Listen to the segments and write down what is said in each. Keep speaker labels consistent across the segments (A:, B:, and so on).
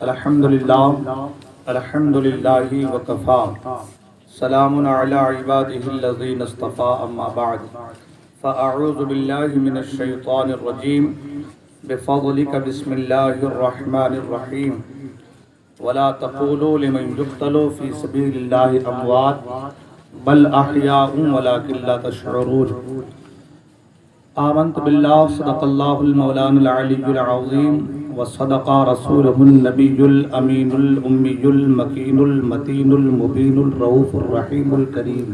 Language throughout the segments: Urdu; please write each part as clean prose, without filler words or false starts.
A: الحمدللہ وکفا سلام علی عبادہ الذین اصطفى اما بعد فاعوذ باللہ من الشیطان الرجیم بفضلک بسم اللہ الرحمن الرحیم ولا تقولوا لمن يقتل في سبيل الله اموات بل احیاء ولكن لا تشعرون آمنت باللہ صدق اللہ المولان العلی العظیم وصدق رسوله النبی الامین الامی المکین المتین المبین الرؤوف الرحیم الکریم۔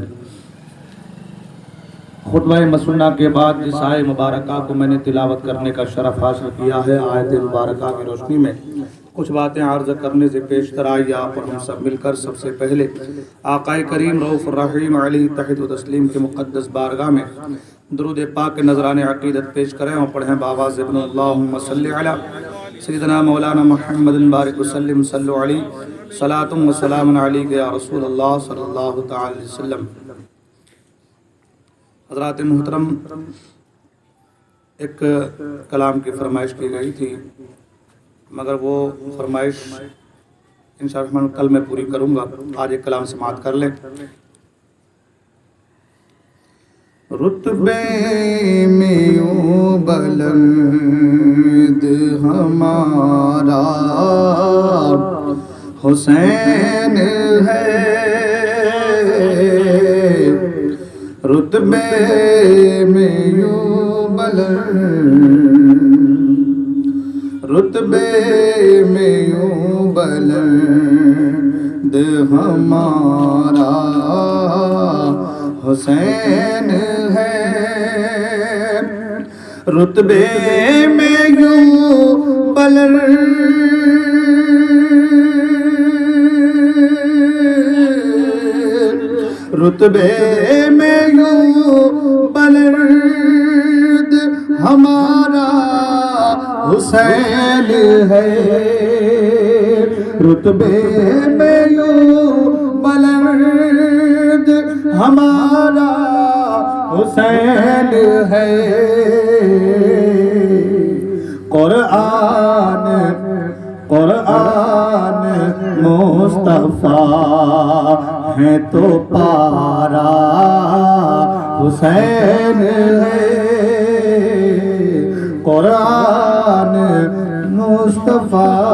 A: خطبہ مسنہ کے بعد جس آیہ مبارکہ کو میں نے تلاوت کرنے کا شرف حاصل کیا ہے، آیت مبارکہ کی روشنی میں کچھ باتیں عرض کرنے سے پیشتر آئی آپ اور ہم سب مل کر سب سے پہلے آقا کریم رؤوف الرحیم علیہ تحیت و تسلیم کے مقدس بارگاہ میں درود پاک کے نذران عقیدت پیش کریں اور پڑھیں بآواز ابن اللہم صلی علی سیدنا مولانا محمد بارک وسلم صلو علی صلاۃ و سلام علیک یا رسول اللہ صلی اللہ تعالی علیہ وسلم۔ حضرات محترم، ایک کلام کی فرمائش کی گئی تھی، مگر وہ فرمائش انشاءاللہ کل میں پوری کروں گا۔ آج ایک کلام سماعت کر لیں۔
B: رتبے میں یوں بلند ہمارا حسین ہے، رتبے میں یوں بلند، رتبے میں یوں بلند ہمارا حسین ہے، رتبے میں یوں بلند، رتبے میں یوں بلند ہمارا حسین ہے، رتبے میں یوں بلند ہمارا حسین ہے۔ قرآن مصطفیٰ ہے تو پارا حسین ہے، قرآن مصطفیٰ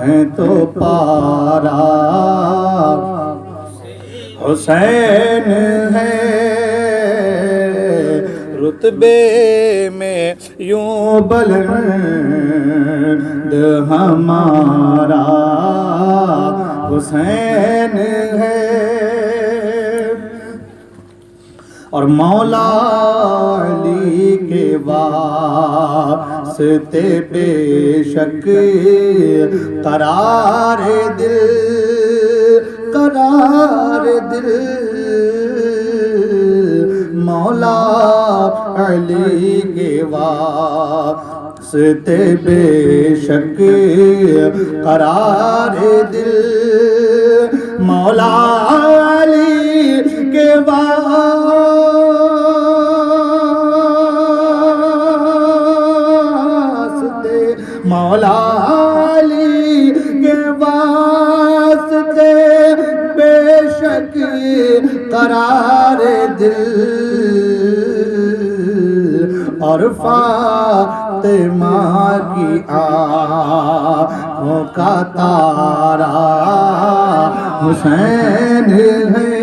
B: ہے تو پارا حسین ہے، رتبے میں یوں بلند ہمارا حسین ہے۔ اور مولا علی کے واسطے بے شک قرار دل، قرار دل، مولا علی کے واسطے بے شک قرار دل، مولا علی کے واسطے، مولا علی کے واسطے بے شک قرار دل، اور فاطمہ کی آنکھوں کا تارا حسین ہے،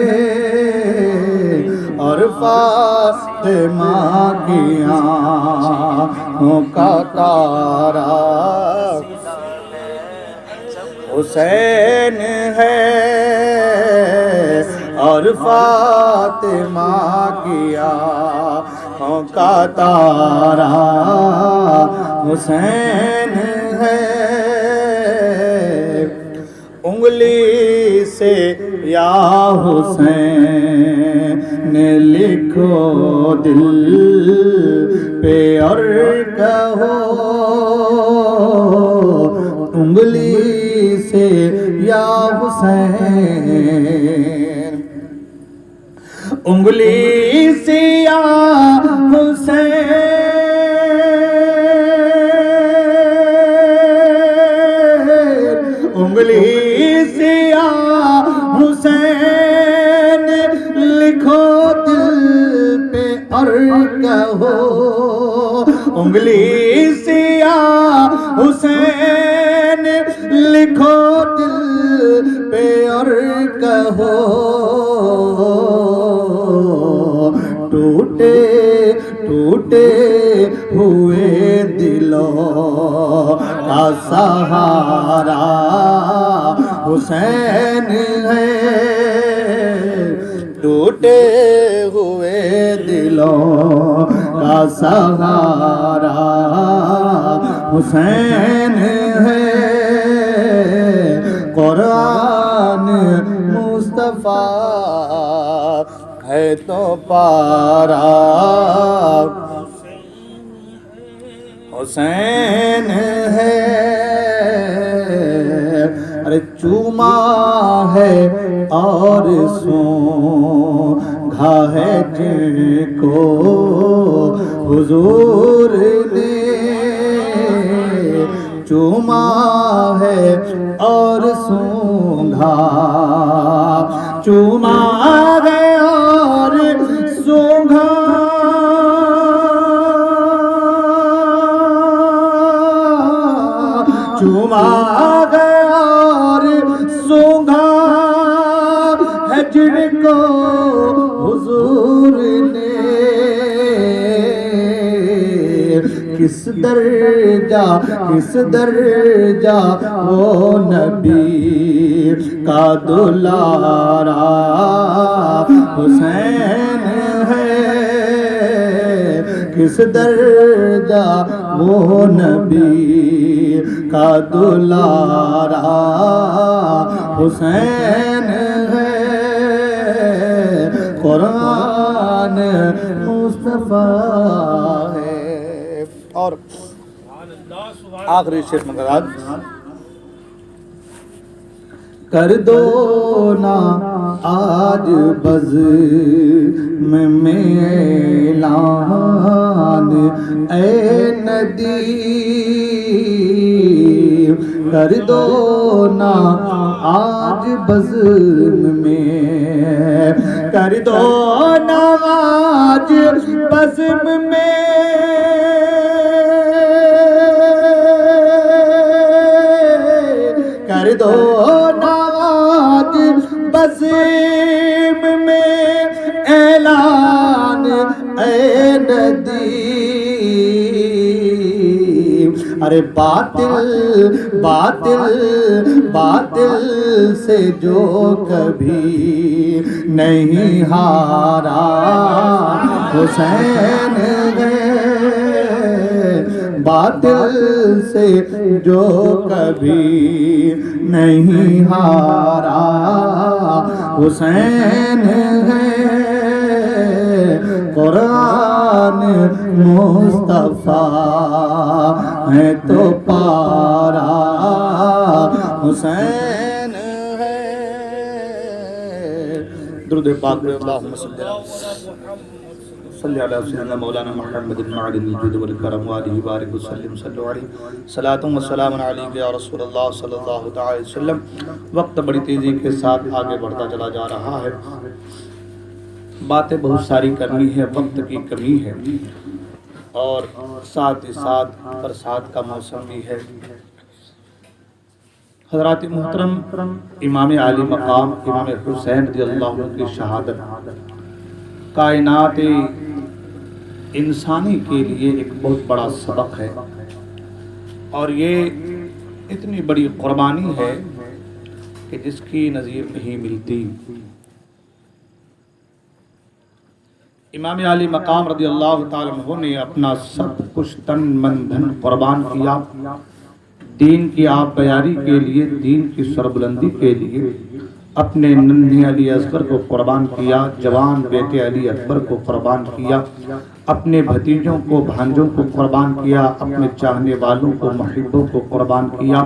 B: اور فاطمہ کی آنکھوں کا تارا حسین ہے، اور فاطمہ کی آنکھوں کا تارا حسین ہے۔ انگلی سے یا حسین لکھو دل پہ اور کہو، انگلی سے یا حسین، انگلی سے یا حسین، انگلی سے یا حسین لکھو دل پہ اور کہو انگلی سے یا حسین لکھو دل پہ اور کہو ٹوٹے ٹوٹے ہوئے دلوں کا سہارا حسین ہے ٹوٹے ہوئے دلوں کا سہارا حسین ہے قرآن مصطفیٰ ہے تو پارا حسین ہے ارے چوما ہے اور سونگھا ہے جن کو حضور نے چوما ہے اور سونگھا چوما ہے اور سونگھا چوما ہے اور سونگھا ہے جن کو حضور نے کس درجہ وہ نبی کا دلارا حسین ہے کس درجہ وہ نبی کا دلارا حسین ہے قرآن مصطفیٰ ہے اور آخری شعر مقرات کر دو نا آج بزم میں اعلان اے ندی کر دو نا آج بزم میں کر دو نا آج بزم میں کر دو نواز بزم میں اعلان اے ندی ارے باطل سے جو کبھی نہیں ہارا حسین ہے باطل سے جو کبھی نہیں ہارا حسین ہے قرآن مصطفیٰ ہے تو پارا حسین ہے درود پاک پہ اللہم صلی علی سیدنا مولانا محمد المعدن الجود والکرم وآلہ بارک وسلم صلی علیہ صلاۃ و سلام علیک یا رسول اللہ صلی اللہ تعالی وسلم. وقت بڑی تیزی کے ساتھ آگے بڑھتا چلا جا رہا ہے. باتیں بہت ساری کرنی ہے, وقت کی کمی ہے اور ساتھ ہی ساتھ برسات کا موسم بھی ہے. حضرات محترم امام عالی مقام امام حسین رضی اللہ عنہ کی شہادت کائنات انسانی کے لیے ایک بہت بڑا سبق ہے اور یہ اتنی بڑی قربانی ہے کہ جس کی نظیر نہیں ملتی. امام عالی مقام رضی اللہ تعالی عنہ نے اپنا سب کچھ تن من دھن قربان کیا دین کی آپ بیاری کے لیے, دین کی سربلندی کے لیے. اپنے ننھے علی اصغر کو قربان کیا, جوان بیٹے علی اکبر کو قربان کیا, اپنے بھتیجوں کو بھانجوں کو قربان کیا, اپنے چاہنے والوں کو محبوں کو قربان کیا,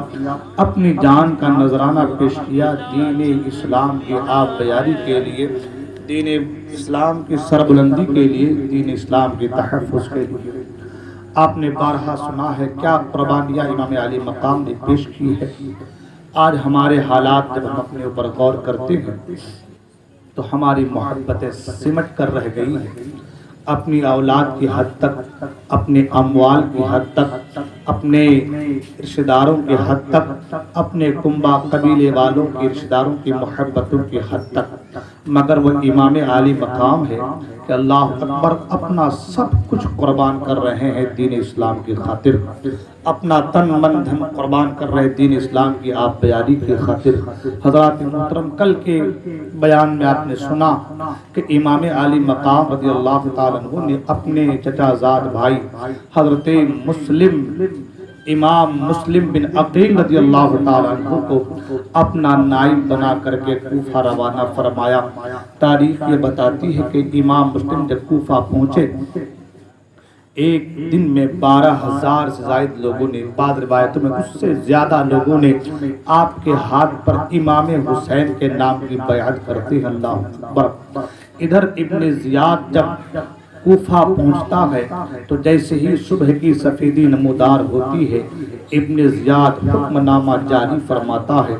B: اپنی جان کا نذرانہ پیش کیا دین اسلام کی آپ بیاری کے لیے, دین اسلام کی سربلندی کے لیے, دین اسلام کے تحفظ کے لیے. آپ نے بارہا سنا ہے کیا قربانیاں امام علی مقام نے پیش کی ہے. آج ہمارے حالات جب ہم اپنے اوپر غور کرتے ہیں تو ہماری محبتیں سمٹ کر رہ گئی ہیں، اپنی اولاد کی حد تک، اپنے اموال کی حد تک، اپنے رشتہ داروں کی حد تک، اپنے کنبہ قبیلے والوں کی رشتہ داروں کی محبتوں کی حد تک، مگر وہ امام عالی مقام ہے کہ اللہ اکبر اپنا سب کچھ قربان کر رہے ہیں دین اسلام کی خاطر، اپنا تن من دھن قربان کر رہے دین اسلام کی آپ بیاری کی خاطر۔ حضرات محترم، کل کے بیان میں آپ نے سنا کہ امام عالی مقام رضی اللہ تعالیٰ عنہ نے اپنے چچا زاد بھائی حضرت امام مسلم بن عقیل رضی اللہ تعالیٰ عنہ کو اپنا نائب بنا کر کے کوفہ روانہ فرمایا۔ تاریخ یہ بتاتی ہے کہ امام مسلم جب کوفہ پہنچے، ایک دن میں 12,000 سے زائد لوگوں نے، بعض روایتوں میں اس سے زیادہ لوگوں نے آپ کے ہاتھ پر امام حسین کے نام کی بیعت کرتے ہیں۔ اللہ اکبر۔ ادھر ابن زیاد جب کوفہ پہنچتا ہے تو جیسے ہی صبح کی سفیدی نمودار ہوتی ہے، ابن زیاد حکم نامہ جاری فرماتا ہے۔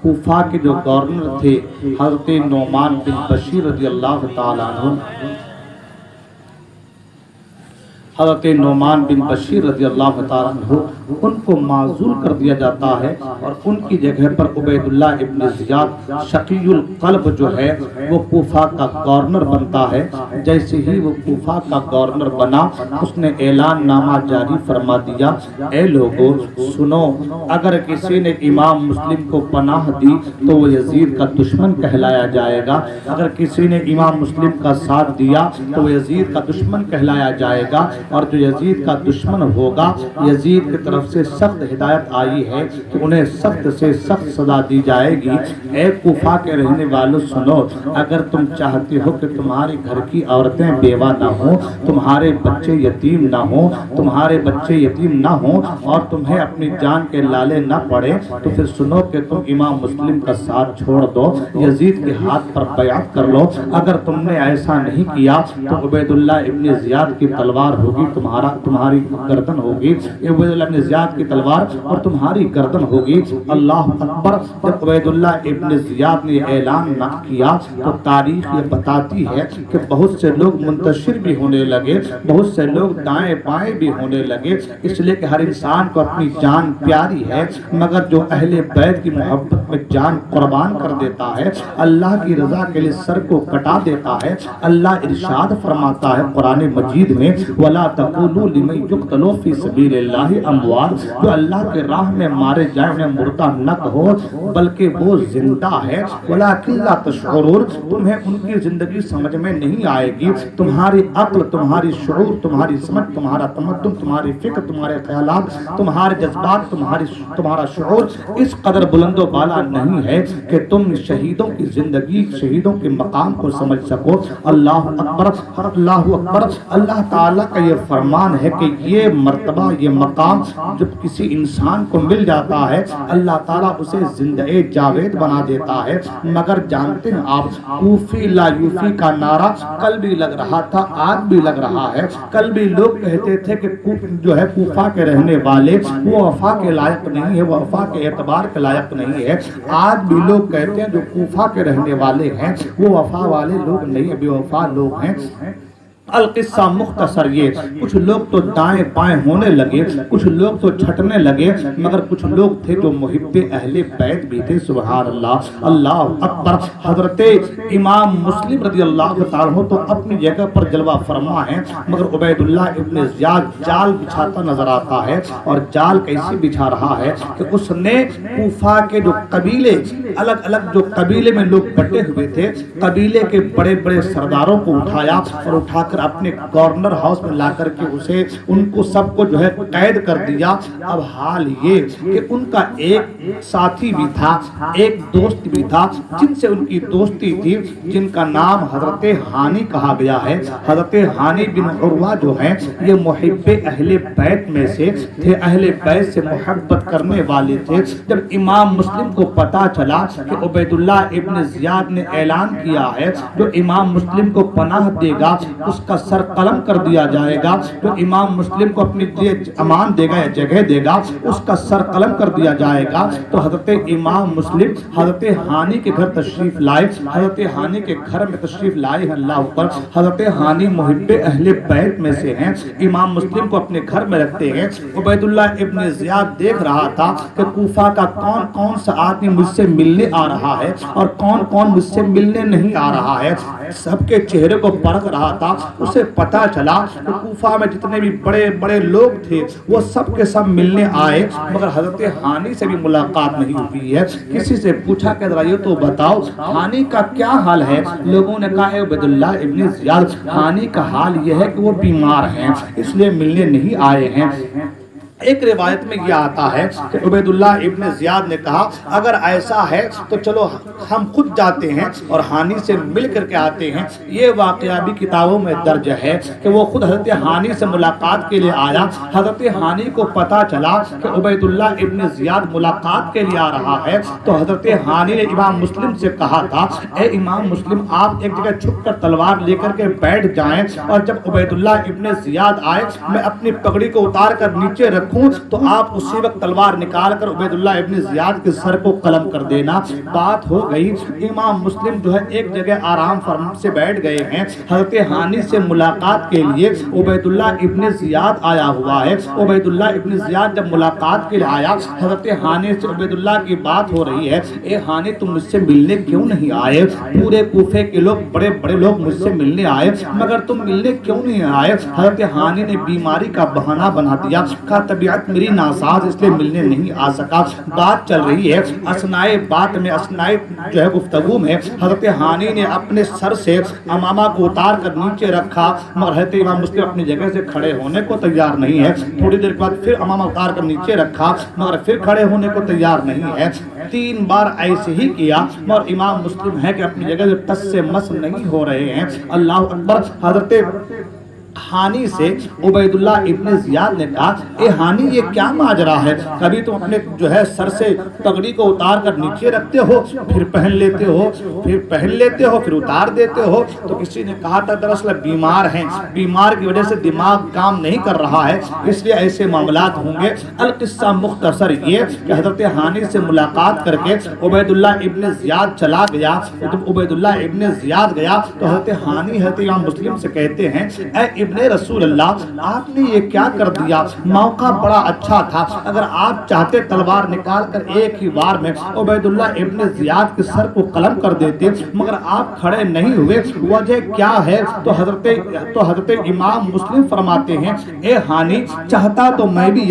B: کوفہ کے جو گورنر تھے حضرت نعمان بن بشیر رضی اللہ تعالیٰ عنہ، حضرت نعمان بن بشیر رضی اللہ تعالیٰ عنہ، ان کو معزول کر دیا جاتا ہے اور ان کی جگہ پر عبید اللہ ابن زیاد شقی القلب جو ہے وہ کوفہ کا گورنر بنتا ہے۔ جیسے ہی وہ کوفہ کا گورنر بنا، اس نے اعلان نامہ جاری فرما دیا، اے لوگو سنو، اگر کسی نے امام مسلم کو پناہ دی تو وہ یزید کا دشمن کہلایا جائے گا، اگر کسی نے امام مسلم کا ساتھ دیا تو وہ یزید کا دشمن کہلایا جائے گا، اور جو یزید کا دشمن ہوگا، یزید کی طرف سے سخت ہدایت آئی ہے کہ انہیں سخت سے سخت سزا دی جائے گی۔ اے کوفہ کے رہنے والوں سنو، اگر تم چاہتے ہو کہ تمہاری گھر کی عورتیں بیوہ نہ ہوں، تمہارے بچے یتیم نہ ہوں، تمہارے بچے یتیم نہ ہوں اور تمہیں اپنی جان کے لالے نہ پڑے، تو پھر سنو کہ تم امام مسلم کا ساتھ چھوڑ دو، یزید کے ہاتھ پر بیعت کر لو۔ اگر تم نے ایسا نہیں کیا تو عبید اللہ ابن زیاد کی تلوار ہوگی، تمہاری گردن ہوگی، عبید اللہ ابن زیاد کی تلوار اور تمہاری گردن ہوگی۔ اللہ اکبر۔ جب عبید اللہ ابن زیاد نے اعلان نہ کیا تو تاریخ یہ بتاتی ہے کہ بہت سے لوگ منتشر بھی ہونے لگے، بہت سے لوگ دائیں بائیں بھی ہونے لگے، اس لیے کہ ہر انسان کو اپنی جان پیاری ہے، مگر جو اہل بیت کی محبت میں جان قربان کر دیتا ہے، اللہ کی رضا کے لیے سر کو کٹا دیتا ہے، اللہ ارشاد فرماتا ہے قرآن مجید میں، وَلَا تَقُولُوا لِمَن يُقْتَلُ فِي سَبِيلِ اللَّهِ أَمْوَاتٌ، جو اللہ کے راہ میں مارے جائیں انہیں مردہ نہ کہو بلکہ وہ زندہ ہے، وَلَٰكِن لَا تَشْعُرُونَ، تمہیں ان کی زندگی سمجھ میں نہیں آئے گی، تمہاری عقل، تمہاری شعور، تمہاری سمجھ، تمہارا تمدن، تمہاری فکر، تمہارے خیالات، تمہارے جذبات، تمہارا شعور اس قدر بلند و بالا نہیں ہے کہ تم شہیدوں کی زندگی، شہیدوں کے مقام کو سمجھ سکو۔ اللہ اکبر، اللہ اکبر۔ اللہ تعالیٰ کا یہ فرمان ہے کہ یہ مرتبہ، یہ مقام جب کسی انسان کو مل جاتا ہے، اللہ تعالیٰ اسے زندہ جاوید بنا دیتا ہے۔ مگر جانتے ہیں آپ، کوفی لا یوفی کا نعرہ کل بھی لگ رہا تھا، آج بھی لگ رہا ہے۔ کل بھی لوگ کہتے تھے کہ جو ہے کوفہ کے رہنے والے وہ وفا کے لائق نہیں ہے، وہ وفا کے اعتبار کے لائق نہیں ہے۔ آج بھی لوگ کہتے ہیں جو کوفہ کے رہنے والے ہیں وہ وفا والے لوگ نہیں ہیں، بے وفا لوگ ہیں۔ القصہ مختصر یہ، کچھ لوگ تو دائیں بائیں ہونے لگے، کچھ لوگ تو چھٹنے لگے، مگر کچھ لوگ تھے جو محب اہل بیت بھی تھے۔ سبحان اللہ، اللہ اکبر۔ حضرت امام مسلم رضی اللہ تعالیٰ تو اپنی جگہ پر جلوہ فرما ہے، مگر عبید اللہ ابن زیاد جال بچھاتا نظر آتا ہے، اور جال کیسے بچھا رہا ہے کہ اس نے کوفہ کے جو قبیلے، الگ الگ جو قبیلے میں لوگ بٹے ہوئے تھے، قبیلے کے بڑے بڑے سرداروں کو اٹھایا اور اٹھا کر اپنے گورنر ہاؤس میں لا کر کے اسے ان کو سب کو جو ہے قید کر دیا۔ اب حال یہ کہ ان کا ایک ساتھی بھی تھا، ایک دوست بھی تھا جن سے ان کی دوستی تھی، جن کا نام حضرت ہانی کہا گیا ہے۔ حضرت ہانی بن عروہ جو ہیں یہ محب اہل بیت میں سے تھے، اہل بیت سے محبت کرنے والے تھے۔ جب امام مسلم کو پتا چلا کہ عبید اللہ ابن زیاد نے اعلان کیا ہے جو امام مسلم کو پناہ دے گا اس کا سر قلم کر دیا جائے گا. جو امام مسلم کو اپنی امان دے گا یا جگہ دے گا اس کا سر قلم کر دیا جائے گا. تو حضرت امام مسلم حضرت ہانی کے گھر تشریف لائے. حضرت ہانی کے گھر میں تشریف لائے ہیں. اللہ اکبر. حضرت ہانی محب اہل بیت میں سے ہیں. امام مسلم کو اپنے گھر میں رکھتے ہیں. عبید اللہ ابن زیاد دیکھ رہا تھا کہ کوفہ کا کون کون سا آدمی مجھ سے ملنے آ رہا ہے اور کون کون مجھ سے ملنے نہیں آ رہا ہے. سب کے چہرے کو پرکھ رہا تھا. اسے پتا چلا کہ کوفہ میں جتنے بھی بڑے بڑے لوگ تھے وہ سب کے سب ملنے آئے مگر حضرت ہانی سے بھی ملاقات نہیں ہوئی ہے. کسی سے پوچھا کہ ذرا یہ تو بتاؤ ہانی کا کیا حال ہے. لوگوں نے کہا ہے عبید اللہ ابن زیاد ہانی کا حال یہ ہے کہ وہ بیمار ہیں اس لیے ملنے نہیں آئے ہیں. ایک روایت میں یہ آتا ہے کہ عبید اللہ ابن زیاد نے کہا اگر ایسا ہے تو چلو ہم خود جاتے ہیں اور ہانی سے مل کر کے آتے ہیں. یہ واقعہ بھی کتابوں میں درج ہے کہ وہ خود حضرت ہانی سے ملاقات کے لیے آیا. حضرت ہانی کو پتا چلا کہ عبید اللہ ابن زیاد ملاقات کے لیے آ رہا ہے تو حضرت ہانی نے امام مسلم سے کہا تھا اے امام مسلم آپ ایک جگہ چھپ کر تلوار لے کر کے بیٹھ جائیں اور جب عبید اللہ ابن زیاد آئے میں اپنی پگڑی کو اتار کر نیچے رکھ تو آپ اسی وقت تلوار نکال کر عبید اللہ ابن زیاد کے سر کو قلم کر دینا. بات ہو گئی. امام مسلم جو ہے ایک جگہ آرام فرم سے بیٹھ گئے ہیں. حضرت ہانی سے ملاقات کے لیے عبید اللہ ابن زیاد آیا ہوا ہے. عبید اللہ ابن زیاد جب ملاقات کے لیے آیا حضرت ہانی سے عبید اللہ کی بات ہو رہی ہے اے ہانی تم مجھ سے ملنے کیوں نہیں آئے. پورے کوفے کے لوگ بڑے بڑے لوگ مجھ سے ملنے آئے مگر تم ملنے کیوں نہیں آئے. حضرت ہانی نے بیماری کا بہانہ بنا دیا. کہا طبیعت میری ناساز اس لیے ملنے نہیں آ سکا. بات چل رہی ہے اسنائے بات میں اسنائے جو ہے گفتگو میں حضرت ہانی نے اپنے سر سے امامہ کو اتار کر نیچے رکھا مگر حضرت امام مسلم اپنی جگہ سے کھڑے ہونے کو تیار نہیں ہے. تھوڑی دیر کے بعد پھر امامہ اتار کر نیچے رکھا مگر پھر کھڑے ہونے کو تیار نہیں ہے. 3 بار ایسے ہی کیا مگر امام مسلم ہے کہ اپنی جگہ سے ٹس سے مس نہیں ہو رہے ہیں. اللہ اکبر. حضرت ہانی سے عبید اللہ ابن زیاد نے کہا اے ہانی یہ کیا ماجرا ہے. کبھی تم اپنے جو ہے سر سے پگڑی کو اتار کر نیچے رکھتے ہو پھر پہن لیتے ہو پھر پہن لیتے ہو پھر اتار دیتے ہو. تو کسی نے کہا تھا دراصل بیمار ہیں بیمار کی وجہ سے دماغ کام نہیں کر رہا ہے اس لیے ایسے معاملات ہوں گے. القصہ مختصر یہ کہ حضرت ہانی سے ملاقات کر کے عبید اللہ ابن زیاد چلا گیا. جب عبید اللہ ابن زیاد گیا تو حضرت ہانی حضرت امام مسلم سے کہتے ہیں اے ابن رسول اللہ آپ نے یہ کیا کر دیا. موقع بڑا اچھا تھا. اگر آپ چاہتے تلوار نکال کر ایک ہی وار میں عبید اللہ ابن زیاد کے سر کو قلم کر دیتے مگر آپ کھڑے نہیں ہوئے. وجہ کیا ہے؟ تو حضرت امام مسلم فرماتے ہیں اے ہانی چاہتا تو میں بھی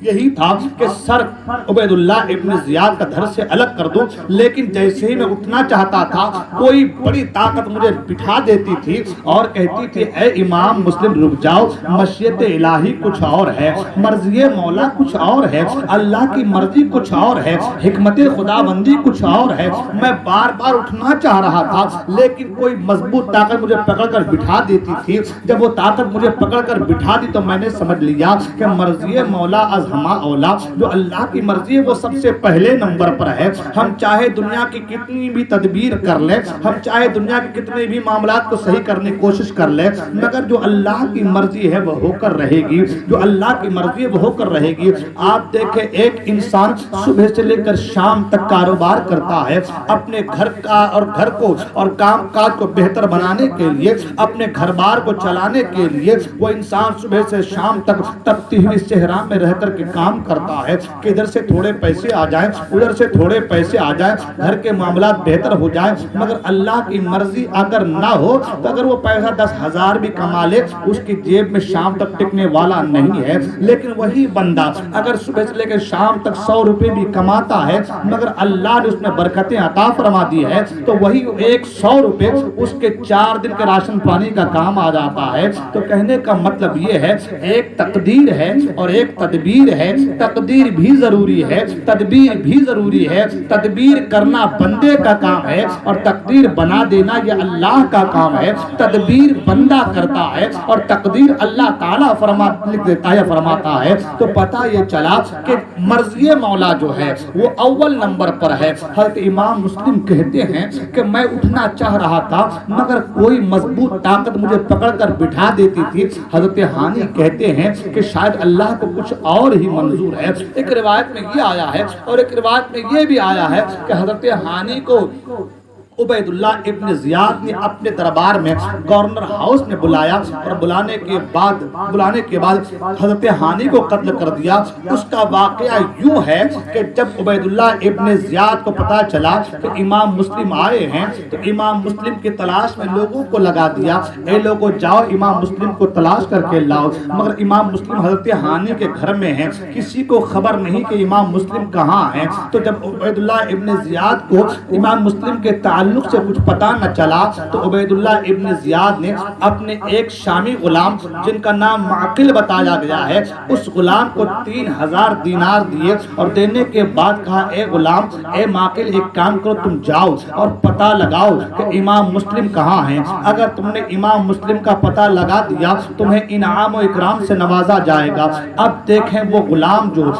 B: یہی تھا کہ سر عبید اللہ ابن زیاد کا دھر سے الگ کر دوں لیکن جیسے ہی میں اٹھنا چاہتا تھا کوئی بڑی طاقت مجھے بٹھا دیتی تھی اور کہتی تھی اے امام مسلم رک جاؤ. مشیت الہی کچھ اور ہے مرضی مولا کچھ اور ہے اللہ کی مرضی کچھ اور ہے حکمت خدا بندی کچھ اور ہے. میں بار بار اٹھنا چاہ رہا تھا لیکن کوئی مضبوط طاقت مجھے پکڑ کر بٹھا دیتی تھی. جب وہ طاقت مجھے پکڑ کر بٹھا دی تو میں نے سمجھ لیا کہ مرضی مولا از ہما اولا. جو اللہ کی مرضی ہے وہ سب سے پہلے نمبر پر ہے. ہم چاہے دنیا کی کتنی بھی تدبیر کر لیں ہم چاہے دنیا کے کتنے بھی معاملات کو صحیح کرنے کی کوشش کر لیں مگر جو اللہ کی مرضی ہے وہ ہو کر رہے گی. جو اللہ کی مرضی ہے وہ ہو کر رہے گی. آپ دیکھیں ایک انسان صبح سے لے کر شام تک کاروبار کرتا ہے اپنے گھر کا اور گھر کو اور کام کاج کو بہتر بنانے کے لیے اپنے گھر بار کو چلانے کے لیے وہ انسان صبح سے شام تک تپتی ہوئی صحرا میں رہ کر کے کام کرتا ہے کہ ادھر سے تھوڑے پیسے آ جائیں ادھر سے تھوڑے پیسے آ جائیں گھر کے معاملات بہتر ہو جائیں. مگر اللہ کی مرضی اگر نہ ہو تو اگر وہ پیسہ 10,000 بھی کما لے اس کی جیب میں شام تک ٹکنے والا نہیں ہے. لیکن وہی بندہ اگر صبح سے لے کر شام تک 100 روپے بھی کماتا ہے مگر اللہ نے اس میں برکتیں عطا فرما دی ہے تو وہی 100 روپے اس کے 4 دن کے راشن پانی کا کام آ جاتا ہے. تو کہنے کا مطلب یہ ہے ایک تقدیر ہے اور ایک تدبیر ہے، تقدیر بھی ضروری ہے، تدبیر بھی ضروری ہے۔ تدبیر کرنا بندے کا کام ہے اور تقدیر بنا دینا یہ اللہ کا کام ہے۔ تدبیر بندہ کرتا ہے اور تقدیر اللہ تعالیٰ لکھ دیتا ہے، فرماتا ہے۔ تو پتہ یہ چلا کہ مرضی مولا جو ہے وہ اول نمبر پر ہے۔ حضرت امام مسلم کہتے ہیں کہ میں اٹھنا چاہ رہا تھا مگر کوئی مضبوط طاقت مجھے پکڑ کر بٹھا دیتی تھی۔ حضرت ہانی کہتے ہیں کہ شاید اللہ کو کچھ اور ہی منظور ہے۔ ایک روایت میں یہ آیا ہے اور ایک روایت میں یہ بھی آیا ہے کہ حضرت ہانی کو عبید اللہ ابن زیاد نے اپنے دربار میں گورنر ہاؤس میں بلایا اور بلانے کے بعد حضرت ہانی کو قتل کر دیا۔ اس کا واقعہ یوں ہے کہ جب عبید اللہ ابن زیاد کو پتا چلا کہ امام مسلم آئے ہیں تو امام مسلم کی تلاش میں لوگوں کو لگا دیا، اے لوگوں جاؤ امام مسلم کو تلاش کر کے لاؤ۔ مگر امام مسلم حضرت ہانی کے گھر میں ہیں، کسی کو خبر نہیں کہ امام مسلم کہاں ہیں۔ تو جب عبید اللہ ابن زیاد کو امام مسلم کے تعلق سے کچھ پتا نہ چلا تو عبید اللہ ابن زیاد نے اپنے ایک شامی غلام جن کا نام معقل بتایا گیا ہے، اس غلام کو 3000 دینار دیے اور دینے کے بعد کہا، اے غلام، اے معقل، ایک کام کرو، تم جاؤ اور پتہ لگاؤ کہ امام مسلم کہاں ہیں۔ اگر تم نے امام مسلم کا پتہ لگا دیا تمہیں انعام و اکرام سے نوازا جائے گا۔ اب دیکھیں وہ غلام جو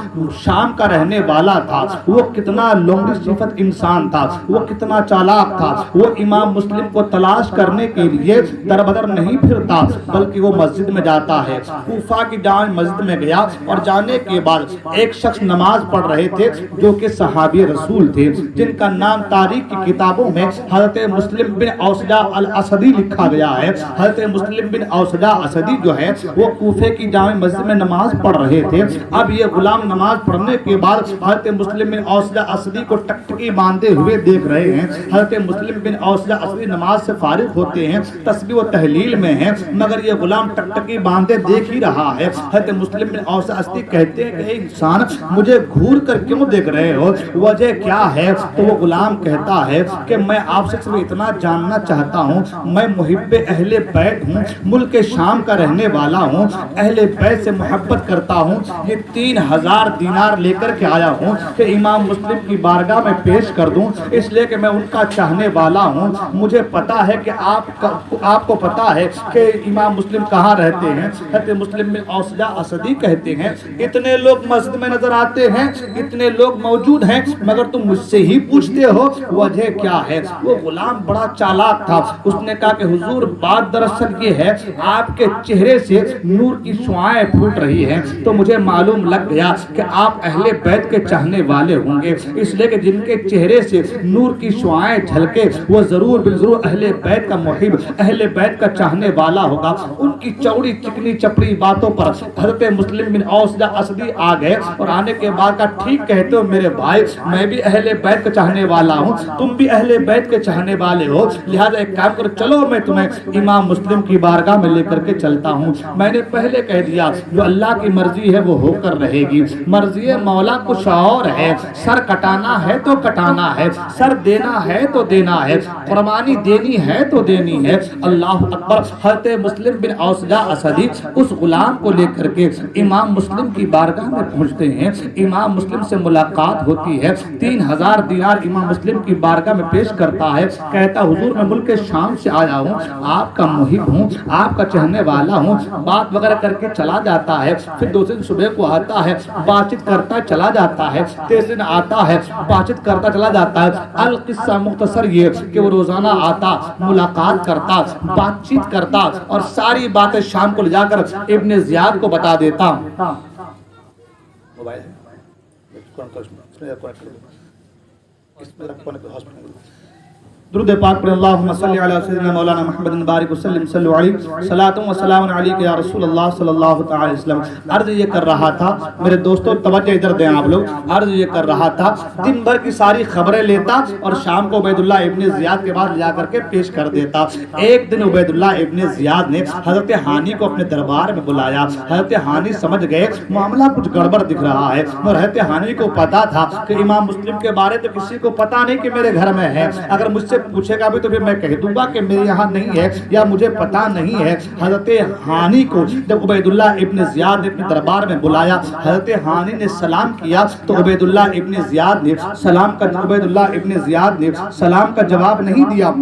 B: شام کا رہنے والا تھا وہ کتنا لونڈی صفت انسان تھا، وہ کتنا چالاک تھا۔ وہ امام مسلم کو تلاش کرنے کے لیے در بدر نہیں پھرتا بلکہ وہ مسجد میں جاتا ہے۔ کوفہ کی جامع مسجد میں گیا اور جانے کے بعد ایک شخص نماز پڑھ رہے تھے جو کہ صحابی رسول تھے، جن کا نام تاریخ کی کتابوں میں حضرت مسلم بن اوسجہ الاسدی لکھا گیا ہے۔ حضرت مسلم بن اوسجہ اسدی جو ہے وہ کوفے کی جامع مسجد میں نماز پڑھ رہے تھے۔ اب یہ غلام نماز پڑھنے کے بعد حضرت مسلم بن اوسجہ اسدی کو ٹکٹکی باندھے ہوئے دیکھ رہے ہیں۔ حضرت مسلم بن اوسجہ اسدی نماز سے فارغ ہوتے ہیں، تسبیح و تحلیل میں ہیں، مگر یہ غلام ٹکٹکی باندھے دیکھ ہی رہا ہے۔ حضرت مسلم بن اوسجہ اسدی کہتے ہیں کہ اے انسان، مجھے گھور کر کیوں دیکھ رہے ہو، وجہ کیا ہے؟ تو وہ غلام کہتا ہے کہ میں آپ سے صرف اتنا جاننا چاہتا ہوں، میں محب اہل بیت ہوں، ملک شام کا رہنے والا ہوں، اہل بیت سے محبت کرتا ہوں، یہ 3000 دینار لے کر کے آیا ہوں کہ امام مسلم کی بارگاہ میں پیش کر دوں، اس لیے کہ میں ان کا چاہنے والا ہوں۔ مجھے پتا ہے کہ آپ کو پتا ہے کہ امام مسلم کہاں رہتے ہیں۔ حضرت مسلم بن اوسجہ اسدی کہتے ہیں اتنے لوگ مسجد میں نظر آتے ہیں، اتنے لوگ موجود ہیں، مگر تم مجھ سے ہی پوچھتے ہو، وجہ کیا ہے؟ وہ غلام بڑا چالاک تھا، اس نے کہا کہ حضور بات دراصل یہ ہے آپ کے چہرے سے نور کی شعاعیں پھوٹ رہی ہیں، تو مجھے معلوم لگ گیا کہ آپ اہل بیت کے چاہنے والے ہوں گے، اس لیے کہ جن کے چہرے سے نور کی شعاعیں جھلکے وہ ضرور بالضرور اہل بیت کا محب، اہل بیت کا چاہنے والا ہوگا۔ ان کی چوڑی چکنی چپڑی باتوں پر حضرت مسلم بن اوسجہ اسدی آ گئے اور آنے کے بعد کہا، ٹھیک کہتے ہو میرے بھائی، میں بھی اہل بیت کا چاہنے والا ہوں، تم بھی اہل بیت کے چاہنے والے ہو، لہذا ایک کام کرو، چلو میں تمہیں امام مسلم کی بارگاہ میں لے کر کے چلتا ہوں۔ میں نے پہلے کہہ دیا جو اللہ کی مرضی ہے وہ ہو کر رہے گی، مرضی مولا کچھ اور ہے، سر کٹانا ہے تو کٹانا ہے، سر دینا ہے تو دینا ہے، قربانی دینی ہے تو دینی ہے۔ اللہ اکبر۔ حضرت مسلم بن اوسجہ اسدی اس غلام کو لے کر کے امام مسلم کی بارگاہ میں پہنچتے ہیں، امام مسلم سے ملاقات ہوتی ہے، 3000 دینار امام مسلم کی بارگاہ میں پیش کرتا ہے، کہتا حضور میں ملک شام سے آیا ہوں، آپ کا محب ہوں، آپ کا چاہنے والا ہوں، بات وغیرہ کر کے چلا جاتا ہے، پھر دوسرے دن صبح کو آتا ہے، بات چیت کرتا چلا جاتا ہے، تیسرے دن آتا ہے، بات چیت کرتا چلا جاتا ہے۔ القصہ مختصر یہ کہ وہ روزانہ آتا، ملاقات کرتا، بات چیت کرتا اور ساری باتیں شام کو لے جا کر ابن زیاد کو بتا دیتا۔ درود پاک پر اللہم صلی علی سیدنا مولانا محمد مبارک وسلم صلی علیہ صلاۃ و سلام علیک یا رسول اللہ صلی اللہ تعالی وسلم۔ عرض یہ کر رہا تھا میرے دوستو، توجہ ادھر دیں آپ لوگ، عرض یہ کر رہا تھا دن بھر کی ساری خبریں لیتا اور شام کو عبید اللہ ابن زیاد کے بعد جا کر کے پیش کر دیتا۔ ایک دن عبید اللہ ابن زیاد نے حضرت ہانی کو اپنے دربار میں بلایا۔ حضرت ہانی سمجھ گئے معاملہ کچھ گڑبڑ دکھ رہا ہے، اور حضرت ہانی کو پتا تھا کہ امام مسلم کے بارے تو کسی کو پتا نہیں کہ میرے گھر میں ہے، اگر مجھ سے پوچھے گا بھی تو پھر میں کہہ دوں گا کہ میرے یہاں نہیں ہے یا مجھے پتا نہیں ہے۔ حضرت ہانی کو جب عبید اللہ ابن زیاد نے اپنے دربار میں بلایا، حضرت ہانی نے سلام کیا تو عبید اللہ ابن زیاد نے سلام کا جواب نہیں دیا۔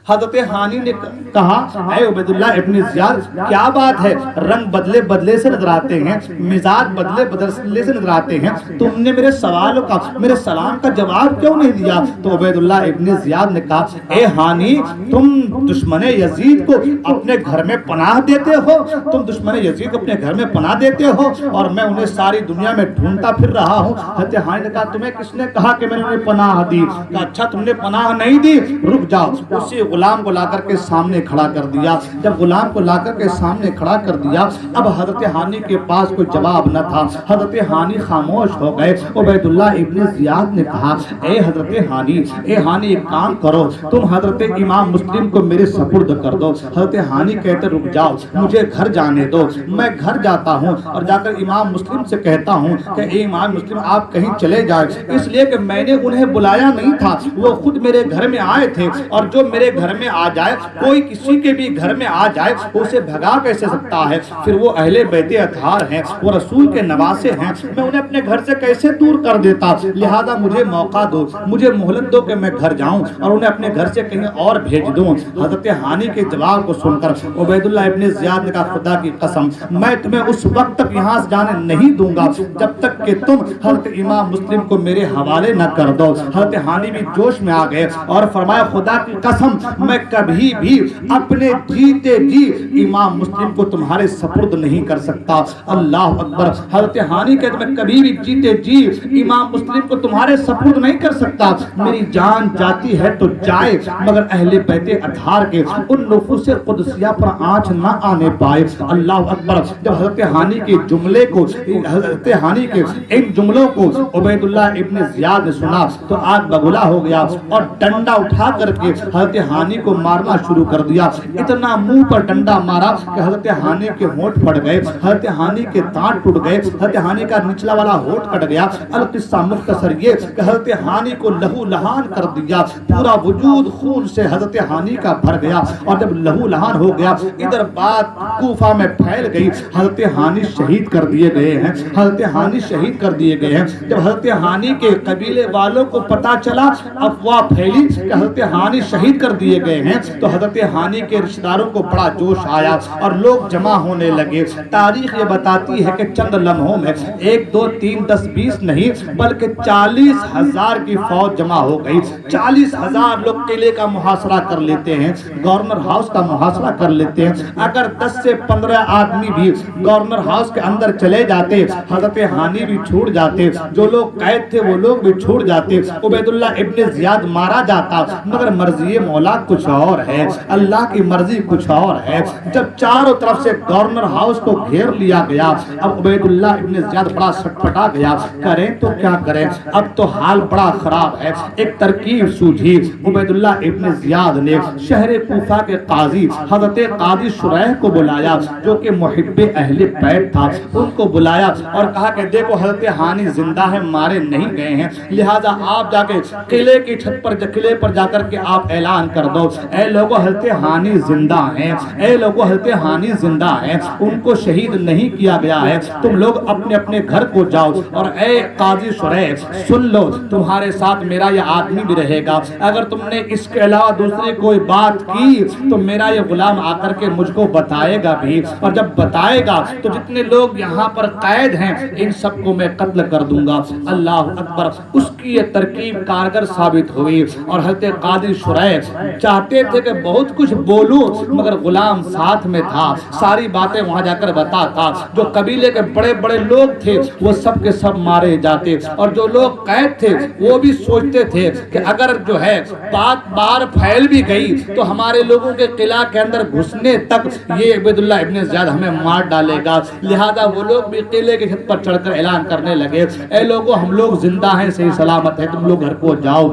B: حضرت ہانی نے کہا اے عبید اللہ ابن زیاد کیا بات ہے، رنگ بدلے بدلے سے نظر آتے ہیں، مزاج بدلے بدلے سے نظر آتے ہیں، تم نے میرے سوالوں کا میرے سلام کا جواب کیوں نہیں دیا؟ تو عبید اللہ ابن زیاد نے کہا اے ہانی تم دشمن یزید کو اپنے گھر میں پناہ دیتے ہو، تم دشمن یزید کو اپنے گھر میں پناہ دیتے ہو اور میں انہیں ساری دنیا میں ڈھونڈتا پھر رہا ہوں۔ حضرت ہانی نے کہا تمہیں کس نے کہا کہ میں نے انہیں پناہ دی؟ کہا اچھا تم نے پناہ نہیں دی، رک جاؤ۔ اسی غلام کو لا کر کے سامنے کھڑا کر دیا۔ جب غلام کو لا کر کے سامنے کھڑا کر دیا، اب حضرت ہانی کے پاس کوئی جواب نہ تھا، حضرت ہانی خاموش ہو گئے۔ عبید اللہ ابن زیاد نے کہا اے حضرت ہانی ایک کام کرو، تم حضرت امام مسلم کو میرے سپرد کر دو۔ حضرت ہانی کہتے رک جاؤ، مجھے گھر جانے دو، میں گھر جاتا ہوں اور جا کر امام مسلم سے کہتا ہوں کہ اے امام مسلم آپ کہیں چلے جائیں، اس لیے کہ میں نے انہیں بلایا نہیں تھا، وہ خود میرے گھر میں آئے تھے اور جو میرے گھر میں آ جائے، کوئی کسی کے بھی گھر میں آ جائے اسے بھگا کیسے سکتا ہے؟ پھر وہ اہل بیت اطہار ہیں، وہ رسول کے نواسے ہیں، میں انہیں اپنے گھر سے کیسے دور کر دیتا؟ لہذا مجھے موقع دو، مجھے مہلت دو کہ میں گھر جاؤں اور انہیں اپنے گھر سے کہیں اور بھیج دوں۔ حضرت ہانی کے جواب کو سن کر عبید اللہ ابن زیاد نے کہا خدا کی قسم میں تمہیں اس وقت تک یہاں سے جانے نہیں دوں گا جب تک کہ تم حضرت امام مسلم کو میرے حوالے نہ کر دو۔ حضرت ہانی بھی جوش میں آ گئے اور فرمایا خدا کی قسم میں کبھی بھی اپنے جیتے جی امام مسلم کو تمہارے سپرد نہیں کر سکتا۔ اللہ اکبر۔ حضرت ہانی کہتے میں کبھی بھی جیتے جی امام مسلم کو تمہارے سپرد نہیں کر سکتا، میری جان جاتی ہے تو جائے مگر اہل بیت اطہار کے ان نفوس قدسیہ پر آنچ نہ آنے پائے۔ اللہ اکبر۔ جب حضرت ہانی کے جملے کو حضرت ہانی کے ان جملوں کو عبید اللہ ابن زیاد نے سنا تو آگ بگولا ہو گیا اور ڈنڈا اٹھا کر کے حضرت ہانی کو مارنا شروع کر دیا۔ اتنا منہ پر ڈنڈا مارا کہ حضرت ہانی کے ہونٹ پھٹ گئے، حضرت ہانی کے دانت ٹوٹ گئے، حضرت ہانی کا نچلا والا ہونٹ کٹ گیا۔ القصہ مختصر یہ کہ حضرت ہانی کو لہو لہان کر دیا، پورا وجود خون سے حضرت ہانی کا بھر گیا اور جب لہو لہان ہو گیا ادھر بات کوفہ میں پھیل گئی، حضرت ہانی شہید کر دیے گئے ہیں، حضرت ہانی شہید کر دیے گئے ہیں۔ جب حضرت ہانی کے قبیلے والوں کو پتا چلا، افواہ پھیلی کہ حضرت ہانی شہید کر دیے گئے ہیں تو حضرت ہانی کے رشتہ داروں کو بڑا جوش آیا اور لوگ جمع ہونے لگے۔ تاریخ یہ بتاتی ہے کہ چند لمحوں میں 1 2 3 10 20 نہیں بلکہ 40,000 کی فوج جمع ہو گئی۔ 40,000 لوگ قلعے کا محاصرہ کر لیتے ہیں، گورنر ہاؤس کا محاصرہ کر لیتے ہیں۔ اگر 10 سے 15 آدمی بھی گورنر ہاؤس کے اندر چلے جاتے حضرت ہانی بھی چھوٹ جاتے، جو لوگ قید تھے وہ لوگ بھی چھوٹ جاتے، عبید اللہ ابن زیاد مارا جاتا، مگر مرضی مولا کچھ اور ہے، اللہ کی مرضی کچھ اور ہے۔ جب چاروں طرف سے گورنر ہاؤس کو گھیر لیا گیا اب عبید اللہ ابن زیاد بڑا سٹپٹا گیا، کریں تو کیا کریں، اب تو حال بڑا خراب ہے۔ ایک ترکیب سوجھی، عبید اللہ ابن زیاد نے شہر کوفہ کے قاضی حضرت قاضی شریح کو بلایا جو کہ محب اہل بیت تھا، ان کو بلایا اور کہا کہ دیکھو حضرت ہانی زندہ ہے، مارے نہیں گئے ہیں، لہذا آپ جا کے قلعے کی چھت پر قلعے پر جا کر کے آپ اعلان کر دو اے لوگو حضرت ہانی زندہ ہیں، اے لوگو حضرت ہانی زندہ ہیں، ان کو شہید نہیں کیا گیا ہے، تم لوگ اپنے اپنے گھر کو جاؤ۔ اور اے قاضی شریح سن لو، تمہارے ساتھ میرا یہ آدمی بھی رہے گا، اگر تم نے اس کے علاوہ دوسری کوئی بات کی تو میرا یہ غلام آ کر کے مجھ کو بتائے گا بھی، اور جب بتائے گا تو جتنے لوگ یہاں پر قید ہیں ان سب کو میں قتل کر دوں گا۔ اللہ اکبر۔ اس کی یہ ترکیب کارگر ثابت ہوئی اور حضرت قاضی شریح چاہتے تھے کہ بہت کچھ بولوں مگر غلام ساتھ میں تھا، ساری باتیں وہاں جا کر بتاتا، جو قبیلے کے بڑے بڑے لوگ تھے وہ سب کے سب مارے جاتے اور جو لوگ قید تھے وہ بھی سوچتے تھے کہ اگر جو ہے بات باہر پھیل بھی گئی تو ہمارے لوگوں کے قلعہ کے اندر گھسنے تک یہ عبید اللہ ابن زیاد ہمیں مار ڈالے گا، لہذا وہ لوگ بھی قلعے کی چھت پر چڑھ کر اعلان کرنے لگے اے لوگوں ہم لوگ زندہ ہیں، صحیح سلامت ہے، تم لوگ گھر کو جاؤ۔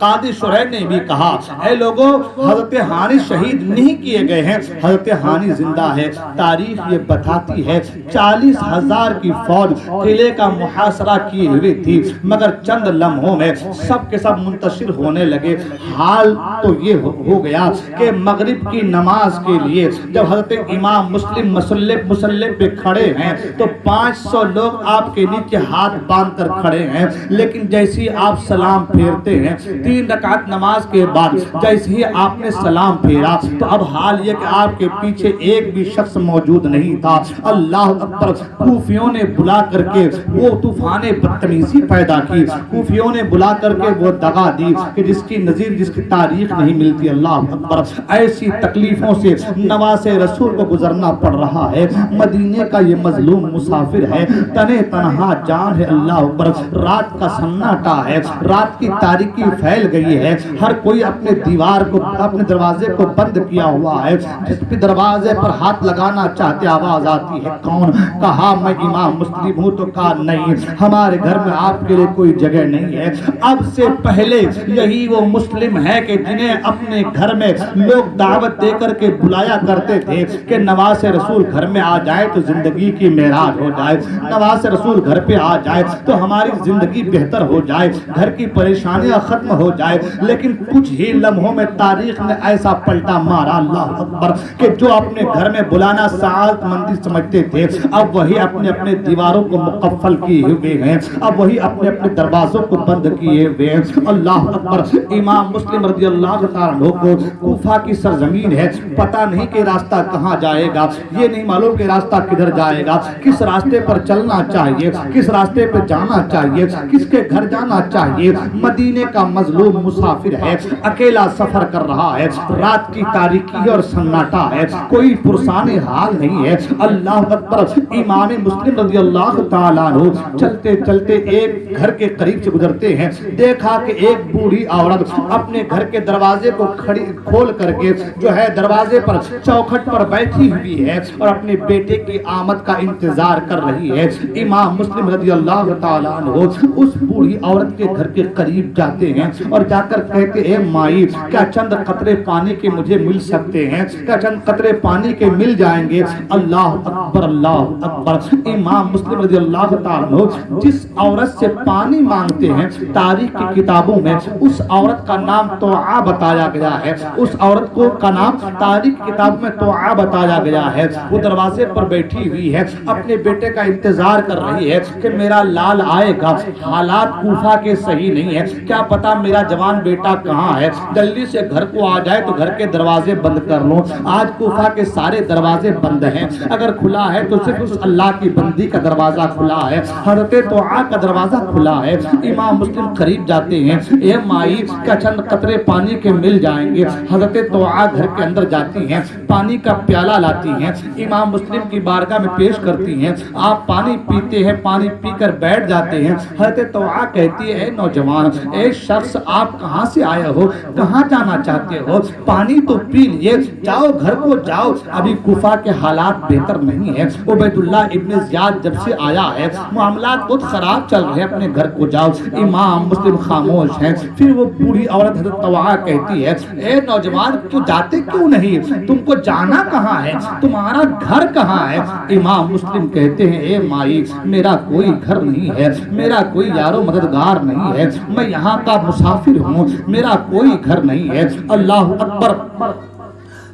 B: قاضی شریح نے بھی کہا اے لوگوں حضرت ہانی شہید نہیں کیے گئے ہیں، حضرت ہانی زندہ ہے۔ تاریخ یہ بتاتی ہے 40,000 کی فوج قلعے کا محاصرہ کیے ہوئے تھی، مگر چند لمحوں میں سب کے سب منتشر ہونے لگے۔ حال تو یہ ہو گیا کہ مغرب کی نماز کے لیے جب حضرت امام مسلم مسلح پہ کھڑے ہیں تو 500 لوگ آپ کے نیچے ہاتھ باندھ کر کھڑے ہیں، لیکن جیسے ہی آپ سلام پھیرتے ہیں 3 رکعت نماز کے بعد جیسے ہی آپ نے سلام پھیرا تو اب حال یہ کہ آپ کے پیچھے ایک بھی شخص موجود نہیں تھا۔ اللہ اکبر! کوفیوں نے بلا کر کے وہ طوفان بدتمیزی پیدا کی، کوفیوں نے بلا کر کے وہ دغا دی کہ جس کی نظیر جس کی تاریخ نہیں ملتی۔ اللہ اکبر! ایسی تکلیفوں سے نواز رسول کو گزرنا پڑ رہا ہے۔ مدینے کا یہ مظلوم مسافر ہے، تنے تنہا جان ہے۔ اللہ اکبر! رات کا سناٹا ہے، رات کی تاریکی پھیل گئی ہے، ہر کوئی اپنے دیوار کو اپنے دروازے کو بند کیا ہوا ہے۔ جس بھی دروازے پر ہاتھ لگانا چاہتے آواز آتی ہے کون؟ کہا میں امام مسلم ہوں تو کہا نہیں، ہمارے گھر میں آپ کے لیے کوئی جگہ نہیں ہے۔ اب سے پہلے یہی وہ مسلم ہے کہ جنہیں اپنے گھر میں لوگ دعوت دے کر کے بلایا کرتے تھے کہ نواز رسول گھر میں آ جائے تو زندگی کی معراج ہو جائے، نواز رسول گھر پہ آ جائے تو ہماری زندگی بہتر ہو جائے، گھر کی پریشانیاں ختم ہو جائے۔ لیکن کچھ ہی لمحوں میں تاریخ نے ایسا پلٹا مارا، اللہ اکبر، کہ جو اپنے گھر میں بلانا سعادت مندی سمجھتے تھے اب وہی اپنے اپنے دیواروں کو مقفل کیے ہوئے ہیں، اب وہی اپنے اپنے دروازوں کو بند کیے ہوئے ہیں۔ اللہ اکبر! امام مسلم رضی اللہ تعالیٰ عنہ کو کوفہ کی سرزمین ہے، پتہ نہیں کہ راستہ کہاں جائے گا، یہ نہیں معلوم کہ راستہ کدھر جائے گا، کس راستے پر چلنا چاہیے، کس راستے پر جانا چاہیے، کس کے گھر جانا چاہیے۔ مدینے کا مظلوم مسافر ہے، اکیلا سفر کر رہا ہے، رات کی تاریکی اور سناٹا ہے، کوئی پرسان حال نہیں ہے۔ اللہ اکبر! امام مسلم رضی اللہ تعالیٰ عنہ چلتے چلتے ایک گھر کے قریب سے گزرتے ہیں، دیکھا کہ ایک بوڑھی عورت اپنے گھر کے دروازے کو کھول کر کے جو ہے دروازے پر چوکھٹ پر بیٹھی ہوئی ہے اور اپنے بیٹے کی آمد کا انتظار کر رہی ہے۔ امام مسلم رضی اللہ تعالیٰ عنہ اس بوڑھی عورت کے گھر کے قریب جاتے ہیں اور جا کر کہتے اے مائی کیا چند قطرے پانی کے مجھے مل سکتے ہیں، کیا چند قطرے پانی کے مل جائیں گے؟ اللہ اکبر! اللہ اکبر! امام مسلم رضی اللہ تعالیٰ عنہ جس عورت سے پانی مانگتے ہیں تاریخ کی کتابوں میں اس عورت کا نام توعا بتایا گیا ہے، اس عورت کو کا نام تاریخ کی کتاب میں توعا بتایا گیا ہے۔ وہ دروازے پر بیٹھی ہوئی ہے، اپنے بیٹے کا انتظار کر رہی ہے کہ میرا لال آئے گا، حالات کوفہ کے صحیح نہیں ہے، کیا پتا میرا جوان بیٹا کہاں ہے، جلدی سے گھر کو آ جائے تو گھر کے دروازے بند کر لوں۔ آج کوفہ کے سارے دروازے بند ہیں، اگر کھلا ہے تو صرف اس اللہ کی بندی کا دروازہ کھلا ہے، حضرت توعا کا دروازہ کھلا ہے۔ امام مسلم قریب جاتے ہیں، اے مائی کیا چند قطرے پانی کے مل جائیں گے؟ حضرت توعا گھر کے اندر جاتی ہیں، پانی کا پیالہ لاتی ہیں، امام مسلم کی بارگاہ میں پیش کرتی ہیں، آپ پانی پیتے ہیں، پانی پی کر بیٹھ جاتے ہیں۔ حضرت توعا کہتی ہے اے نوجوان، اے شخص آپ کہاں سے آئے ہو، کہاں جانا چاہتے ہو؟ پانی تو پی لیے، جاؤ گھر کو جاؤ، ابھی کوفہ کے حالات بہتر نہیں ہے، عبید اللہ ابن زیاد جب سے آیا ہے معاملات بہت خراب چل رہے ہیں، اپنے گھر کو جاؤ۔ امام مسلم خاموش ہیں، پھر وہ بوڑھی عورت حضرت توعا کہتی ہے اے نوجوان کیوں جاتے کیوں نہیں، تم کو جانا کہاں ہے، تمہارا گھر کہاں ہے؟ امام مسلم کہتے ہیں اے مائی میرا کوئی گھر نہیں ہے، میرا کوئی یار و مددگار نہیں ہے، میں یہاں کا مسافر ہوں، میرا کوئی گھر نہیں ہے۔ اللہ اکبر!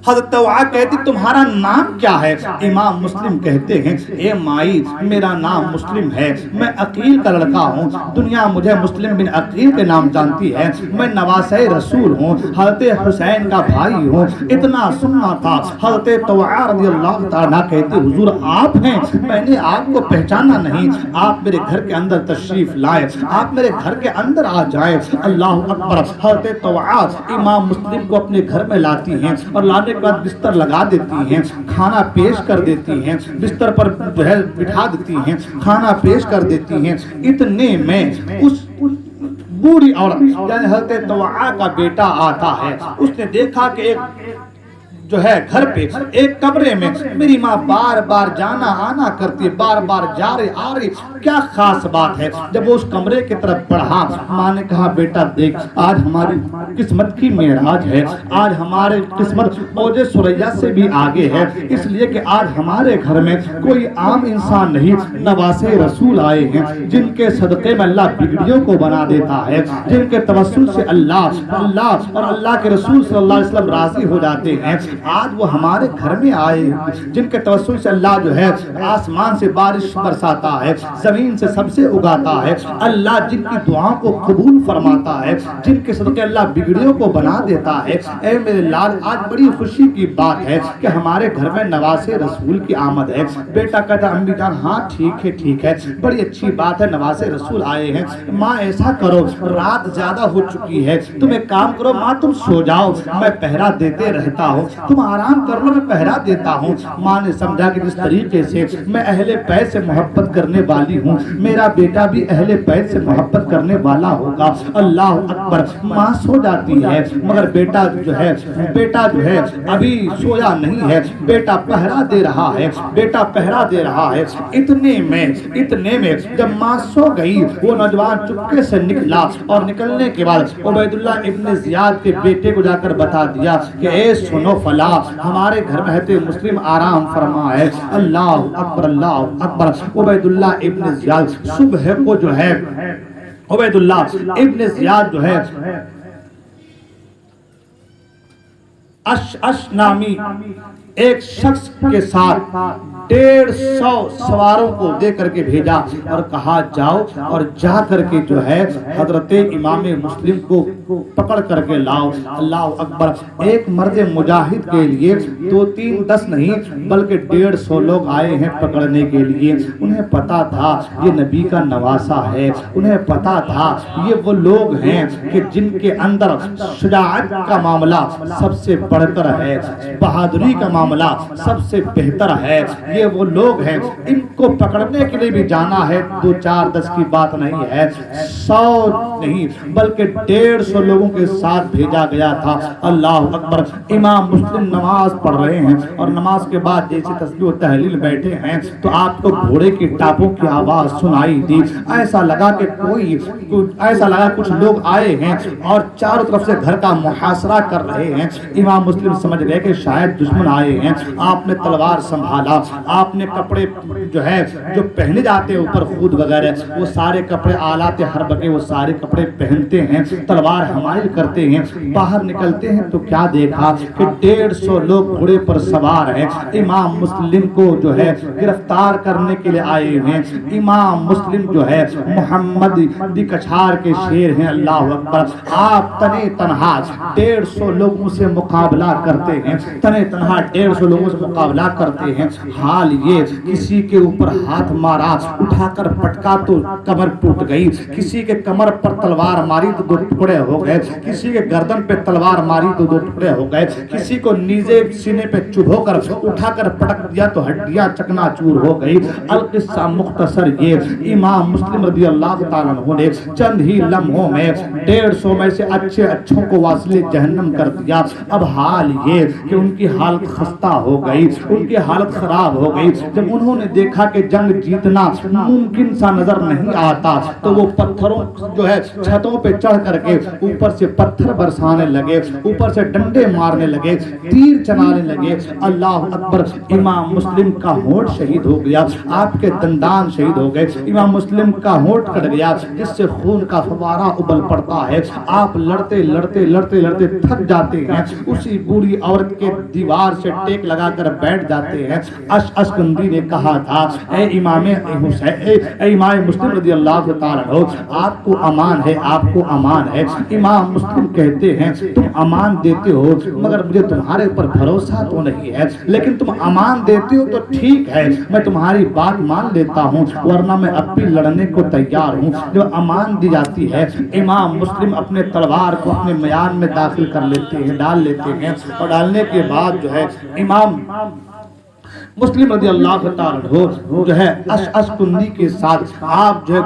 B: حضرت توعا کہتی تمہارا نام کیا ہے؟ امام مسلم کہتے ہیں اے مائی میرا نام مسلم ہے، میں عقیل کا لڑکا ہوں، دنیا مجھے مسلم بن عقیل کے نام جانتی ہے، میں نواسہ رسول ہوں، حضرت حسین کا بھائی ہوں۔ اتنا سننا تھا، حضرت توعا رضی اللہ تعالیٰ کہتے حضور آپ ہیں، میں نے آپ کو پہچانا نہیں، آپ میرے گھر کے اندر تشریف لائے، آپ میرے گھر کے اندر آ جائیں۔ اللہ اکبر! حضرت توعا امام مسلم کو اپنے گھر میں لاتی ہیں اور لانے کے بعد بستر لگا دیتی ہیں، کھانا پیش کر دیتی ہیں، بستر پر جو ہے بٹھا دیتی ہیں، کھانا پیش کر دیتی ہیں۔ اتنے میں اس بوڑھی عورت یعنی حضرت توعا کا بیٹا آتا ہے، اس نے دیکھا کہ ایک جو ہے گھر پہ ایک کمرے میں میری ماں بار بار جانا آنا کرتی ہے، بار بار جا رہی آ رہی، کیا خاص بات ہے؟ جب وہ اس کمرے کی طرف بڑھا، ماں نے کہا بیٹا دیکھ، آج ہماری قسمت کی معراج ہے، آج ہمارے قسمت موج ثریا سے بھی آگے ہے، اس لیے کہ آج ہمارے گھر میں کوئی عام انسان نہیں، نواسے رسول آئے ہیں جن کے صدقے میں اللہ بگڑیوں کو بنا دیتا ہے، جن کے توسل سے اللہ اور اللہ کے رسول صلی اللہ علیہ وسلم راضی ہو جاتے ہیں۔ آج وہ ہمارے گھر میں آئے ہیں جن کے توسل سے اللہ جو ہے آسمان سے بارش برساتا ہے، زمین سے سبزے اگاتا ہے، اللہ جن کی دعاؤں کو قبول فرماتا ہے، جن کے صدقے اللہ بگڑیوں کو بنا دیتا ہے۔ اے میرے لال، آج بڑی خوشی کی بات ہے کہ ہمارے گھر میں نواسے رسول کی آمد ہے۔ بیٹا کہتا امی جان ہاں ٹھیک ہے، بڑی اچھی بات ہے، نواسے رسول آئے ہیں۔ ماں ایسا کرو، رات زیادہ ہو چکی ہے، تم ایک کام کرو ماں، تم سو جاؤ، میں پہرا دیتے رہتا ہوں، تم آرام کر لو، میں پہرا دیتا ہوں۔ ماں نے سمجھا کہ جس طریقے سے میں اہل بیت سے محبت کرنے والی ہوں، میرا بیٹا بھی اہل بیت سے محبت کرنے والا ہوگا۔ اللہ اکبر۔ ماں سو جاتی ہے مگر بیٹا جو ہے ابھی سویا نہیں ہے، بیٹا پہرا دے رہا ہے۔ اتنے میں جب ماں سو گئی، وہ نوجوان چپکے سے نکلا اور نکلنے کے بعد عبید اللہ ابن زیاد کے بیٹے کو جا کر بتا دیا کہ اے سنو فلاں، ہمارے گھر میں ہے مسلم آرام فرما ہے۔ اللہ اکبر اللہ اکبر۔ عبید اللہ ابن زیاد صبح کو جو ہے عبید اللہ ابن زیاد جو ہے اش نامی ایک شخص کے ساتھ 150 سواروں کو دے کر کے بھیجا اور کہا جاؤ اور جا کر کے جو ہے حضرت امام مسلم کو پکڑ کر کے لاؤ۔ اللہ اکبر۔ ایک مرد مجاہد کے لیے 2 3 10 نہیں بلکہ 150 لوگ آئے ہیں پکڑنے کے لیے۔ انہیں پتا تھا یہ نبی کا نواسا ہے، انہیں پتا تھا یہ وہ لوگ ہیں کہ جن کے اندر شجاعت کا معاملہ سب سے بڑھ کر ہے، بہادری کا معاملہ سب سے بہتر ہے، یہ وہ لوگ ہیں۔ ان کو پکڑنے کے لیے بھی جانا ہے، 2 4 10 کی بات نہیں ہے، 100 نہیں بلکہ 150 لوگوں کے ساتھ بھیجا گیا تھا۔ اللہ اکبر۔ امام مسلم نماز پڑھ رہے ہیں اور نماز کے بعد جیسے تسبیح و تحلیل بیٹھے ہیں تو آپ کو گھوڑے کی ٹاپوں کی آواز سنائی دی۔ ایسا لگا کہ کچھ لوگ آئے ہیں اور چاروں طرف سے گھر کا محاصرہ کر رہے ہیں۔ امام مسلم سمجھ گئے کہ شاید دشمن آئے ہیں۔ آپ نے تلوار سنبھالا، آپ نے کپڑے جو پہنے جاتے ہیں اوپر خود وغیرہ وہ سارے کپڑے آلات حرب کے وہ سارے کپڑے پہنتے ہیں، تلوار حمائل کرتے ہیں، باہر نکلتے ہیں تو کیا دیکھا کہ 150 لوگ گھوڑے پر سوار ہیں، امام مسلم کو جو ہے گرفتار کرنے کے لیے آئے ہیں۔ امام مسلم جو ہے محمد دی کچھار کے شیر ہیں۔ اللہ اکبر۔ آپ تنے تنہا 150 لوگوں سے مقابلہ کرتے ہیں، تنے تنہا 150 لوگوں سے مقابلہ کرتے ہیں۔ حال یہ کسی کے اوپر ہاتھ مارا، اٹھا کر پٹکا تو کمر ٹوٹ گئی، کسی کے کمر پر تلوار ماری تو 2 ٹکڑے ہو گئے، کسی کے گردن پہ تلوار ماری تو 2 ٹکڑے ہو گئے، کسی کو نیزے سینے پہ چبھو کر اٹھا کر پٹک دیا تو ہڈیاں چکنا چور ہو گئی۔ القصہ مختصر یہ، امام مسلم رضی اللہ تعالیٰ عنہ نے چند ہی لمحوں میں 150 میں سے اچھوں کو واصل جہنم کر دیا۔ اب حال یہ کہ ان کی حالت خستہ ہو گئی، ان کی حالت خراب ہو گئی۔ جب انہوں نے دیکھا کہ جنگ جیتنا ممکن سا نظر نہیں آتا تو وہ پتھروں جو ہے چھتوں پہ چڑھ کر کے اوپر سے پتھر برسانے لگے، اوپر سے ڈنڈے مارنے لگے، تیر چلانے لگے۔ اللہ اکبر۔ امام مسلم کا ہونٹ شہید ہو گیا، آپ کے دندان شہید ہو گئے، امام مسلم کا ہونٹ کٹ گیا جس سے خون کا فوارہ ابل پڑتا ہے۔ آپ لڑتے تھک جاتے ہیں، اسی بوڑھی عورت کے دیوار سے ٹیک لگا کر بیٹھ جاتے ہیں۔ اشکندی نے کہا تھا اے امام مسلم رضی اللہ تعالیٰ عنہ، آپ کو امان ہے، آپ کو امان ہے۔ امام مسلم کہتے ہیں تم امان دیتے ہو مگر مجھے تمہارے اوپر بھروسہ تو نہیں ہے، لیکن تم امان دیتے ہو تو ٹھیک ہے، میں تمہاری بات مان لیتا ہوں ورنہ میں اب بھی لڑنے کو تیار ہوں۔ جب امان دی جاتی ہے امام مسلم اپنے تلوار کو اپنے میان میں داخل کر لیتے ہیں، ڈال لیتے ہیں اور ڈالنے کے بعد جو ہے امام مسلم رضی اللہ تعالیٰ عنہ جو ہے اشعث کندی کے ساتھ آپ جو ہے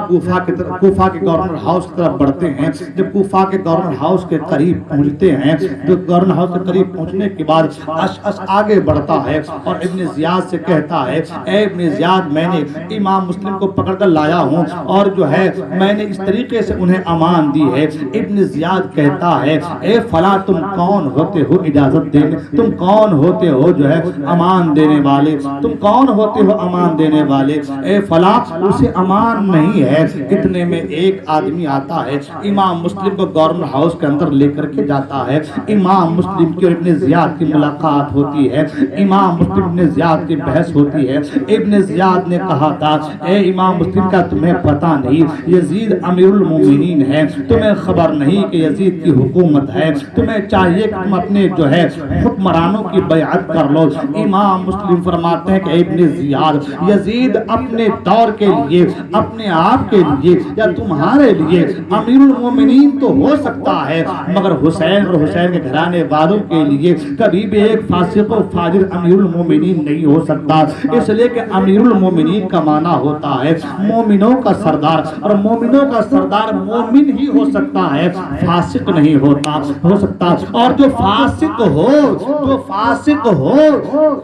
B: کوفہ کے گورنر ہاؤس کی طرف بڑھتے ہیں. جب کوفہ کے گورنر ہاؤس کے قریب پہنچتے ہیں تو گورنر ہاؤس کے قریب پہنچنے کے بعد اشعث آگے بڑھتا ہے اور ابن زیاد سے کہتا ہے اے ابن زیاد میں نے امام مسلم کو پکڑ کر لایا ہوں اور جو ہے میں نے اس طریقے سے انہیں امان دی ہے. ابن زیاد کہتا ہے اے فلاں تم کون ہوتے ہو اجازت دینے, تم کون ہوتے ہو جو ہے امان دینے والے, تم کون ہوتے ہو امان دینے والے. اے فلاں اسے امان نہیں ہے. اتنے میں ایک آدمی آتا ہے, امام مسلم کو گورنر ہاؤس کے اندر لے کر کے جاتا ہے. امام مسلم کی اور ابن زیاد کی ملاقات ہوتی ہے. امام مسلم ابن زیاد کی بحث ہوتی ہے. ابن زیاد نے کہا تھا اے امام مسلم کا تمہیں پتہ نہیں یزید امیر المومنین ہے, تمہیں خبر نہیں کہ یزید کی حکومت ہے, تمہیں چاہیے کہ تم اپنے جو ہے حکمرانوں کی بیعت کر لو. امام مسلم فرماتے ہیں کہ ابن زیاد یزید اپنے دور کے لیے, اپنے آپ کے لیے یا تمہارے لیے امیر المومنین تو ہو سکتا ہے, مگر حسین اور حسین کے گھرانے والوں کے لیے کبھی بھی ایک فاسق و فاجر امیر المومنین نہیں ہو سکتا. اس لیے کہ امیر المومنین کا معنی ہوتا ہے مومنوں کا سردار, اور مومنوں کا سردار مومن ہی ہو سکتا ہے, فاسق نہیں ہو سکتا. اور جو فاسق ہو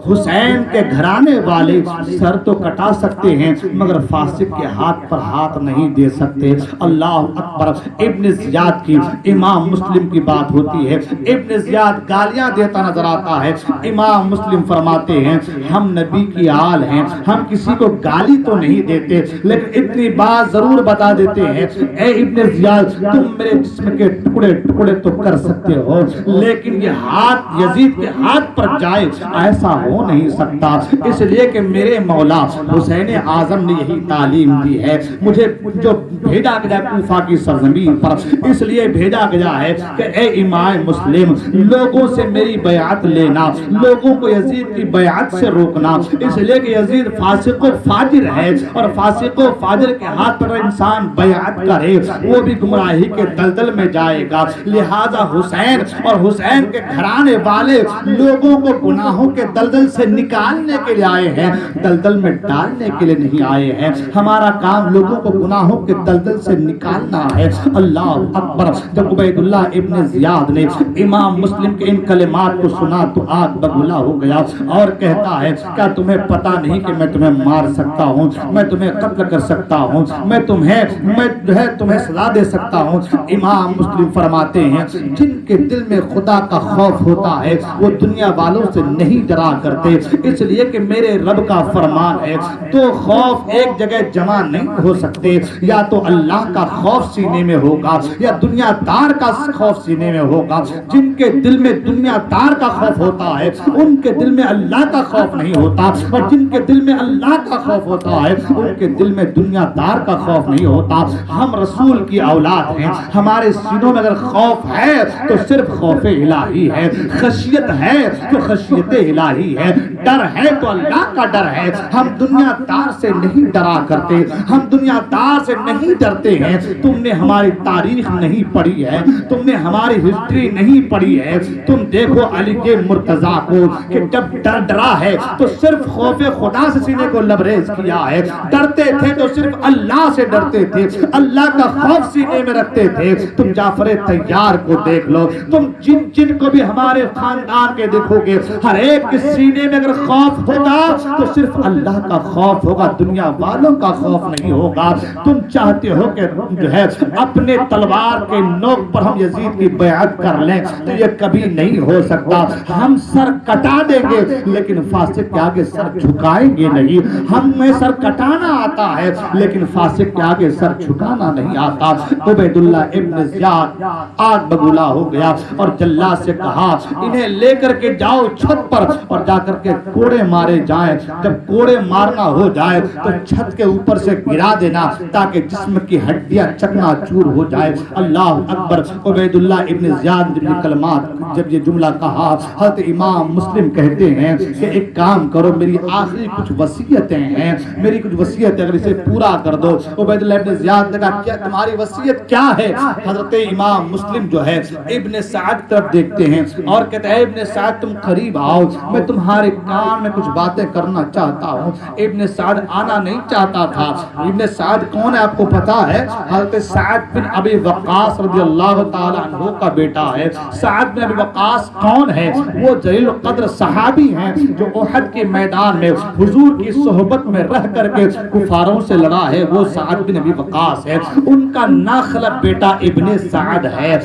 B: حسین کے گھرانے والے سر تو کٹا سکتے ہیں مگر فاسق کے ہاتھ پر ہاتھ نہیں دے سکتے. اللہ اکبر. ابن زیاد کی امام مسلم کی بات ہوتی ہے. ابن زیاد گالیاں دیتا نظر آتا ہے. امام مسلم فرماتے ہیں ہم نبی کی آل ہیں, ہم کسی کو گالی تو نہیں دیتے لیکن اتنی بات ضرور بتا دیتے ہیں اے ابن زیاد تم میرے جسم کے ٹکڑے ٹکڑے تو کر سکتے ہو لیکن یہ ہاتھ یزید کے ہاتھ پر جائے ایسا ہو نہیں سکتا. اس لیے کہ میرے مولا حسین اعظم نے یہی تعلیم دی ہے. مجھے جو بھیجا گیا کوفہ کی سرزمین پر اس لیے بھیجا گیا ہے کہ اے امام مسلم لوگوں سے میری بیعت لینا, لوگوں کو یزید کی بیعت سے روکنا. اس لیے کہ یزید فاسق و فاجر ہے اور فاسق و فاجر کے ہاتھ پر انسان بیعت کرے وہ بھی گمراہی کے دلدل میں جائے گا. لہذا حسین اور حسین کے گھرانے والے لوگوں کو گناہوں کے دلدل سے نکالنے کے لیے آئے ہیں, دلدل میں ڈالنے کے لیے نہیں آئے ہیں. ہمارا کام لوگوں کو گناہوں کے دلدل سے نکالنا ہے. اللہ اکبر. جب عبید اللہ ابن زیاد نے امام مسلم کے ان کلمات کو سنا تو آگ بگولا ہو گیا اور کہتا ہے کیا تمہیں پتا نہیں کہ میں تمہیں مار سکتا ہوں, میں تمہیں قتل کر سکتا ہوں, میں تمہیں سزا دے سکتا ہوں. امام مسلم فرماتے ہیں جن کے دل میں خدا کا خوف ہوتا ہے وہ دنیا والوں سے نہیں ڈرا کرتے. اس لیے کہ میرے رب کا فرمان ہے تو خوف ایک جگہ جمع نہیں ہو سکتے, یا تو اللہ کا خوف سینے میں ہوگا یا دنیا دار کا خوف سینے میں ہوگا. جن کے دل میں دنیا دار کا خوف ہوتا ہے ان کے دل میں اللہ کا خوف نہیں ہوتا, اور جن کے دل میں اللہ کا خوف ہوتا ہے ان کے دل میں دنیا دار کا خوف نہیں ہوتا. ہم رسول کی اولاد ہیں, ہمارے سینوں میں اگر خوف ہے تو صرف خوف الہی ہے, خشیت ہے تو خشیت الہی ہے, ڈر ہے تو اللہ کا ڈر ہے. ہم دنیا دار سے نہیں ڈرا کرتے, ہم دنیا دار سے نہیں ڈرتے ہیں. تم نے ہماری تاریخ نہیں پڑھی ہے, تم نے ہماری ہسٹری نہیں پڑھی ہے. تم دیکھو علی کے مرتضیٰ کو کہ جب ڈرا ہے تو صرف خوف خدا سے سینے کو لبریز کیا ہے, ڈرتے تھے تو صرف اللہ سے ڈرتے تھے, اللہ کا خوف سینے میں رکھتے تھے. تم جعفر طیار کو دیکھ لو, تم جن کو بھی ہمارے خاندان کے دیکھو گے ہر ایک کے سینے میں اگر خوف ہوگا تو صرف اللہ کا خوف ہوگا, دنیا والوں کا خوف نہیں ہوگا. تم چاہتے ہو کہ جو ہے اپنے تلوار کے نوک پر ہم یزید کی بیعت کر لیں تو یہ کبھی نہیں ہو سکتا. ہم سر کٹا دیں گے لیکن فاسق کے آگے سر جھکائیں گے نہیں. ہمیں سر کٹانا آتا ہے لیکن فاسق کے آگے سر جھکانا نہیں آتا. عبید اللہ ابن زیاد آگ بگولا ہو گیا اور جلاد سے کہا انہیں لے کر کے جاؤ چھت پر اور جا کر کے کوڑے مارے جائیں. جب کوڑے مارنا ہو جائے تو چھت کے اوپر سے گرا دینا تاکہ جسم کی ہڈیاں چکنا چور ہو جائے. اللہ اکبر. عبید اللہ ابن زیاد نے کلمات جب یہ جملہ کہا حضرت امام مسلم کہتے ہیں کہ ایک کام کرو, میری آخری کچھ وصیتیں ہیں, میری کچھ وصیتیں اگر اسے پورا کر دو. عبید اللہ ابن زیاد نے کہا کیا تمہاری وصیت کیا ہے؟ حضرت امام مسلم جو ہے ابن سعد طرف دیکھتے ہیں اور کہتے ہیں ابن سعد تم قریب آؤ, میں تمہارے کان میں کچھ باتیں کرنا چاہتا ہوں۔ ابن سعد آنا نہیں چاہتا تھا۔ ابن سعد کون ہے آپ کو پتا ہے؟ حضرت سعد بن ابی وقاص رضی اللہ تعالی عنہ کا بیٹا ہے۔ سعد بن ابی وقاص کون ہے؟ وہ جلیل القدر صحابی ہیں جو احد کے میدان میں حضور کی صحبت میں رہ کر کے کفاروں سے لڑا ہے، وہ سعد بن ابی وقاص ہے۔ ان کا ناخلف بیٹا ابن سعد ہے۔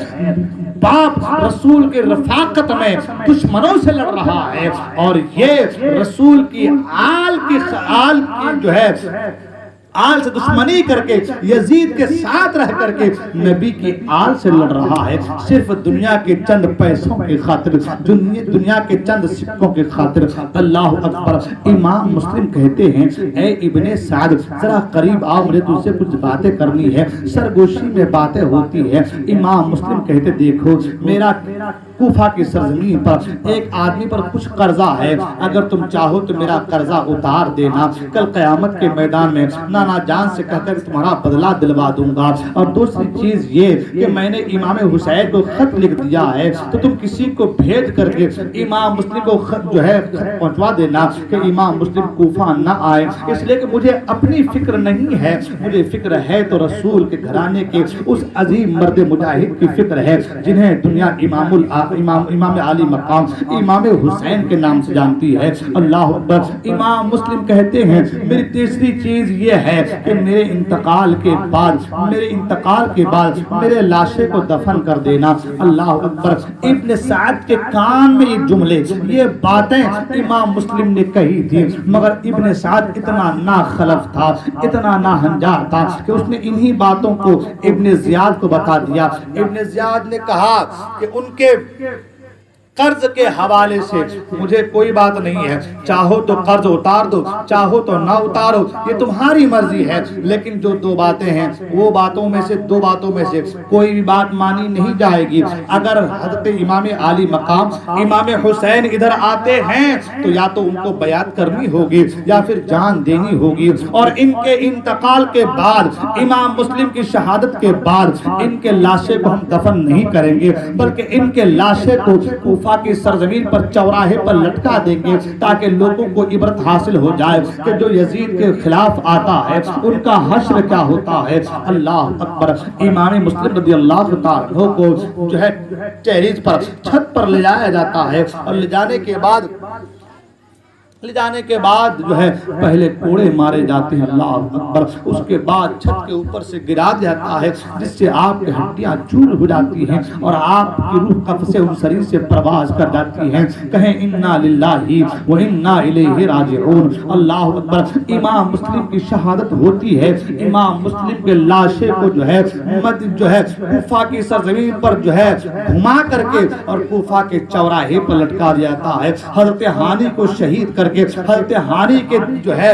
B: باپ رسول کے رفاقت میں دشمنوں سے لڑ رہا ہے، اور یہ رسول کی آل کی جو ہے آل سے دشمنی کر کے یزید کے ساتھ رہ کر کے نبی کی آل سے لڑ رہا ہے، صرف دنیا کے چند پیسوں کی خاطر، دنیا کے چند سکوں کی خاطر۔ اللہ اکبر۔ امام مسلم کہتے ہیں اے ابن سعد ذرا قریب آؤ، مجھے تجھ سے کچھ باتیں کرنی ہے، سرگوشی میں باتیں ہوتی ہے۔ امام مسلم کہتے دیکھو میرا کوفہ کی سرزمین پر ایک آدمی پر کچھ قرضہ ہے، اگر تم چاہو تو میرا قرضہ اتار دینا، کل قیامت کے میدان میں نانا جان سے کہہ کر تمہارا بدلہ دلوا دوں گا۔ اور دوسری چیز یہ کہ میں نے امام حسین کو خط لکھ دیا ہے، تو تم کسی کو بھیج کر کے امام مسلم کو خط جو ہے پہنچوا دینا کہ امام مسلم کوفہ نہ آئے، اس لیے کہ مجھے اپنی فکر نہیں ہے، مجھے فکر ہے تو رسول کے گھرانے کے اس عظیم مرد مجاہد کی فکر ہے جنہیں دنیا امام علی مقام امام حسین کے نام سے جانتی ہے۔ اللہ اکبر۔ امام مسلم کہتے ہیں میری تیسری چیز یہ ہے کہ میرے انتقال کے بعد میرے لاشے کو دفن کر دینا۔ اللہ اکبر۔ ابن سعد کے کان میں یہ جملے، یہ باتیں امام مسلم نے کہی تھی، مگر ابن سعد اتنا ناخلف تھا، اتنا ناہنجار تھا کہ اس نے انہی باتوں کو ابن زیاد کو بتا دیا۔ ابن زیاد نے کہا کہ ان کے قرض کے حوالے سے مجھے کوئی بات نہیں ہے، چاہو تو قرض اتار دو، چاہو تو نہ اتارو، یہ تمہاری مرضی ہے، لیکن جو دو باتیں ہیں وہ دو باتوں میں سے کوئی بھی بات مانی نہیں جائے گی۔ اگر حضرت امام علی مقام امام حسین ادھر آتے ہیں تو یا تو ان کو بیعت کرنی ہوگی یا پھر جان دینی ہوگی، اور ان کے انتقال کے بعد امام مسلم کی شہادت کے بعد ان کے لاشے کو ہم دفن نہیں کریں گے، بلکہ ان کے لاشے کو کوفہ کی سرزمین پر چوراہے پر لٹکا دیں گے تاکہ لوگوں کو عبرت حاصل ہو جائے کہ جو یزید کے خلاف آتا ہے ان کا حشر کیا ہوتا ہے۔ اللہ اکبر۔ امام مسلم رضی اللہ تعالیٰ کو جو ہے چہریز پر چھت پر لے جایا جاتا ہے، اور لے جانے کے بعد جو ہے پہلے کوڑے مارے جاتے ہیں، اللہ اکبر، اس کے بعد چھت کے اوپر سے گرا جاتا ہے جس سے آپ کی ہڈیاں چور ہو جاتی ہیں اور آپ کی روح قفس انصری سے پرواز کر جاتی ہیں۔ کہیں انا للہ و انا الیہ راجعون۔ اللہ اکبر۔ امام مسلم کی شہادت ہوتی ہے، امام مسلم کے لاشے کو جو ہے کوفہ کی سرزمین پر جو ہے گھما کر کے اور کوفہ کے چوراہے پر لٹکا دیا جاتا ہے۔ حضرت ہانی کو شہید کر کے حضرت ہانی کے جو ہے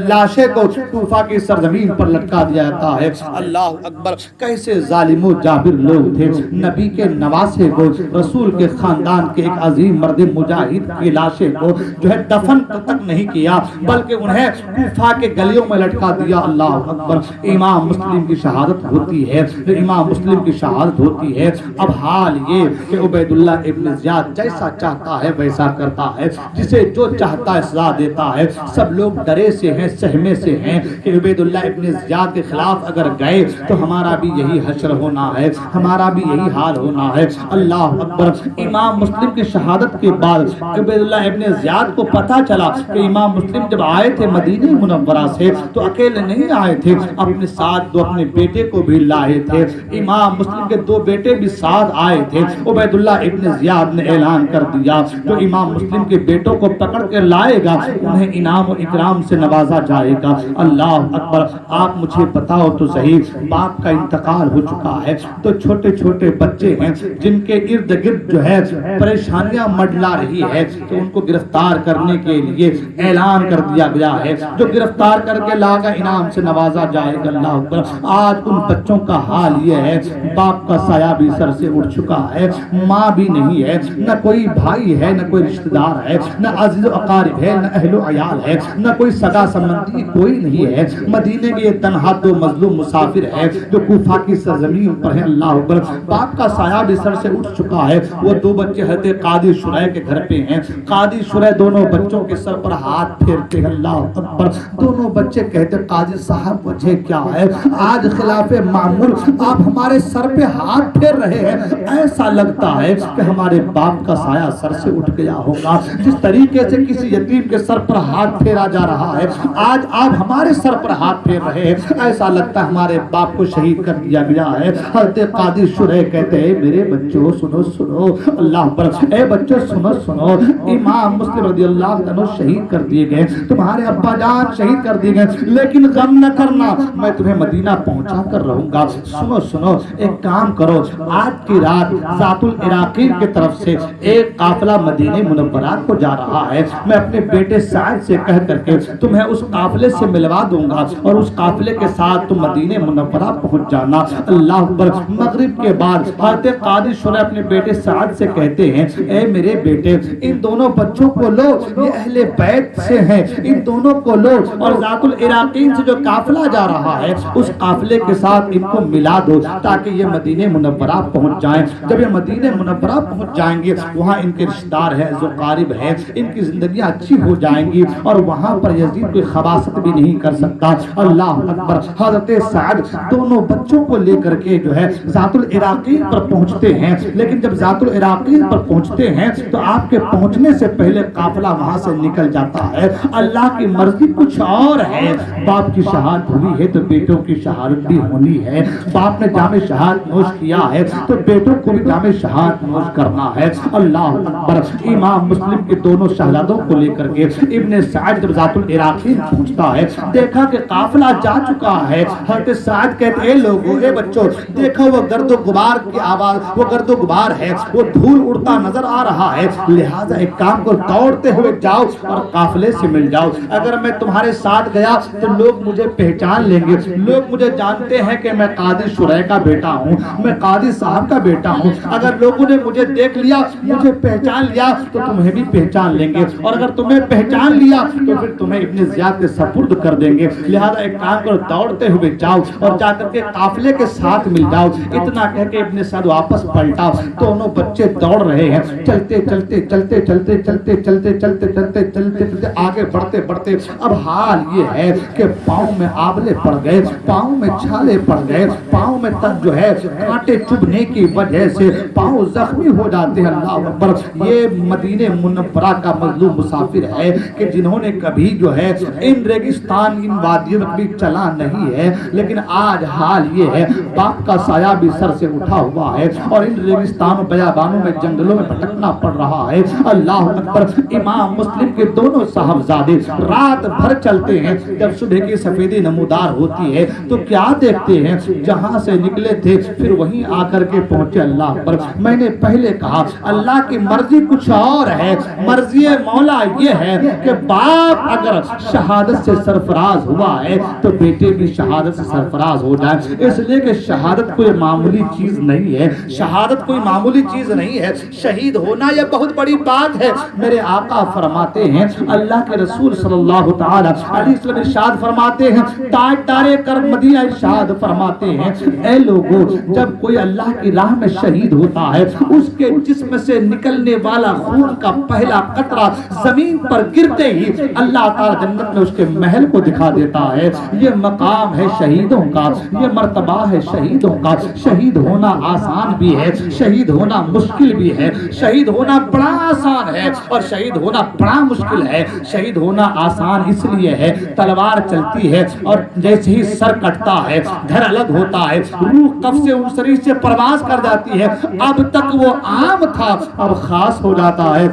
B: لاشے کو کوفہ کی سرزمین پر لٹکا دیا جاتا ہے۔ اللہ اکبر۔ کیسے ظالم و جابر لوگ تھے، نبی کے نواسے کو، رسول کے خاندان کے ایک عظیم مرد مجاہد کی لاشے کو جو ہے دفن تک نہیں کیا بلکہ انہیں کوفہ کے گلیوں میں لٹکا دیا۔ اللہ اکبر۔ امام مسلم کی شہادت ہوتی ہے، امام مسلم کی شہادت ہوتی ہے۔ اب حال یہ کہ عبید اللہ ابن زیاد جیسا چاہتا ہے ویسا کرتا ہے، جسے جو چاہتا ہے سزا دیتا ہے۔ سب لوگ ڈرے سے ہیں، سہمے سے ہیں کہ عبید اللہ ابن زیاد کے خلاف اگر گئے تو ہمارا بھی یہی حشر ہونا ہے، ہمارا بھی یہی حال ہونا ہے۔ اللہ اکبر۔ امام مسلم کی شہادت کے بعد عبید اللہ ابن زیاد کو پتا چلا کہ امام مسلم جب آئے تھے مدینہ منورہ سے تو اکیلے نہیں آئے تھے، اپنے ساتھ دو اپنے بیٹے کو بھی لائے تھے۔ امام مسلم کے دو بیٹے بھی ساتھ آئے تھے۔ عبید اللہ ابن زیاد نے اعلان کر دیا جو امام مسلم کے بیٹوں کو پکڑ کے لائے گا انہیں انعام و اکرام سے نوازا جائے گا۔ اللہ اکبر۔ آپ مجھے بتاؤ تو صحیح، باپ کا انتقال ہو چکا ہے تو چھوٹے چھوٹے بچے ہیں جن کے ارد گرد جو ہے پریشانیاں مڈلا رہی ہے تو ان کو گرفتار کرنے کے لیے اعلان کر دیا گیا ہے جو گرفتار کر کے لاگا انعام سے نوازا جائے گا۔ اللہ اکبر۔ آج ان بچوں کا حال یہ ہے، باپ کا سایہ بھی سر سے اٹھ چکا ہے، ماں بھی نہیں ہے، نہ کوئی بھائی ہے، نہ کوئی رشتہ دار ہے، نہ عزیز و اقارب ہے، نہ اہل و عیال ہے، نہ کوئی سگا سمبندی کوئی نہیں ہے۔ مدینے کے یہ تنہا دو مظلوم مسافر ہے جو کوفہ کی سرزمین پر ہے۔ اللہ اکبر، باپ کا سایہ بھی سر سے اٹھ چکا ہے۔ وہ دو بچے حضرت قاضی شرح کے گھر پہ ہیں۔ قاضی شرح دونوں بچوں کے سر پر ہاتھ پھیرتے ہیں۔ اللہ اکبر، دونوں بچے کہتے قاضی صاحب وجہ کیا ہے؟ آج خلاف معمول آپ ہمارے سر پہ ہاتھ پھیر رہے ہیں، ایسا لگتا ہے کہ ہمارے باپ کا سایہ سر سے اٹھ گیا ہوگا۔ جس طریقے سے کسی یتیم کے سر پر ہاتھ پھیرا جا رہا ہے، آج آپ ہمارے سر پر ہاتھ پھیر رہے ہیں، ایسا لگتا ہے ہمارے باپ کو شہید کر دیا گیا ہے۔ حضرت قاضی شرح کہتے ہیں میرے بچوں سنو سنو، اللہ پر اے بچوں سنو سنو، امام مسلم رضی اللہ عنہ شہید کر دیے گئے، تمہارے ابا جان شہید کر دیے گئے، لیکن غم نہ کرنا، میں تمہیں مدینہ پہنچا کر رہوں گا۔ سنو سنو، ایک کام کرو، آج کی رات ذات العراقین کی طرف سے ایک قافلہ مدینہ منورہ کو جا رہا ہے، میں اپنے بیٹے سعد سے کہہ کر کے تمہیں اس قافلے سے ملوا دوں گا اور اس قافلے کے ساتھ تم مدینہ منورہ پہنچ جانا۔ اللہ اکبر، مغرب کے بعد حضرت قاضی شرح اپنے بیٹے سعد سے کہتے ہیں اے میرے بیٹے، ان دونوں بچوں کو لو، یہ اہل بیت سے ہیں، ان دونوں کو لو اور ذات العراقین سے جو قافلہ جا رہا ہے اس قافلے کے ساتھ ان کو ملا دو تاکہ یہ مدینہ منورہ پہنچ جائیں۔ جب یہ مدینہ منورہ پہنچ جائیں گے، وہاں ان کے رشتہ دار ہیں جو قارب ہیں، ان کی زندگیاں اچھی ہو جائیں گی اور وہاں پر یزید کوئی خباثت بھی نہیں کر سکتا۔ اللہ اکبر، حضرت سعد دونوں بچوں کو لے کر کے جو ہے ذات العراقین پر پہنچتے ہیں، لیکن جب ذات العراقین پر پہنچتے ہیں تو آپ کے پہنچنے سے پہلے قافلہ وہاں سے نکل جاتا ہے۔ اللہ کی مرضی کچھ اور ہے، باپ کی شہادت ہوئی ہے تو بیٹوں کی شہادت بھی ہونی ہے، باپ نے جام شہادت نوش کیا ہے تو بیٹوں کو بھی جام شہادت نوش کرنا ہے۔ اللہ اکبر، امام مسلم کے دونوں شہزادوں کو لے کر کے ابن سعد جب ذات العراقین پہنچتا ہے، دیکھا کہ قافلہ جا چکا ہے۔ حضرت سعد کہتے ہیں لوگوں، اے بچوں دیکھو وہ گرد و غبار کی آواز، وہ گرد و غبار ہے، وہ دھول اڑتا نظر آ رہا ہے، لہٰذا ایک کام کو دوڑتے ہوئے جاؤ اور قافلے سے مل جاؤ۔ اگر میں تمہارے ساتھ گیا تو لوگ مجھے پہچان لیں گے، لوگ مجھے جانتے ہیں کہ میں قاضی شرح کا بیٹا ہوں، میں قاضی صاحب کا بیٹا ہوں۔ اگر لوگوں نے مجھے دیکھ لیا، مجھے پہچان لیا تو تمہیں بھی پہچان لیں گے، اور اگر تمہیں پہچان لیا تو پھر تمہیں ابن زیاد کے سپرد کر دیں گے، لہذا ایک کام کرو دوڑتے ہوئے جاؤ اور جا کر کے قافلے کے ساتھ مل جاؤ۔ اتنا کہہ کے ابن سعد واپس پلٹا، دونوں بچے دوڑ رہے ہیں، چلتے چلتے چلتے چلتے چلتے چلتے چلتے چلتے چلتے آگے بڑھتے بڑھتے اب حال یہ ہے کہ پاؤں میں آبلے پڑ گئے، پاؤں میں چھالے پڑ گئے، پاؤں میں تک جو ہے کانٹے چبھنے کی وجہ سے پاؤں زخمی ہو جاتے ہیں۔ اللہ اکبر، یہ مدینہ منورہ کا مظلوم مسافر ہے کہ جنہوں نے کبھی جو ہے ان ریگستان ان وادیوں میں کبھی چلا نہیں ہے، لیکن آج حال یہ ہے باپ کا سایہ بھی سر سے اٹھا ہوا ہے اور ان ریگستانوں بیابانوں میں جنگلوں میں بھٹکنا پڑ رہا ہے۔ اللہ اکبر، امام مسلم کے دونوں صاحبزادے رات بھر چلتے ہیں، جب صبح کی سفیدی نمودار ہوتی ہے تو کیا دیکھتے ہیں، جہاں سے نکلے تھے پھر وہیں آ کر کے پہنچے۔ اللہ اکبر، میں نے پہلے کہا اللہ کی مرضی کچھ اور ہے، مرضی مولا یہ ہے کہ باپ اگر شہادت سے سرفراز ہوا ہے تو بیٹے بھی شہادت سے سرفراز ہو جائیں، اس لیے کہ شہادت کوئی معمولی چیز نہیں ہے، شہادت کوئی معمولی چیز نہیں ہے، شہید ہونا یہ بہت بڑی بات ہے۔ میرے آقا فرماتے ہیں، اللہ کے رسول صلی اللہ تعالی علیہ وسلم ارشاد فرماتے ہیں، تاجدار کرم مدینہ ارشاد فرماتے ہیں، اے لوگوں جب کوئی اللہ کی راہ میں شہید ہوتا ہے اس کے جسم سے نکلنے والا خون کا پہلا قطرہ زمین پر گرتے ہی اللہ تعالی جنت میں اس کے محل کو دکھا دیتا ہے۔ یہ مقام ہے شہیدوں کا، یہ مرتبہ ہے شہیدوں کا۔ شہید ہونا آسان بھی ہے، شہید ہونا مشکل بھی ہے، شہید ہونا بڑا آسان ہے اور شہید ہونا بڑا مشکل ہے۔ شہید ہونا آسان اس لیے ہے، تلوار چلتی ہے اور جیسے ہی سر کٹتا ہے گھر الگ ہوتا ہے، روح کف سے انسری سے پرواز کر جاتی ہے، اب تک وہ عام تھا اب خاص ہو جاتا ہے،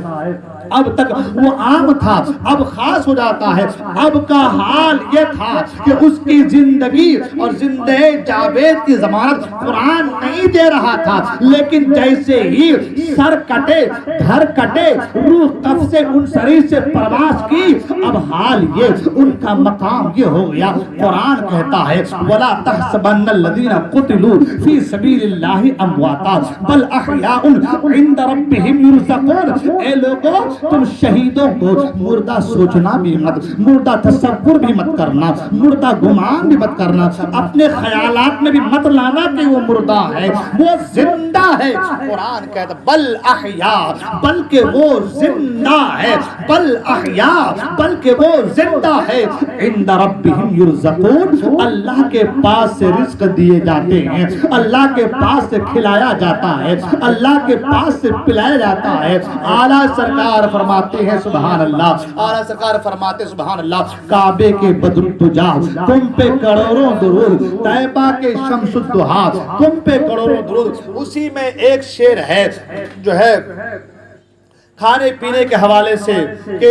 B: اب تک وہ عام تھا اب خاص ہو جاتا ہے۔ اب کا حال یہ تھا کہ اس کی زندگی اور زندہ جاوید کی ضمانت قرآن نہیں دے رہا تھا، لیکن جیسے ہی سر کٹے گھر کٹے روح کف سے انسری سے پرواز کی، اب حال یہ ان کا مقام یہ ہو گیا۔ قرآن کہتا ہے وَلَا تَحْسَبَنَّ الَّذِينَ قُتِلُوا فِي سَبِيلِ اللَّهِ أَمْوَاتًا بَلْ أَحْيَاءٌ عِندَ رَبِّهِمْ يُرْزَقُونَ۔ اے لوگوں تم شہیدوں کو مردہ سوچنا بھی مت، مردہ تصور بھی مت کرنا، مردہ گمان بھی مت کرنا، اپنے خیالات میں بھی مت لانا کہ وہ مردہ ہے، وہ زندہ ہے۔ قرآن کہتا بل احیاء، بلکہ وہ زندہ ہے، بل احیاء، بلکہ وہ زندہ ہے، عند ربہم یرزقون، اللہ کے پاس سے رزق دیے جاتے ہیں، اللہ کے پاس سے کھلایا جاتا ہے، اللہ کے پاس سے پلایا جاتا ہے۔ اعلیٰ سرکار فرماتے ہیں سبحان اللہ، اعلیٰ سرکار فرماتے ہیں سبحان اللہ، کعبے کے بدر الدجا تم پہ کروڑوں درود، طیبہ کے شمس الضحیٰ تم پہ کروڑوں درود۔ اسی میں ایک شعر ہے جو ہے کھانے پینے کے حوالے سے کہ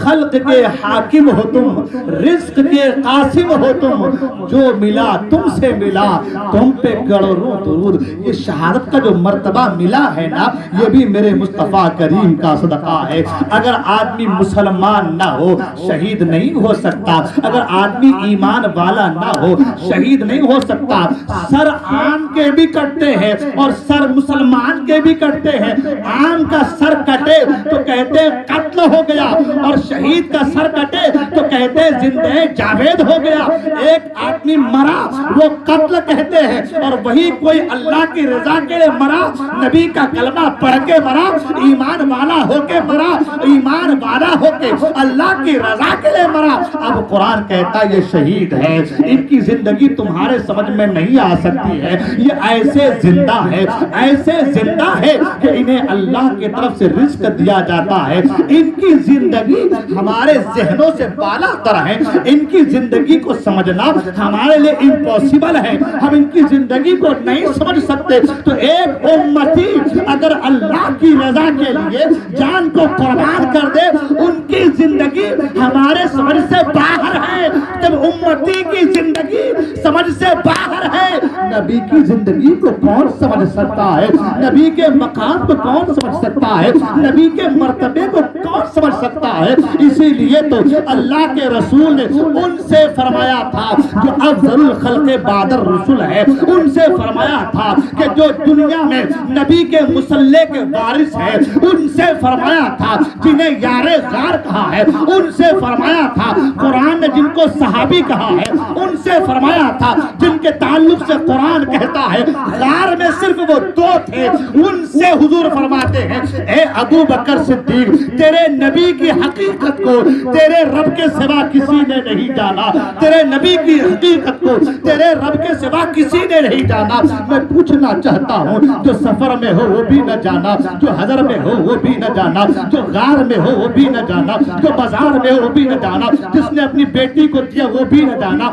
B: خلق کے حاکم ہو تم، رزق کے قاسم ہو تم، جو ملا تم سے ملا تم پہ کروڑوں درود۔ یہ شہادت کا جو مرتبہ ملا ہے نا، یہ بھی میرے مصطفیٰ کریم کا صدقہ ہے۔ اگر آدمی مسلمان نہ ہو شہید نہیں ہو سکتا، اگر آدمی ایمان والا نہ ہو شہید نہیں ہو سکتا۔ سر عام کے بھی کٹتے ہیں اور سر مسلمان کے بھی کٹتے ہیں۔ عام کا سر کٹے تو کہتے ہیں قتل ہو گیا، اور شہید کا سر کٹے تو کہتے ہیں زندہ جاوید ہو گیا۔ ایک آدمی مرا وہ قتل کہتے ہیں، اور وہی کوئی اللہ کی رضا کے لیے مرا، نبی کا کلمہ پڑھ کے مرا، ایمان والا ہو کے مرا، ایمان والا ہو کے اللہ کی رضا کے لیے مرا۔ اب قرآن کہتا ہے یہ شہید ہے، ان کی زندگی تمہارے سمجھ میں نہیں آ سکتی ہے، یہ ایسے زندہ ہے، ایسے زندہ ہے کہ انہیں اللہ کی طرف سے رزق دیا جاتا ہے۔ ان کی زندگی ہمارے ذہنوں سے بالا تر ہے، ان کی زندگی کو سمجھنا ہمارے لیے امپوسیبل ہے، ہم ان کی زندگی کو نہیں سمجھ سکتے۔ تو ایک امتی اگر اللہ کی رضا کے لیے جان کو قربان کر دے، ان کی زندگی ہمارے سمجھ سے باہر ہے۔ جب امتی کی زندگی سمجھ سے باہر ہے، نبی کی زندگی کو کون سمجھ سکتا ہے؟ نبی کے مقام کو کون سمجھ سکتا ہے؟ نبی کے مرتبے کو کون سمجھ سکتا ہے؟ اسی لیے تو اللہ کے رسول نے ان سے فرمایا تھا جو افضل الخلق بعد الرسل ہے، ان سے فرمایا تھا کہ جو دنیا میں نبی کے مصلی کے وارث ہے، ان سے فرمایا تھا جنہیں یار غار کہا ہے، ان سے فرمایا تھا قرآن نے جن کو صحابی کہا ہے، ان سے فرمایا تھا جن کے تعلق سے قرآن کہتا ہے غار میں صرف وہ دو تھے، ان سے حضور فرماتے ہیں اے ابو بکر صدیق، تیرے نبی کی حقیقت کو تیرے رب کے سوا کسی نے نہیں جانا، تیرے نبی کی حقیقت کو تیرے رب کے سوا کسی نے نہیں جانا۔ میں پوچھنا چاہتا ہوں جو سفر میں ہو وہ بھی نہ جانا، جو حضر میں ہو وہ بھی نہ جانا، جو غار میں ہو وہ بھی نہ جانا، جو بازار میں ہو وہ بھی نہ جانا، جس نے اپنی بیٹی کو دیا وہ بھی نہ جانا،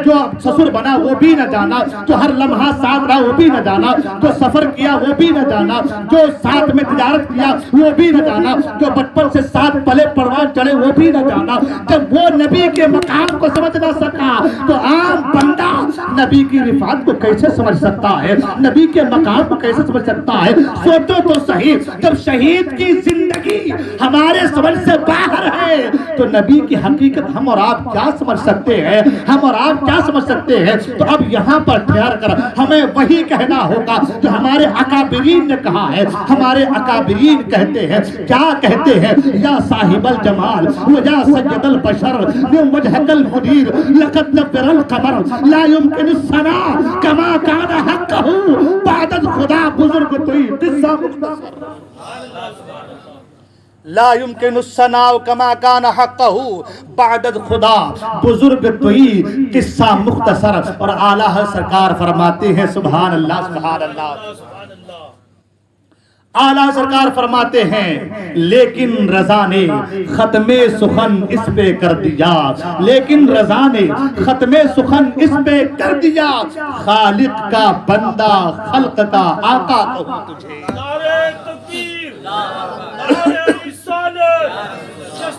B: جو سسر بنا وہ بھی نہ جانا، جو ہر لمحہ ساتھ رہا وہ بھی نہ جانا، جو سفر کیا وہ بھی نہ جانا، جو ساتھ میں تجارت کیا وہ بھی نہ جانا، جو بچپن سے ساتھ پلے پروان چڑھے وہ بھی نہ جانا۔ جب وہ نبی کے مقام کو سمجھ نہ سکا تو عام بندہ نبی کی رفعت کو کیسے سمجھ سکتا ہے؟ نبی کے مقام کو کیسے سمجھ سکتا ہے؟ سوچو تو صحیح، جب شہید کی زندگی ہمارے سمجھ سے باہر ہے تو نبی کی حقیقت ہم اور آپ کیا سمجھ سکتے ہیں؟ ہم اور آپ کیا سمجھ سکتے ہیں؟ تو اب یہاں پر ٹھہر کر ہمیں وہی کہنا ہوگا جو ہمارے اکابرین نے کہا ہے۔ ہمارے اکابرین کہتے ہیں، کیا کہتے ہیں؟ یا صاحب الجمال و یا سید البشر من وجهك المنیر لقد نور القمر لا يمكن الثناء كما كان حقه بعد خدا بزرگ توئی قصہ مختصر لا يمكن الثناء كما كان حقه بعد خدا بزرگ توئی قصہ مختصر۔ اور اعلیٰ سرکار فرماتے ہیں سبحان اللہ سبحان اللہ، اعلیٰ سرکار فرماتے ہیں لیکن رضا نے ختم سخن اس پہ کر دیا، لیکن رضا نے ختم سخن اس پہ کر دیا، خالق کا بندہ خلق کا آقا کہوں تجھے۔
C: نعرہ تکبیر، نعرہ رسالت، جس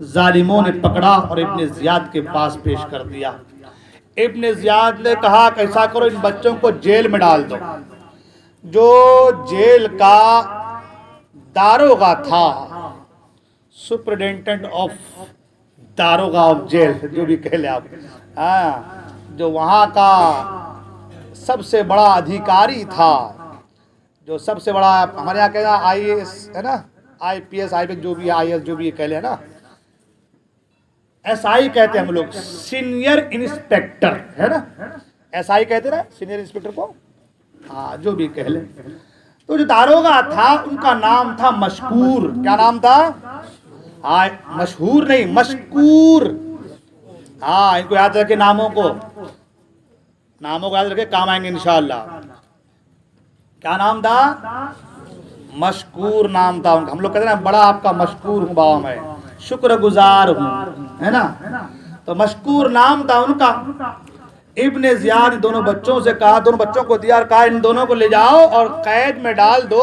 B: ظالموں نے پکڑا اور ابن زیاد کے پاس پیش کر دیا۔ ابن زیاد نے کہا کہ ایسا کرو، ان بچوں کو جیل میں ڈال دو۔ جو جیل کا داروغہ تھا، سپرڈینٹنٹ آف داروغہ آف جیل، جو بھی کہہ لیں آپ، جو وہاں کا سب سے بڑا ادھیکاری تھا، جو سب سے بڑا ہمارے یہاں کہنا آئی اے ایس ہے نا، آئی پی ایس، آئی پی ایس جو بھی آئی ایس جو بھی کہہ لیں نا، ایس آئی کہتے ہیں ہم لوگ، سینئر انسپیکٹر ہے نا، ایس آئی کہتے نا سینئر انسپیکٹر کو، ہاں جو بھی کہہ لیں۔ تو جو داروغہ تھا ان کا نام تھا مشکور۔ کیا نام تھا؟ ہاں مشہور نہیں، مشکور۔ ہاں ان کو یاد رکھے، ناموں کو یاد رکھے، کام آئیں گے انشاءاللہ۔ کیا نام تھا؟ مشکور نام تھا ان کا۔ ہم لوگ کہتے ہیں نا بڑا آپ کا مشکور ہوں بابا، میں شکر گزار ہوں، ہے نا۔ تو مشکور نام تھا ان کا۔ ابن زیاد دونوں بچوں سے کہا، دونوں بچوں کو دیا اور کہا ان دونوں کو لے جاؤ اور قید میں ڈال دو،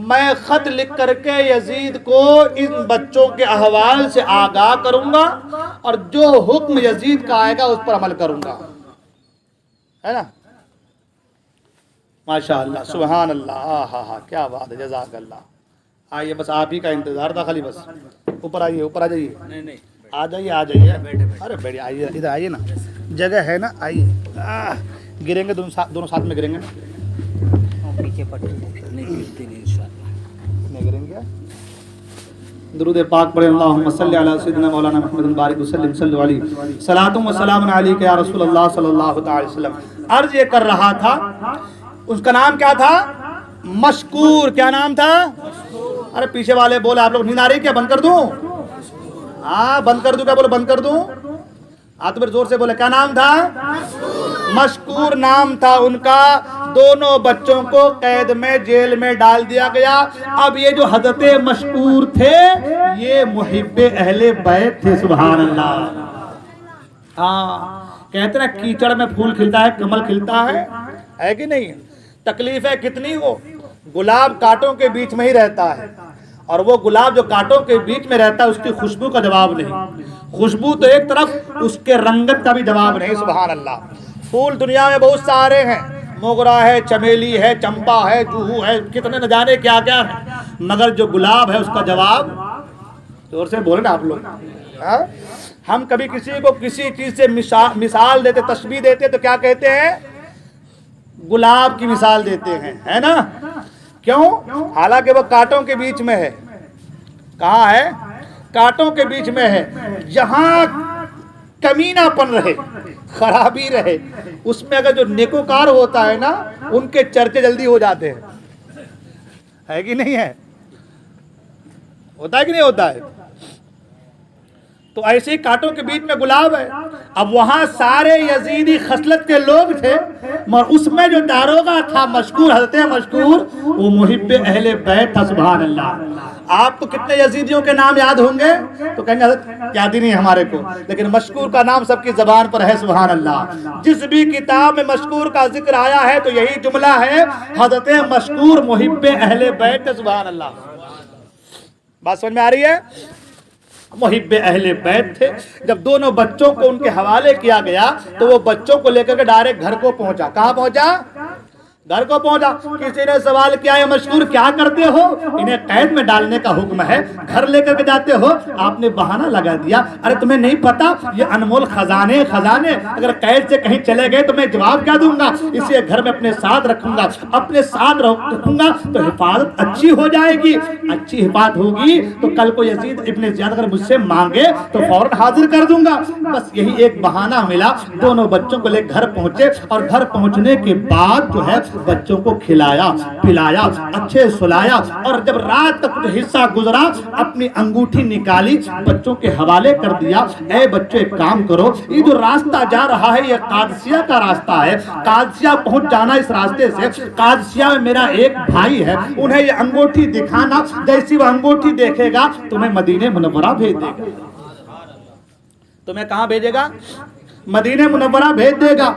B: میں خط لکھ کر کے یزید کو ان بچوں کے احوال سے آگاہ کروں گا اور جو حکم یزید کا آئے گا اس پر عمل کروں گا، ہے نا۔ ماشاءاللہ، سبحان اللہ، ہاں کیا بات ہے، جزاک اللہ۔ آئیے، بس آپ ہی کا انتظار تھا خالی، بس اوپر آئیے، اوپر آ جائیے، آ جائیے، ارے بیٹھے، آئیے ادھر، آئیے نا، جگہ ہے نا، آئیے۔ گریں گے دونوں ساتھ میں گریں گے،
D: پیچھے پٹی نہیں گرتی نہیں انشاءاللہ،
B: نہیں گریں گے۔ درود پاک پڑھیں، اللہم صلی علی سیدنا مولانا محمد بارک وسلم صلی علیہ صلاۃ و سلام علیک یا رسول اللہ صلی اللہ تعالی وسلم۔ عرض یہ کر رہا تھا، اس کا نام کیا تھا؟ مشکور۔ کیا نام تھا؟ ارے پیچھے والے بولے، آپ لوگ نیند آ رہی کیا؟ بند کر دوں؟ ہاں بند کر دوں؟ کیا بولے بند کر دوں؟ ہاں تو پھر زور سے بولے، کیا نام تھا؟ مشکور نام تھا ان کا۔ دونوں بچوں کو قید میں، جیل میں ڈال دیا گیا۔ اب یہ جو حضرت مشکور تھے یہ محب اہل بیت تھے، سبحان اللہ۔ ہاں کہتے ہیں کیچڑ میں پھول کھلتا ہے، کمل کھلتا ہے کہ نہیں؟ تکلیف ہے کتنی ہو، گلاب کانٹوں کے بیچ میں ہی رہتا ہے، اور وہ گلاب جو کانٹوں کے بیچ میں رہتا ہے اس کی خوشبو کا جواب نہیں، خوشبو تو ایک طرف، اس کے رنگت کا بھی جواب نہیں، سبحان اللہ۔ پھول دنیا میں بہت سارے ہیں، موگرا ہے، چمیلی ہے، چمپا ہے، جوہو ہے، کتنے نہ جانے کیا کیا ہے، مگر جو گلاب ہے اس کا جواب، زور سے بولے نا آپ لوگ۔ ہم کبھی کسی کو کسی چیز سے مثال دیتے، تشبیہ دیتے تو کیا کہتے ہیں؟ گلاب کی مثال دیتے ہیں، ہے نا۔ کیوں؟ حالانکہ وہ کانٹوں کے بیچ میں ہے۔ کہاں ہے؟ کانٹوں کے بیچ میں ہے۔ جہاں کمینہ پن رہے، خرابی رہے، اس میں اگر جو نیکوکار ہوتا ہے نا ان کے چرچے جلدی ہو جاتے ہیں، ہے کہ نہیں ہے؟ ہوتا ہے کہ نہیں ہوتا ہے؟ تو ایسے ہی کانٹوں کے بیچ میں گلاب ہے۔ اب وہاں سارے یزیدی خصلت کے لوگ تھے، مگر اس میں جو داروغہ تھا مشکور، حضرت مشکور، وہ محب اہل بیت تھا، سبحان اللہ۔ آپ کو کتنے یزیدیوں کے نام یاد ہوں گے تو کہیں گے حضرت یاد ہی نہیں ہمارے کو، لیکن مشکور کا نام سب کی زبان پر ہے، سبحان اللہ۔ جس بھی کتاب میں مشکور کا ذکر آیا ہے تو یہی جملہ ہے، حضرت مشکور محب اہل بیت، سبحان اللہ۔ بات سمجھ میں آ رہی ہے؟ محب اہل بیت تھے۔ جب دونوں بچوں کو ان کے حوالے کیا گیا تو وہ بچوں کو لے کر کے ڈائریکٹ گھر کو پہنچا۔ کہاں پہنچا؟ گھر کو پہنچا۔ کسی نے سوال کیا ہے مشکور کیا کرتے ہو؟ انہیں قید میں ڈالنے کا حکم ہے، گھر لے کر کے جاتے ہو؟ آپ نے بہانہ لگا دیا، ارے تمہیں نہیں پتا یہ انمول خزانے اگر قید سے کہیں چلے گئے تو میں جواب کیا دوں گا، اسے گھر میں اپنے ساتھ رکھوں گا، اپنے ساتھ رکھوں گا تو حفاظت اچھی ہو جائے گی، اچھی حفاظت ہوگی تو کل کو یزید ابن زیاد اگر مجھ سے مانگے تو فوراً حاضر کر دوں گا۔ بس یہی ایک بہانہ ملا، دونوں بچوں کو لے گھر پہنچے، اور گھر پہنچنے کے بعد جو ہے بچوں کو کھلایا پلایا، اچھے سلایا، اور جب رات کا کچھ حصہ گزرا اپنی انگوٹھی نکالی، بچوں کے حوالے کر دیا، اے بچے ایک کام کرو، یہ جو راستہ جا رہا ہے یہ قادسیہ کا راستہ ہے، قادسیہ پہنچ جانا اس راستے سے، قادسیہ میں میرا ایک بھائی ہے، انہیں یہ انگوٹھی دکھانا، جیسی وہ انگوٹھی دیکھے گا تمہیں مدینہ منورہ بھیج دے گا۔ تمہیں کہاں بھیجے گا؟ مدینہ منورہ بھیج دے گا.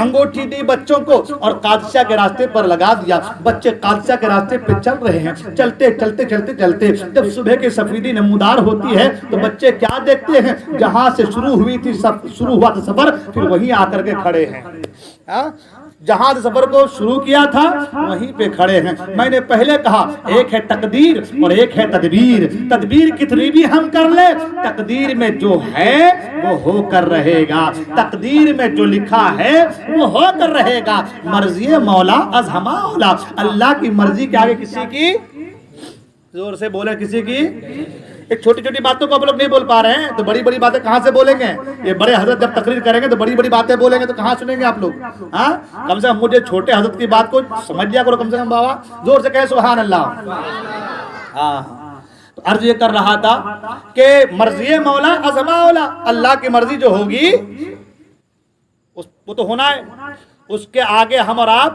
B: انگوٹھی دی بچوں کو اور قادسیہ کے راستے پر لگا دیا. بچے قادسیہ کے راستے پہ چل رہے ہیں. چلتے چلتے چلتے چلتے جب صبح کی سفیدی نمودار ہوتی ہے تو بچے کیا دیکھتے ہیں؟ جہاں سے شروع ہوا تھا سفر پھر وہیں آ کر کے کھڑے ہیں. جہاں سے سفر کو شروع کیا تھا وہیں پہ کھڑے ہیں. میں نے پہلے کہا ایک ہے تقدیر اور ایک ہے تدبیر. تدبیر کتنی بھی ہم کر لیں تقدیر میں جو ہے وہ ہو کر رہے گا. تقدیر میں جو لکھا ہے وہ ہو کر رہے گا. مرضی مولا از ہما اولا. اللہ کی مرضی کے آگے کسی کی زور سے بولے کسی کی ایک چھوٹی چھوٹی باتوں کو آپ لوگ نہیں بول پا رہے ہیں تو بڑی بڑی باتیں کہاں سے بولیں گے؟ یہ بڑے حضرت جب تقریر کریں گے تو بڑی بڑی باتیں بولیں گے تو کہاں سنیں گے آپ لوگ؟ ہاں کم سے کم مجھے چھوٹے حضرت کی بات کو سمجھ لیا کرو کم سے کم. بابا زور سے کہے سبحان اللہ. ہاں تو عرض یہ کر رہا تھا کہ مرضی مولا ازما اولا. اللہ کی مرضی جو ہوگی وہ تو ہونا ہے. اس کے آگے ہم اور آپ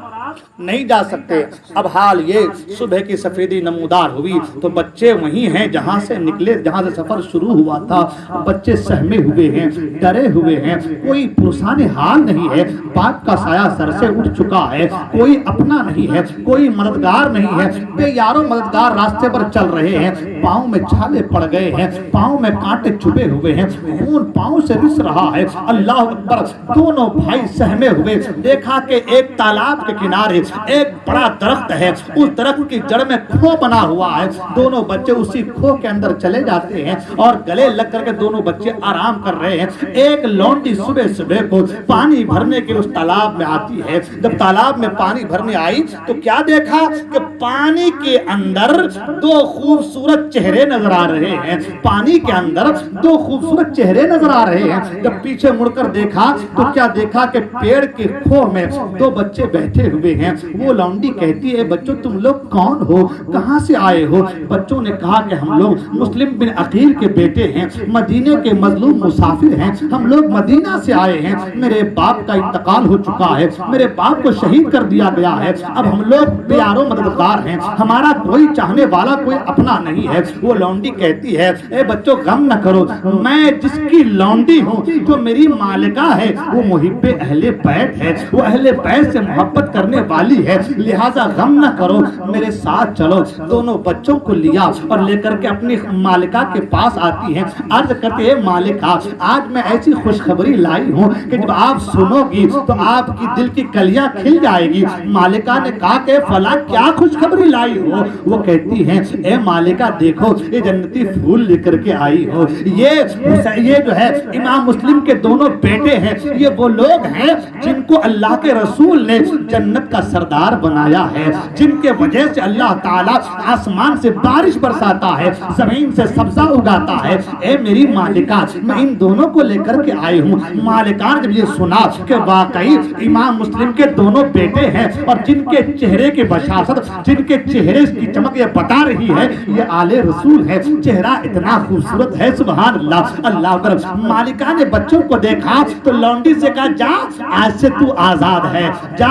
B: نہیں جا سکتے. اب حال یہ صبح کی سفیدی نمودار ہوئی تو بچے وہیں ہیں جہاں سے نکلے, جہاں سے سفر شروع ہوا تھا. بچے سہمے ہوئے ہیں, ڈرے ہوئے ہیں, کوئی پرسان حال نہیں ہے. باپ کا سایہ سر سے اٹھ چکا ہے, کوئی اپنا نہیں ہے, کوئی مددگار نہیں ہے. بے یارو مددگار راستے پر چل رہے ہیں. پاؤں میں چھالے پڑ گئے ہیں, پاؤں میں کانٹے چھپے ہوئے ہیں, خون پاؤں سے رس رہا ہے. اللہ اکبر. دونوں بھائی سہمے ہوئے. دیکھا کہ ایک تالاب کے کنارے ایک بڑا درخت ہے, اس درخت کی جڑ میں کھو بنا ہوا ہے. دونوں بچے اسی کھو کے اندر چلے جاتے ہیں اور گلے لگ کر کے دونوں بچے آرام کر رہے ہیں. ایک لونڈی صبح صبح کو پانی بھرنے کے اس تالاب میں آتی ہے. جب تالاب میں پانی بھرنے آئی تو کیا دیکھا کہ پانی کے اندر دو خوبصورت چہرے نظر آ رہے ہیں. پانی کے اندر دو خوبصورت چہرے نظر آ رہے ہیں. جب پیچھے مڑ کر دیکھا تو کیا دیکھا کہ پیڑ کے کھو میں دو بچے بیٹھے ہوئے ہیں. وہ لونڈی کہتی ہے بچوں تم لوگ کون ہو, کہاں سے آئے ہو؟ بچوں نے کہا کہ ہم لوگ مسلم بن عقیل کے بیٹے ہیں, مدینے کے مظلوم مسافر ہیں, ہم لوگ مدینہ سے آئے ہیں. میرے باپ کا انتقال ہو چکا ہے, میرے باپ کو شہید کر دیا گیا ہے. اب ہم لوگ پیاروں مددگار ہیں, ہمارا کوئی چاہنے والا کوئی اپنا نہیں ہے. وہ لونڈی کہتی ہے اے بچوں غم نہ کرو, میں جس کی لونڈی ہوں جو میری مالکہ ہے وہ محب اہل بیت ہے, وہ اہل بیت سے محبت کرنے والی ہے, لہذا غم نہ کرو, میرے ساتھ چلو. دونوں بچوں کو لیا اور لے کر کے اپنی مالکہ کے پاس آتی ہیں. عرض کرتے ہیں مالکہ آج میں ایسی خوشخبری لائی ہوں کہ جب آپ سنو گی تو آپ کی دل کی کلیاں کھل جائے گی. مالکہ نے کہا کہ فلاں کیا خوشخبری لائی ہو؟ وہ کہتی ہیں اے مالکہ دیکھو یہ جنتی پھول لے کر کے آئی ہو. یہ جو ہے امام مسلم کے دونوں بیٹے ہیں, یہ وہ لوگ ہیں جن کو اللہ کے رسول نے جنت کا سردار بنایا ہے, جن کے وجہ سے اللہ تعالیٰ آسمان سے بارش برساتا ہے, زمین سے سبزہ اگاتا ہے. اے میری مالکہ میں ان دونوں کو لے کر کے آئی ہوں. مالکہ نے جب یہ سنا کہ واقعی امام مسلم کے دونوں بیٹے ہیں اور جن کے چہرے کی بشاشت, جن کے چہرے کی چمک یہ بتا رہی ہے یہ آل رسول ہے, چہرہ اتنا خوبصورت ہے سبحان اللہ. اللہ اکبر. مالکہ نے بچوں کو دیکھا تو لونڈی سے کہا جا آج سے تو آزاد ہے, جا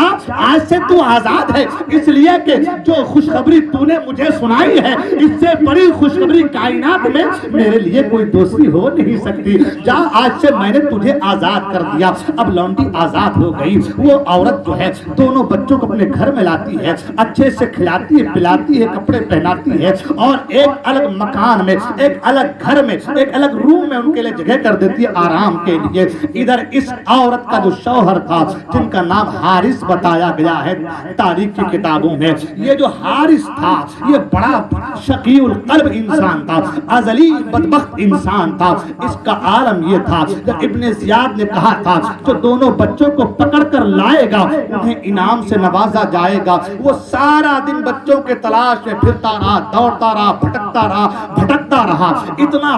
B: آج سے تو آزاد ہے, اس لیے کہ جو خوشخبری تو نے مجھے سنائی ہے اس سے بڑی خوشخبری کائنات میں میرے لیے کوئی دوسری ہو نہیں سکتی. جا آج سے میں نے تجھے آزاد کر دیا. اب لونڈی آزاد ہو گئی. وہ عورت جو ہے دونوں بچوں کو اپنے گھر میں لاتی ہے, اچھے سے کھلاتی ہے, پلاتی ہے, کپڑے پہناتی ہے اور ایک الگ مکان میں, ایک الگ گھر میں, ایک الگ روم میں ان کے لیے جگہ کر دیتی ہے آرام کے لیے. ادھر اس عورت کا جو شوہر تھا جن کا نام حارث بتایا گیا ہے تاریخ کی کتابوں میں, یہ جو حارث تھا یہ بڑا شقی القلب انسان تھا, ازلی بدبخت انسان تھا. اس کا عالم یہ تھا جب ابن زیاد نے کہا تھا جو دونوں بچوں کو پکڑ کر لائے گا انہیں انعام سے نوازا جائے گا. وہ سارا دن بچوں کے تلاش میں پھرتا رہا, دوڑتا رہا, بھٹکتا رہا. اتنا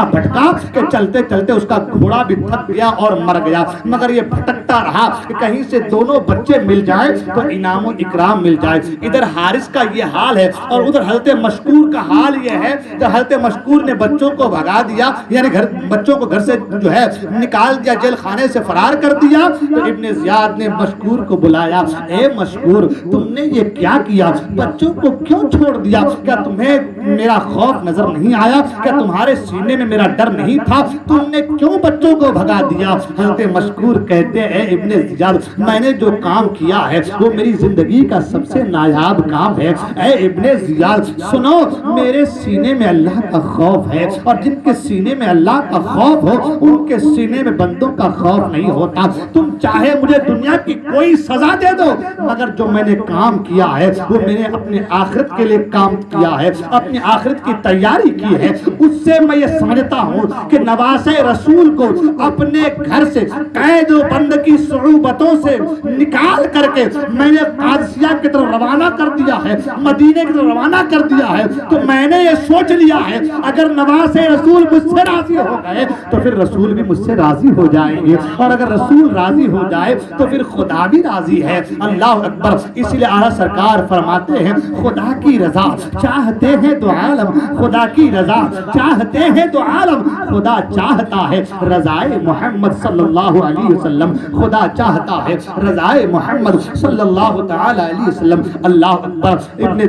B: بھٹکا کہ چلتے چلتے اس کا گھوڑا بھی تھک گیا اور مر گیا. مگر یہ بھٹکتا رہا کہ کہیں سے دونوں بچے مل جائے تو انعام و اکرام مل جائے. ادھر حارث کا یہ حال ہے اور ادھر حضرت مشکور کا حال یہ ہے کہ حضرت مشکور نے بچوں کو بھگا دیا, یعنی بچوں کو گھر سے جو ہے نکال دیا, جیل خانے سے فرار کر دیا. تو ابن زیاد نے مشکور کو بلایا, اے مشکور تم نے یہ کیا کیا, بچوں کو کیوں چھوڑ دیا؟ کیا تمہیں میرا خوف نظر نہیں آیا؟ کیا تمہارے سینے میں میرا تیرا ڈر نہیں تھا؟ تم نے کیوں بچوں کو بھگا دیا؟ حضرت مشکور کہتے ہیں اے ابن زیاد میں نے جو کام کیا ہے وہ میری زندگی کا سب سے نایاب کام ہے۔ اے ابن زیاد سنو، میرے سینے میں اللہ کا خوف ہے، اور جن کے سینے میں اللہ کا خوف ہو ان کے سینے میں بندوں کا خوف نہیں ہوتا۔ تم چاہے مجھے دنیا کی کوئی سزا دے دو، مگر جو میں نے کام کیا ہے وہ میں نے اپنے آخرت کے لیے کام کیا ہے، اپنی آخرت کی تیاری کی ہے۔ اس سے میں یہ سمجھتا ہوں کہ نواسے رسول کو اپنے گھر سے قید و بند کی صعوبتوں سے نکال کر کے میں نے قادسیہ کی طرف روانہ کر دیا ہے، مدینے کی طرف روانہ کر دیا ہے، تو میں نے یہ سوچ لیا ہے اگر نواسے رسول مجھ سے راضی ہو گئے تو پھر رسول بھی مجھ سے راضی ہو جائیں گے، اور اگر رسول راضی ہو جائے تو پھر خدا بھی راضی ہے۔ اللہ اکبر۔ اس لیے اعلیٰ سرکار فرماتے ہیں خدا کی رضا چاہتے ہیں تو عالم، خدا کی رضا چاہتے ہیں تو عالم، خدا چاہتا ہے رضائے محمد صلی اللہ علیہ وسلم، خدا چاہتا ہے رضائے محمد صلی اللہ تعالی علیہ وسلم۔ اللہ اکبر۔ ابن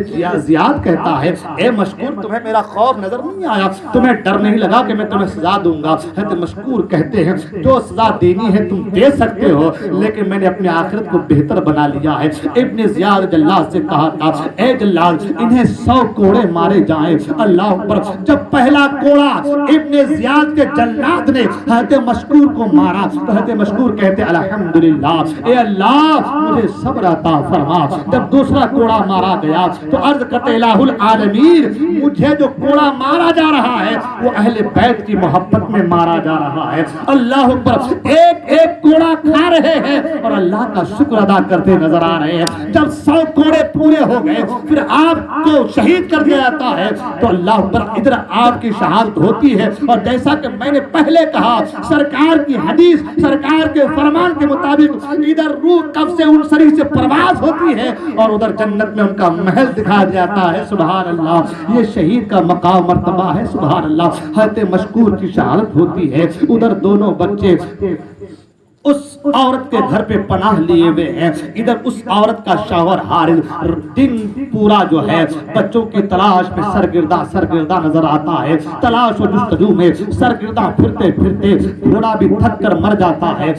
B: زیاد کہتا ہے اے مشکور تمہیں میرا خوف نظر نہیں آیا، تمہیں ڈر نہیں لگا کہ میں تمہیں سزا دوں گا؟ حضرت مشکور کہتے ہیں جو سزا دینی ہے تم دے سکتے ہو، لیکن میں نے اپنی آخرت کو بہتر بنا لیا ہے۔ ابن زیاد جلاد سے کہا تھا اے جلاد انہیں 100 کوڑے مارے جائیں۔ اللہ اکبر۔ جب پہلا کوڑا ابن زیاد کے جلاد نے حضرت مشکور کو مارا تو حضرت مشکور کہتے الحمدللہ اے اللہ مجھے صبر عطا فرما۔ جب دوسرا کوڑا مارا گیا تو عرض کرتے الہ العالمین مجھے جو کوڑا مارا جا رہا ہے وہ اہل بیت کی محبت میں مارا جا رہا ہے۔ اللہ اکبر۔ ایک ایک کوڑا کھا رہے ہیں اور اللہ کا شکر ادا کرتے نظر آ رہے ہیں۔ جب 100 کوڑے پورے ہو گئے پھر آپ کو شہید کر دیا جاتا ہے تو اللہ اکبر ادھر آپ کی شہادت ہوتی ہے، اور جیسا کہ میں نے پہلے کہا سرکار کی حدیث سرکار کے فرمان کے مطابق ادھر روح قبض سے انصری سے پرواز ہوتی ہے اور ادھر جنت میں ان کا محل دکھا جاتا ہے۔ سبحان اللہ۔ یہ شہید کا مقام مرتبہ ہے۔ سبحان اللہ۔ حضرت مشکور کی شہادت ہوتی ہے، ادھر دونوں بچے اس عورت کے گھر پہ پناہ لیے ہوئے ہیں، ادھر اس عورت کا شوہر حارث دن پورا جو ہے بچوں کی تلاش میں سرگردہ نظر آتا ہے۔ تلاش و جستجو میں سرگردہ پھرتے پھرتے گھوڑا بھی تھک کر مر جاتا ہے۔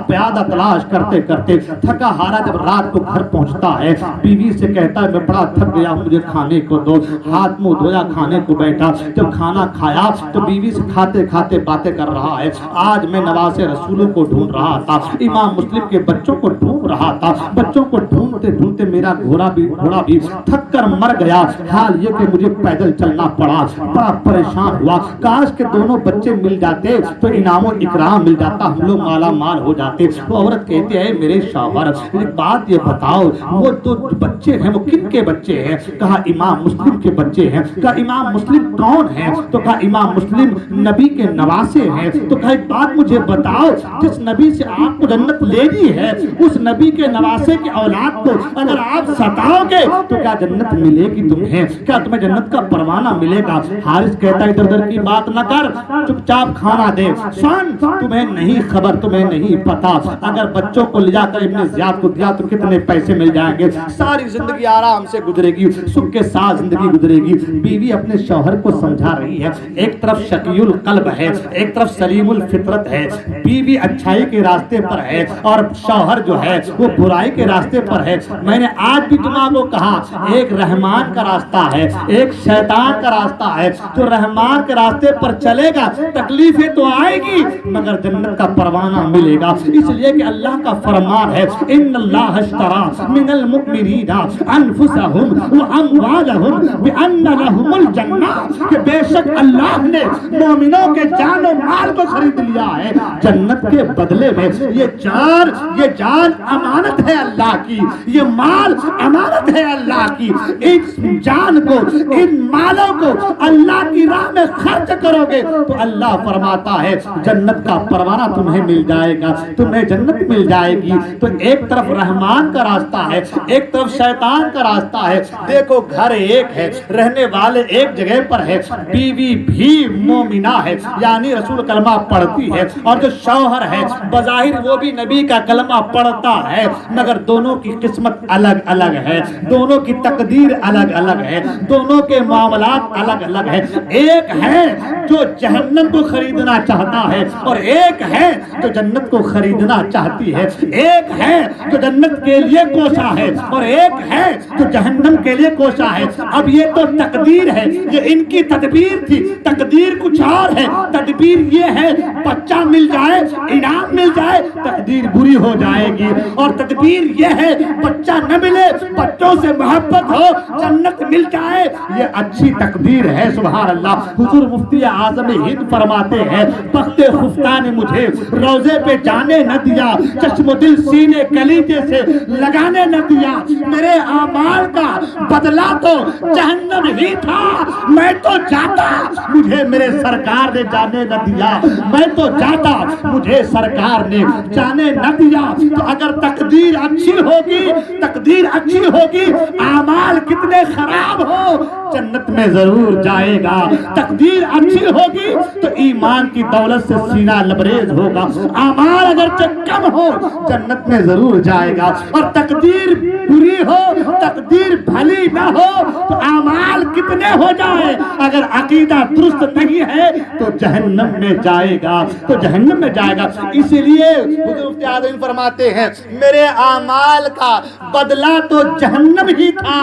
B: پیادہ تلاش کرتے کرتے تھکا ہارا جب رات کو گھر پہنچتا ہے بیوی سے کہتا ہے میں بڑا تھک گیا مجھے کھانے کو دو۔ ہاتھ منہ دھویا کھانے کو بیٹھا، جب کھانا کھایا تو بیوی سے کھاتے کھاتے باتیں کر رہا ہے آج میں نواسے رسولوں کو ڈھونڈ رہا تھا، امام مسلم کے بچوں کو ڈھونڈ رہا تھا، بچوں کو ڈھونڈتے ڈھونڈتے میرا گھوڑا بھی تھک کر مر گیا، حال یہ کہ مجھے پیدل چلنا پڑا، بڑا پریشان ہوا، کاش کہ دونوں بچے مل جاتے تو انعام و اکرام مل جاتا، ہم لوگ مالا مال ہو جاتے۔ وہ عورت کہتی ہے میرے شوہر ایک بات یہ بتاؤ وہ دو بچے ہیں وہ کن کے بچے ہیں؟ کہا امام مسلم کے بچے ہیں۔ کہا امام مسلم کون ہیں؟ تو کہا امام مسلم نبی کے نواسے ہیں۔ تو کہا ایک بات مجھے بتاؤ جس نبی سے آپ کو جنت لینی ہے اس نبی کے نواسے کی اولاد کو اگر آپ ستاؤ گے تو کیا جنت ملے گی تمہیں؟ کیا تمہیں جنت کا پروانہ ملے گا؟ حارث کہتا ہے ادھر ادھر کی بات نہ کر، چپ چاپ کھانا دے، سن تمہیں نہیں خبر، تمہیں نہیں پتا اگر بچوں کو لے جا کر ابن زیاد کو دیا تو کتنے پیسے مل جائیں گے، ساری زندگی آرام سے گزرے گی، سکھ کے ساتھ زندگی گزرے گی۔ بیوی اپنے شوہر کو سمجھا رہی ہے، ایک طرف شقی القلب ہے ایک طرف سلیم الفطرت ہے، بیوی اچھائی کے راستے پر ہے اور شوہر جو ہے وہ برائی کے راستے پر ہے۔ میں نے آج بھی تمہاں کو کہا ایک رحمان کا راستہ ہے ایک شیطان کا راستہ ہے، تو رحمان کے راستے پر چلے گا تکلیفیں تو آئے گی مگر جنت کا پروانہ ملے گا، اس لیے کہ اللہ کا فرمان ہے ان اللہ اشتری من المؤمنین انفسهم واموالهم بان لهم الجنہ، کہ بے شک اللہ نے مومنوں کے جان و مال کو خرید لیا ہے جنت کے بدلے میں۔ یہ جان امانت ہے اللہ کی، یہ مال امانت ہے اللہ کی، اس جان کو ان مالوں کو اللہ کی راہ میں خرچ کرو گے تو اللہ فرماتا ہے جنت کا پروانہ تمہیں مل جائے گا، تمہیں جنت مل جائے گی۔ تو ایک طرف رحمان کا راستہ ہے ایک طرف شیطان کا راستہ ہے۔ دیکھو گھر ایک ہے، رہنے والے ایک جگہ پر ہے، بیوی بھی مومنہ ہے یعنی رسول کلمہ پڑھتی ہے، اور جو شوہر ہے بظاہر وہ بھی نبی کا کلمہ پڑھتا ہے مگر دونوں کی قسمت الگ الگ ہے، دونوں کی تقدیر الگ الگ ہے، دونوں کے معاملات الگ الگ ہے۔ ایک ہے جو جہنم کو خریدنا چاہتا ہے اور ایک ہے جو جنت کو خریدنا چاہتی ہے، ایک ہے جو جنت کے لیے کوشاں ہے اور ایک ہے جو جہنم کے لیے کوشاں ہے۔ اب یہ تو تقدیر ہے، یہ ان کی تدبیر تھی، تقدیر کچھ اور ہے۔ تدبیر یہ ہے بچہ مل جائے، انعام مل جائے، تقدیر بری ہو جائے گی، اور تدبیر یہ ہے بچہ نہ ملے، بچوں سے محبت ہو، جنت مل جائے، یہ اچھی تقدیر ہے۔ سبحان اللہ۔ حضور مفتی اعظم ہند فرماتے ہیں بخت خفتہ نے مجھے روزے پہ جانے نہ دیا، چشم و دل سینے کلیجے سے لگانے نہ دیا، میرے اعمال کا بدلہ تو جہنم ہی تھا، میں تو جاتا مجھے میرے سرکار نے جانے نہ دیا، میں تو جاتا مجھے سرکار نے جانے نہ دیا۔ تو اگر تقدیر اچھی ہوگی، تقدیر اچھی ہوگی، اعمال کتنے خراب ہو جنت میں ضرور جائے گا۔ تقدیر اچھی ہوگی تو ایمان کی دولت سے سینہ لبریز ہوگا، اعمال اگرچہ کم ہو جنت میں ضرور جائے گا، اور تقدیر بری ہو، تقدیر بھلی نہ ہو تو اعمال کتنے ہو جائے، اگر عقیدہ درست نہیں ہے تو جہنم میں جائے گا، تو جہنم میں جائے گا۔ اسی لیے حضور مفتی اعظم فرماتے ہیں میرے اعمال کا بدلہ تو جہنم ہی تھا،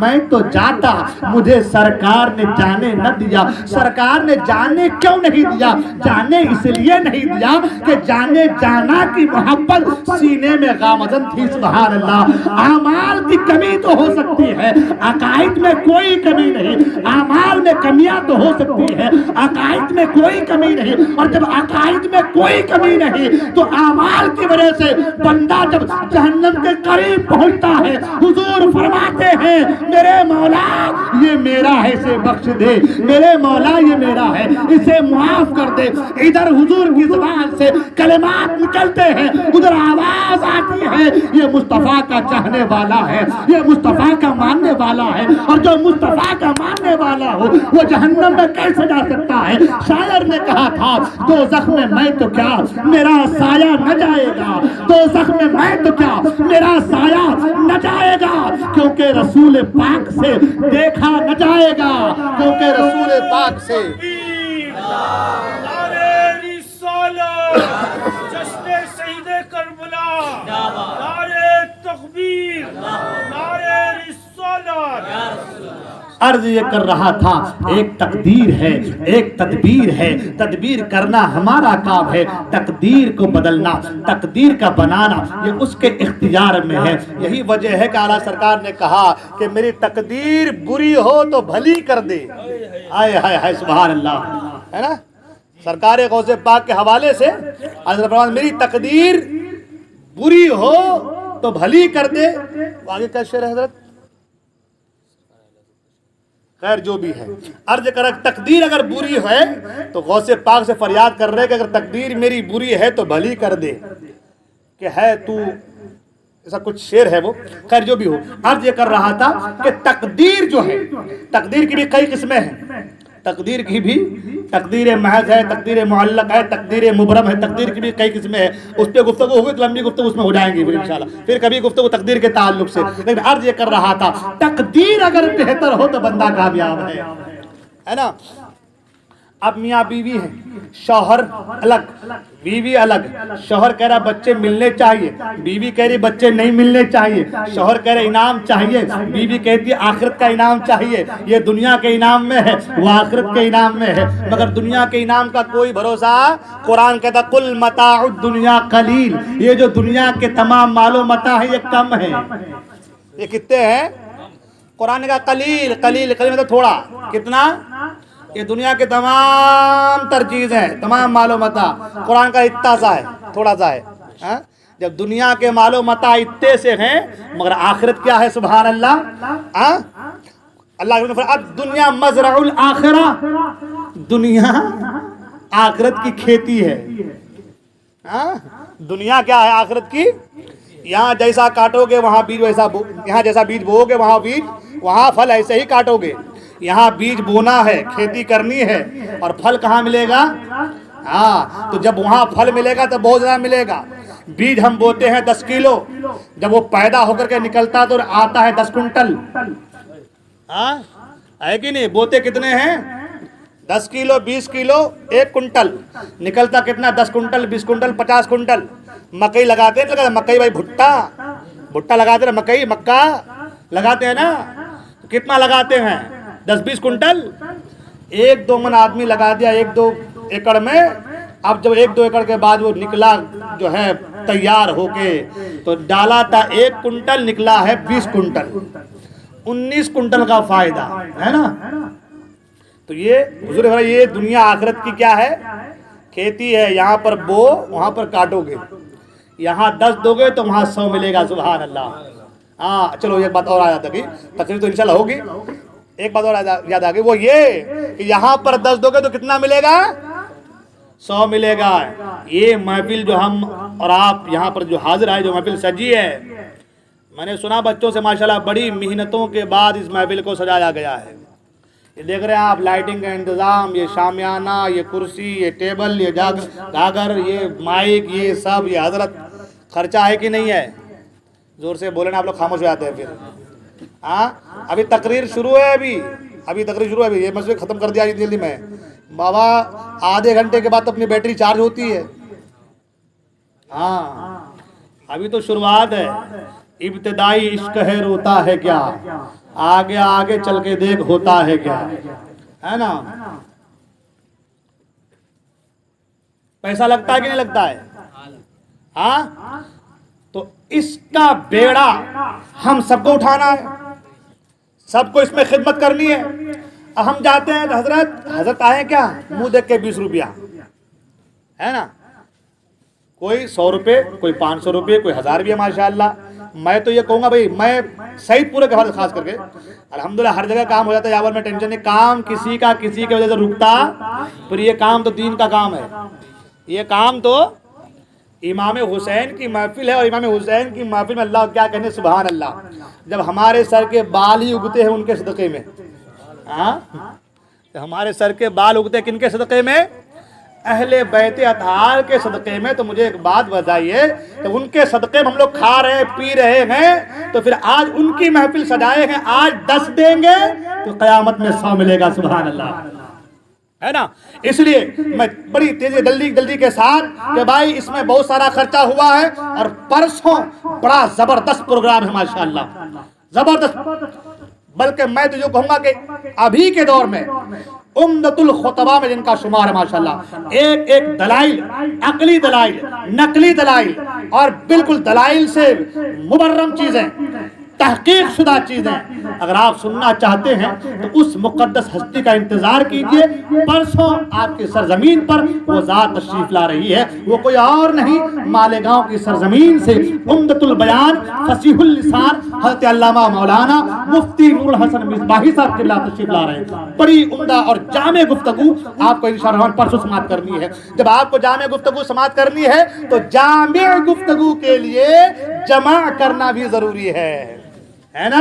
B: میں تو جاتا مجھے سرکار نے جانے نہ دیا۔ سرکار نے جانے کیوں نہیں دیا؟ جانے اس لیے نہیں دیا کہ جانے جانا کی محبت سینے میں غامزن تھی۔ سبحان اللہ۔ اعمال کی کمی تو ہو سکتی ہے، عقائد میں کوئی کمی نہیں، اعمال میں کمیاں تو ہو سکتی ہے، عقائد میں کوئی کمی نہیں، اور جب عقائد میں کوئی کمی نہیں تو اعمال کی وجہ سے بندہ جب جہنم کے قریب پہنچتا ہے، حضور فرماتے ہیں میرے مولا یہ میرا ہے، اسے بخش دے، میرے مولا یہ میرا ہے، اسے معاف کر دے۔ ادھر حضور کی زبان سے کلمات نکلتے ہیں، ادھر آواز آتی ہے یہ مصطفیٰ کا چاہنے والا ہے، یہ مصطفیٰ کا ماننے والا ہے، اور جو مصطفیٰ کا ماننے والا ہو وہ جہنم میں کیسے جا سکتا ہے؟ شاعر نے کہا تھا دوزخ میں میں تو کیا میرا سایہ نہ جائے گا، دوزخ میں میں تو کیا میرا سایہ نہ جائے گا، کیونکہ رسول پاک سے دیکھا نہ جائے گا، کیونکہ رسول پاک سے
C: نعرے رسالت، جشن شہید کربلا، نعرے تکبیر، نعرے رسالت۔
B: عرض یہ کر رہا تھا ایک تقدیر ہے، ایک تدبیر ہے، تدبیر کرنا ہمارا کام ہے، تقدیر کو بدلنا، تقدیر کا بنانا یہ اس کے اختیار میں ہے۔ یہی وجہ ہے کہ اعلیٰ سرکار نے کہا کہ میری تقدیر بری ہو تو بھلی کر دے۔ آئے ہائے ہائے سبحان اللہ، ہے نا؟ سرکار غوث پاک کے حوالے سے حضرت فرمان میری تقدیر بری ہو تو بھلی کر دے۔ آگے کیا شعر ہے حضرت؟ خیر جو بھی ہے، عرض کر تقدیر اگر بری ہے تو غوث پاک سے فریاد کر رہے کہ اگر تقدیر میری بری ہے تو بھلی کر دے، کہ ہے تو ایسا کچھ شعر ہے وہ۔ خیر جو بھی ہو، عرض یہ کر رہا تھا کہ تقدیر جو ہے، تقدیر کی بھی کئی قسمیں ہیں، تقدیر کی بھی تقدیر محض ہے، تقدیر معلق ہے، تقدیر مبرم ہے، تقدیر کی بھی کئی قسمیں ہیں۔ اس پہ گفتگو ہوگی تو لمبی گفتگو اس میں ہو جائیں گی انشاءاللہ، پھر کبھی گفتگو تقدیر کے تعلق سے۔ لیکن عرض یہ کر رہا تھا تقدیر اگر بہتر ہو تو بندہ کامیاب ہے نا؟ اب میاں بیوی ہیں، شوہر الگ بیوی الگ، شوہر کہہ رہا بچے ملنے چاہیے، بیوی کہہ رہی بچے نہیں ملنے چاہیے، شوہر کہہ رہے انعام چاہیے، بیوی کہتی ہے آخرت کا انعام چاہیے، یہ دنیا کے انعام میں ہے وہ آخرت کے انعام میں ہے، مگر دنیا کے انعام کا کوئی بھروسہ۔ قرآن کہتا قل متاع الدنیا قلیل، یہ جو دنیا کے تمام مال و متاع ہے یہ کم ہے، یہ کتنے ہیں؟ قرآن نے کہا قلیل، قلیل قلیل مطلب تھوڑا، کتنا؟ یہ دنیا کے تمام تر چیزیں، تمام مال و متاع، قرآن کا اتنا سا ہے، تھوڑا سا ہے۔ جب دنیا کے مال و متاع اتنے سے ہیں مگر آخرت کیا ہے؟ سبحان اللہ۔ اللہ نے فرمایا الدنیا مزرع الآخرہ، دنیا آخرت کی کھیتی ہے۔ دنیا کیا ہے؟ آخرت کی۔ یہاں جیسا کاٹو گے وہاں بیج ویسا، یہاں جیسا بیج بو گے وہاں بیج، وہاں پھل ایسے ہی کاٹو گے۔ یہاں بیج بونا ہے، کھیتی کرنی ہے، اور پھل کہاں ملے گا؟ ہاں تو جب وہاں پھل ملے گا تو بہت زیادہ ملے گا. بیج ہم بوتے ہیں 10 کلو, جب وہ پیدا ہو کر کے نکلتا تو آتا ہے 10 کنٹل. ہاں ہے کہ نہیں؟ بوتے کتنے ہیں؟ 10 کلو 20 کلو 1 کنٹل. نکلتا کتنا؟ 10 کنٹل 20 کنٹل 50 کنٹل. مکئی لگاتے ہیں, مکئی بھائی بھٹا لگاتے ہیں, مکئی مکہ لگاتے ہیں نا, کتنا لگاتے ہیں؟ 10-20 کنٹل. 1-2 من آدمی لگا دیا 1-2 ایکڑ میں. اب جب 1-2 ایکڑ کے بعد وہ نکلا جو ہے تیار ہو کے, تو ڈالا تھا 1 کنٹل, نکلا ہے 20 کنٹل. 19 کنٹل کا فائدہ ہے نا. تو یہ حضور یہ دنیا آخرت کی کیا ہے؟ کھیتی ہے. یہاں پر بو, وہاں پر کاٹو گے. یہاں 10 دو گے تو وہاں 100 ملے گا. سبحان اللہ. ہاں چلو ایک بات اور آ جاتا ہے, تقریر تو انشاءاللہ ہوگی. ایک بات اور یاد آ گئی, وہ یہ کہ یہاں پر 10 دو گے تو کتنا ملے گا؟ 100 ملے گا. یہ محفل جو ہم اور آپ یہاں پر جو حاضر ہے, جو محفل سجی ہے, میں نے سنا بچوں سے ماشاءاللہ بڑی محنتوں کے بعد اس محفل کو سجایا گیا ہے. یہ دیکھ رہے ہیں آپ, لائٹنگ کا انتظام, یہ شامیانہ, یہ کرسی, یہ ٹیبل, یہ گاگر, یہ مائک, یہ سب, یہ حضرت خرچہ ہے کہ نہیں ہے؟ زور سے بولے نا, آپ لوگ خاموش ہو جاتے ہیں پھر. ہاں ابھی تقریر شروع ہے, ابھی تقریر شروع ہے. یہ مسئلہ ختم کر دیا جلدی میں بابا. آدھے گھنٹے کے بعد تو اپنی بیٹری چارج ہوتی ہے. ہاں ابھی تو شروعات ہے. ابتدائی عشق ہے روتا ہے کیا, آگے آگے چل کے دیکھ ہوتا ہے کیا, ہے نا. پیسہ لگتا ہے کہ نہیں لگتا ہے؟ ہاں تو اس کا بیڑا ہم سب کو اٹھانا ہے, سب کو اس میں خدمت کرنی ہے. ہم جاتے ہیں حضرت آئے کیا, منہ دیکھ کے 20 روپیہ ہے نا. کوئی 100 روپے, کوئی 500 روپے, کوئی 1000 روپیہ. ماشاءاللہ میں تو یہ کہوں گا بھائی, میں سعید پورے کے حوالے خاص کر کے الحمدللہ ہر جگہ کام ہو جاتا ہے. یاور میں ٹینشن نہیں, کام کسی کا کسی کی وجہ سے رکتا پھر یہ کام تو دین کا کام ہے. یہ کام تو امام حسین کی محفل ہے, اور امام حسین کی محفل میں اللہ کیا کہنے, سبحان اللہ. جب ہمارے سر کے بال ہی اگتے ہیں ان کے صدقے میں, ہاں ہمارے سر کے بال اگتے کن کے صدقے میں؟ اہل بیت اطہار کے صدقے میں. تو مجھے ایک بات بتائیے, کہ ان کے صدقے میں ہم لوگ کھا رہے پی رہے ہیں, تو پھر آج ان کی محفل سجائے ہیں, آج 10 دیں گے تو قیامت میں 100 ملے گا. سبحان اللہ, ہے نا. اس لیے میں بڑی تیزی جلدی کے ساتھ کہ بھائی اس میں بہت سارا خرچہ ہوا ہے, اور پرسوں بڑا زبردست پروگرام ہے ماشاءاللہ, زبردست. بلکہ میں تو جو کہوں گا کہ ابھی کے دور میں عمدۃ الخطباء میں جن کا شمار ہے ماشاءاللہ, ایک دلائل, عقلی دلائل, نقلی دلائل, اور بالکل دلائل سے مبرم چیزیں, تحقیق شدہ چیزیں اگر آپ سننا چاہتے ہیں تو اس مقدس ہستی کا انتظار کیجئے. پرسوں آپ کی سرزمین پر وہ ذات تشریف لا رہی ہے, وہ کوئی اور نہیں, مالیگاؤں کی سرزمین سے عمدۃ البیان, فصیح اللسان حضرت علامہ مولانا مفتی نور الحسن مصباحی صاحب قبلہ تشریف لا رہے ہیں. بڑی عمدہ اور جامع گفتگو آپ کو انشاءاللہ پرسوں سماعت کرنی ہے. جب آپ کو جامع گفتگو سماعت کرنی ہے تو جامع گفتگو کے لیے جمع کرنا بھی ضروری ہے نا,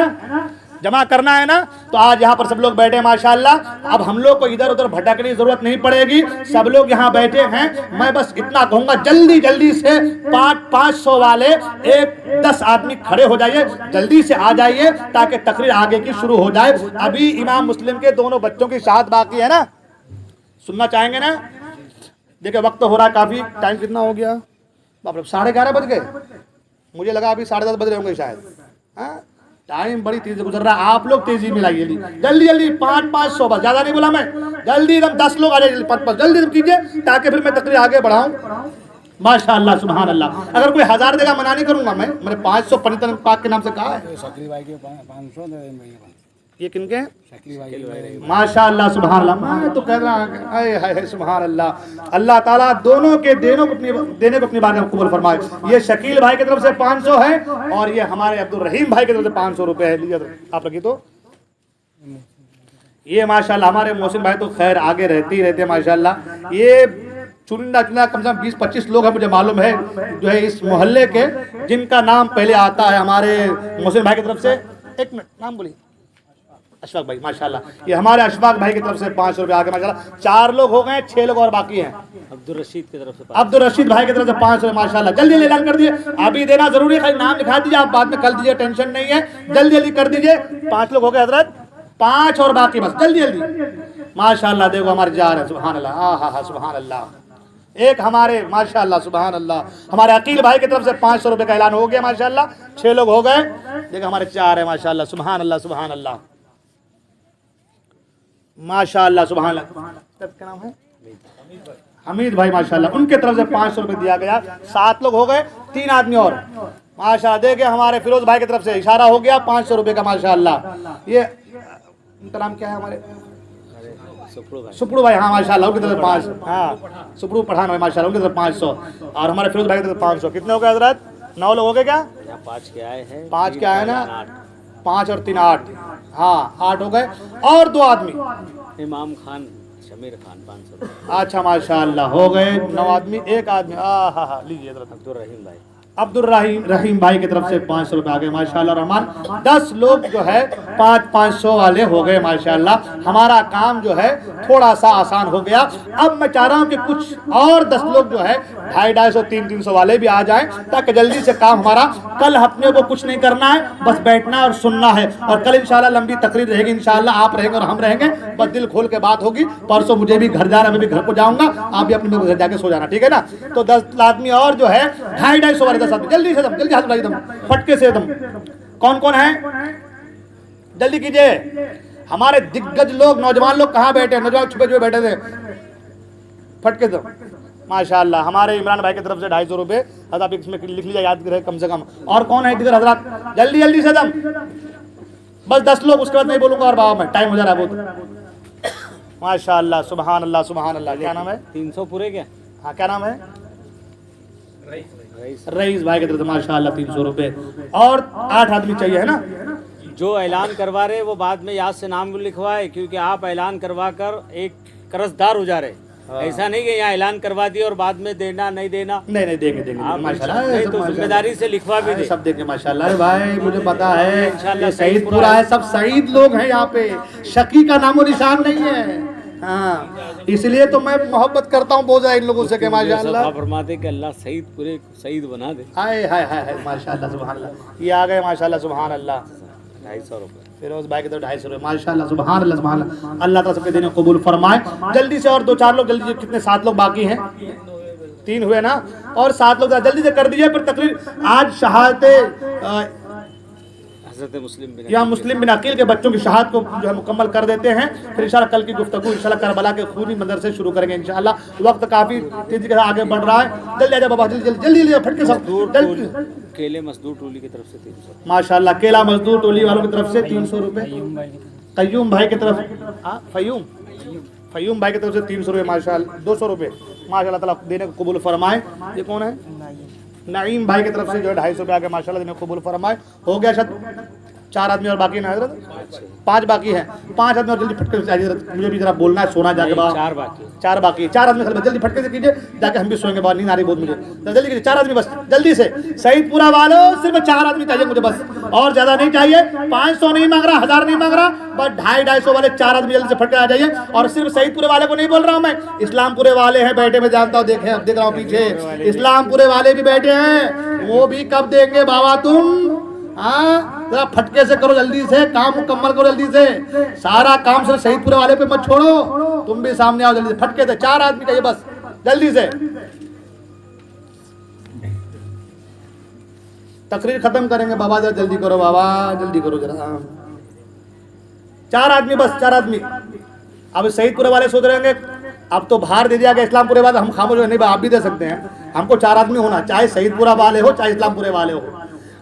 B: جمع کرنا ہے نا. تو آج یہاں پر سب لوگ بیٹھے ماشاءاللہ. اب ہم لوگ کو ادھر ادھر بھٹکنے کی ضرورت نہیں پڑے گی, سب لوگ یہاں بیٹھے ہیں. میں بس اتنا کہوں گا, جلدی سے 500 والے 10 آدمی کھڑے ہو جائیے, جلدی سے آ جائیے تاکہ تقریر آگے کی شروع ہو جائے. ابھی امام مسلم کے دونوں بچوں کی شہادت باقی ہے نا, سننا چاہیں گے نا؟ دیکھیں وقت ہو رہا ہے کافی, ٹائم کتنا ہو گیا؟ 11:30 بج گئے. مجھے لگا ابھی 10:30 بج رہے ہوں گے شاید. ہاں ٹائم بڑی تیزی سے گزر رہا ہے, آپ لوگ تیزی میں لائیے, جلدی 500 بس, زیادہ نہیں بولا میں, جلدی 10 لوگ آ جائے, 5 جلدی کیجیے تاکہ پھر میں تقریر آگے بڑھاؤں. ماشاءاللہ سبحان اللہ. اگر کوئی 1000 دے گا منع نہیں کروں گا میں نے 500 پنجتن پاک کے نام سے کہا ہے.
D: شکیل بھائی کے 500
B: یہ کن کے ہیں؟
D: شکیل بھائی
B: ماشاءاللہ سبحان اللہ. میں تو کہہ رہا ہوں سبحان اللہ. اللہ تعالیٰ دونوں کے دینے کو اپنی بارگاہ میں قبول فرمائے. یہ شکیل بھائی کی طرف سے 500 ہے, اور یہ ہمارے عبدالرحیم بھائی کی طرف سے 500 روپے ہے. لیجیے آپ رکھیے. تو یہ ماشاءاللہ ہمارے محسن بھائی تو خیر آگے رہتے ہیں ماشاءاللہ. یہ چننا کم سے کم 20-25 لوگ ہیں مجھے معلوم ہے جو ہے اس محلے کے, جن کا نام پہلے آتا ہے ہمارے محسن بھائی کی طرف سے. ایک منٹ نام بولیے.
A: اشفاق بھائی ماشاءاللہ، یہ ہمارے اشفاق بھائی کی طرف سے 500 روپے آگے ماشاءاللہ، 4 لوگ ہو گئے، 6 لوگ اور باقی ہیں۔
D: عبدالرشید کی طرف سے
A: عبدالرشید بھائی کی طرف سے 500 ماشاءاللہ، جلدی اعلان کر دیجیے، ابھی دینا ضروری ہے، خالی نام لکھا دیجیے، آپ بعد میں کل دیجیے، ٹینشن نہیں ہے، جلدی جلدی کر دیجیے۔ 5 لوگ ہو گئے حضرت، 5 اور باقی بس، جلدی جلدی ماشاءاللہ، دیکھو ہمارے جا رہے ہیں، سبحان اللہ، ہاں سبحان اللہ۔ ایک ہمارے ماشاءاللہ سبحان اللہ ہمارے عقیل بھائی کی طرف سے 500 روپے کا اعلان ہو گیا ماشاءاللہ، 6 لوگ ہو گئے، دیکھو ہمارے 4 ہیں ماشاءاللہ، سبحان اللہ سبحان اللہ ماشاءاللہ سبحان اللہ۔ کیا نام ہے؟ حمید بھائی ماشاءاللہ، ان کے طرف سے 500 روپے دیا گیا، 7 لوگ ہو گئے، 3 آدمی اور ماشاءاللہ۔ دیکھیں ہمارے فیروز بھائی کی طرف سے اشارہ ہو گیا 500 روپے کا ماشاءاللہ۔ یہ ان کا نام کیا ہے ہمارے؟ سپڑو بھائی، ہاں ماشاءاللہ، ان کی طرف 5، ہاں سپڑو پٹھان بھائی ماشاءاللہ، ان کی طرف 500 اور ہمارے فیروز بھائی کی طرف 500۔ کتنے ہو گئے حضرت؟ 9 لوگ ہو گئے کیا؟
D: 5 کے آئے ہیں،
A: 5 کیا ہے نا، 5 اور 3 8، ہاں 8 ہو گئے، اور 2 آدمی
D: امام خان شمیر خان 500
A: اچھا ماشاءاللہ، ہو گئے 9 آدمی، 1 آدمی ہاں لیجیے حضرت
D: عبدالرحیم بھائی،
A: عبدالرحیم بھائی کی طرف سے 500 روپے آگے ماشاءاللہ رحمان۔ 10 لوگ جو ہے 500 والے ہو گئے ماشاءاللہ، ہمارا کام جو ہے تھوڑا سا آسان ہو گیا۔ اب میں چاہ رہا ہوں کہ کچھ اور 10 لوگ جو ہے 250 300 والے بھی آ جائیں، تاکہ جلدی سے کام ہمارا، کل اپنے کو کچھ نہیں کرنا ہے، بس بیٹھنا اور سننا ہے، اور کل انشاءاللہ لمبی تقریر رہے گی انشاءاللہ، آپ رہیں گے اور ہم رہیں گے، بس دل کھول کے بات ہوگی۔ پرسوں مجھے بھی گھر جانا، میں بھی گھر کو جاؤں گا، آپ بھی اپنے گھر جا کے سو جانا، ٹھیک ہے نا؟ تو 10 آدمی اور جو ہے 250 والے 10 آدمی، جلدی سے جلدی ہاتھ بھائی دم پھٹکے سے دم، کون کون ہے جلدی کیجئے۔ ہمارے دگگج لوگ، نوجوان لوگ کہاں بیٹھے ہیں؟ نوجوان چھپے چھپے بیٹھے تھے، پھٹکے دم ماشاءاللہ۔ ہمارے عمران بھائی کی طرف سے 250 روپے، حضرت آپ اس میں لکھ لیجیے، یاد رہے کم سے کم۔ اور کون ہے دیگر حضرات؟ جلدی جلدی سے دم، بس 10 لوگ، اس کے بعد نہیں بولوں گا اور بابا میں ٹائم ہو جا رہا ہے بہت ماشاءاللہ سبحان اللہ سبحان اللہ۔ کیا نام ہے؟
D: 300 پورے کیا؟
A: ہاں کیا نام ہے؟ رئیس بھائی کی طرف سے ماشاءاللہ 300 روپے، اور 8 آدمی چاہیے ہے نا؟
D: جو اعلان کروا رہے وہ بعد میں یاد سے نام لکھوائے، کیونکہ آپ اعلان کروا کر ایک قرض دار ہو جا رہے، ایسا نہیں کہ یہاں اعلان کروا دیا اور بعد میں دینا نہیں دینا،
A: نہیں دیں گے ماشاءاللہ،
D: نہیں تو ذمہ داری سے لکھوا بھی دے،
A: سب دیں گے ماشاءاللہ بھائی، مجھے پتا ہے یہ سعید پورا ہے، سب سعید لوگ ہیں یہاں پہ، شقی کا نام و نشان نہیں ہے، ہاں اس لیے تو میں محبت کرتا ہوں بہت زیادہ ان لوگوں سے کہ ماشاءاللہ
D: آپ فرماتے کہ اللہ سعید پورے سعید بنا دے۔
A: ہائے ہائے ہائے ماشاءاللہ سبحان اللہ، یہ آ گئے ماشاءاللہ سبحان اللہ،
D: 250 روپے
A: فیروز بھائی کی طرف 250 روپے ماشاءاللہ سبحان اللہ سبحان اللہ، اللہ تعالیٰ سب کے دین قبول فرمائے۔ جلدی سے اور 2-4 لوگ جلدی، کتنے 7 لوگ باقی ہیں، 3 ہوئے نا، اور 7 لوگ جلدی سے کر دیجئے، پھر تقریر آج شہادت
D: حضرت مسلم بن
A: یہاں مسلم بن عقیل کے بچوں کی شہادت کو جو ہے مکمل کر دیتے ہیں، پھر انشاءاللہ کل کی گفتگو انشاءاللہ کربلا کے خونی منظر سے شروع کریں گے انشاءاللہ۔ وقت کافی تیزی کے ساتھ آگے بڑھ رہا ہے، جلدی آجا بابا، جلدی جلدی جلدی پھٹ کے سب جلدی۔
D: کیلے مزدور ٹولی کی طرف سے 300
A: ماشاءاللہ کیلا مزدور ٹولی والوں کی طرف سے 300 روپے، قیوم بھائی کی طرف فیوم بھائی کی طرف سے 300 روپے ماشاءاللہ، 200 روپے ماشاءاللہ تعالیٰ دینے کو قبول فرمائے۔ یہ کون ہے؟ نعیم بھائی کی طرف سے جو ہے 250 روپے آگے ماشاءاللہ دینے کو قبول فرمائے۔ ہو گیا شاید 4 آدمی اور باقی ہیں حضرت، 5 باقی ہیں، 5 آدمی اور جلدی پھٹ کے چاہیے حضرت، مجھے بھی ذرا بولنا ہے، سونا جا کے بعد
D: 4 باقی
A: 4 باقی، 4 آدمی خالی جلدی پھٹ کے سے کیجیے، جا کے ہم بھی سوئیں گے، بعد نیند آ رہی بہت مجھے، جلدی کیجیے 4 آدمی بس جلدی سے۔ سعید پورا والوں صرف 4 آدمی چاہیے مجھے بس، اور زیادہ نہیں چاہیے، 500 نہیں مانگ رہا، 1000 نہیں مانگ رہا، بس 250 والے 4 آدمی جلدی سے پھٹ کے آ جائیے۔ اور صرف سعید پورے والے کو نہیں بول رہا ہوں میں، اسلام پورے والے ہیں بیٹھے، میں جانتا ہوں، دیکھ رہا ہوں پیچھے اسلام پورے والے بھی بیٹھے ہیں، وہ بھی کب دیں گے بابا تم؟ ہاں ذرا پھٹکے سے کرو، جلدی سے کام مکمل کرو، جلدی سے سارا کام صرف شہید پورے والے پہ مت چھوڑو، تم بھی سامنے آؤ جلدی سے، پھٹکے سے 4 آدمی چاہیے بس جلدی سے۔ تقریر ختم کریں گے بابا، ذرا جلدی کرو بابا، جلدی کرو ذرا، 4 آدمی بس، 4 آدمی۔ اب شہید پورے والے سوچ رہے ہیں اب تو باہر دے دیا گیا اسلام پورے والے، ہم خاموش ہو، نہیں آپ بھی دے سکتے ہیں، ہم کو 4 آدمی ہونا، چاہے شہید پورا والے ہو چاہے اسلام پورے والے ہو،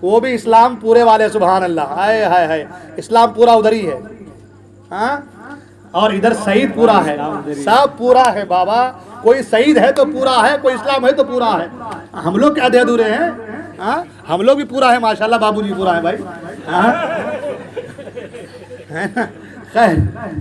A: وہ بھی اسلام پورے والے، سبحان اللہ، ہائے ہائے ہائے، اسلام پورا ادھر ہی ہے، ہاں اور ادھر شہید پورا ہے، سب پورا ہے بابا، کوئی شہید ہے تو پورا ہے، کوئی اسلام ہے تو پورا ہے، ہم لوگ کیا دے ادھورے ہیں؟ ہاں ہم لوگ بھی پورا ہے ماشاءاللہ، بابو جی پورا ہے بھائی، خیر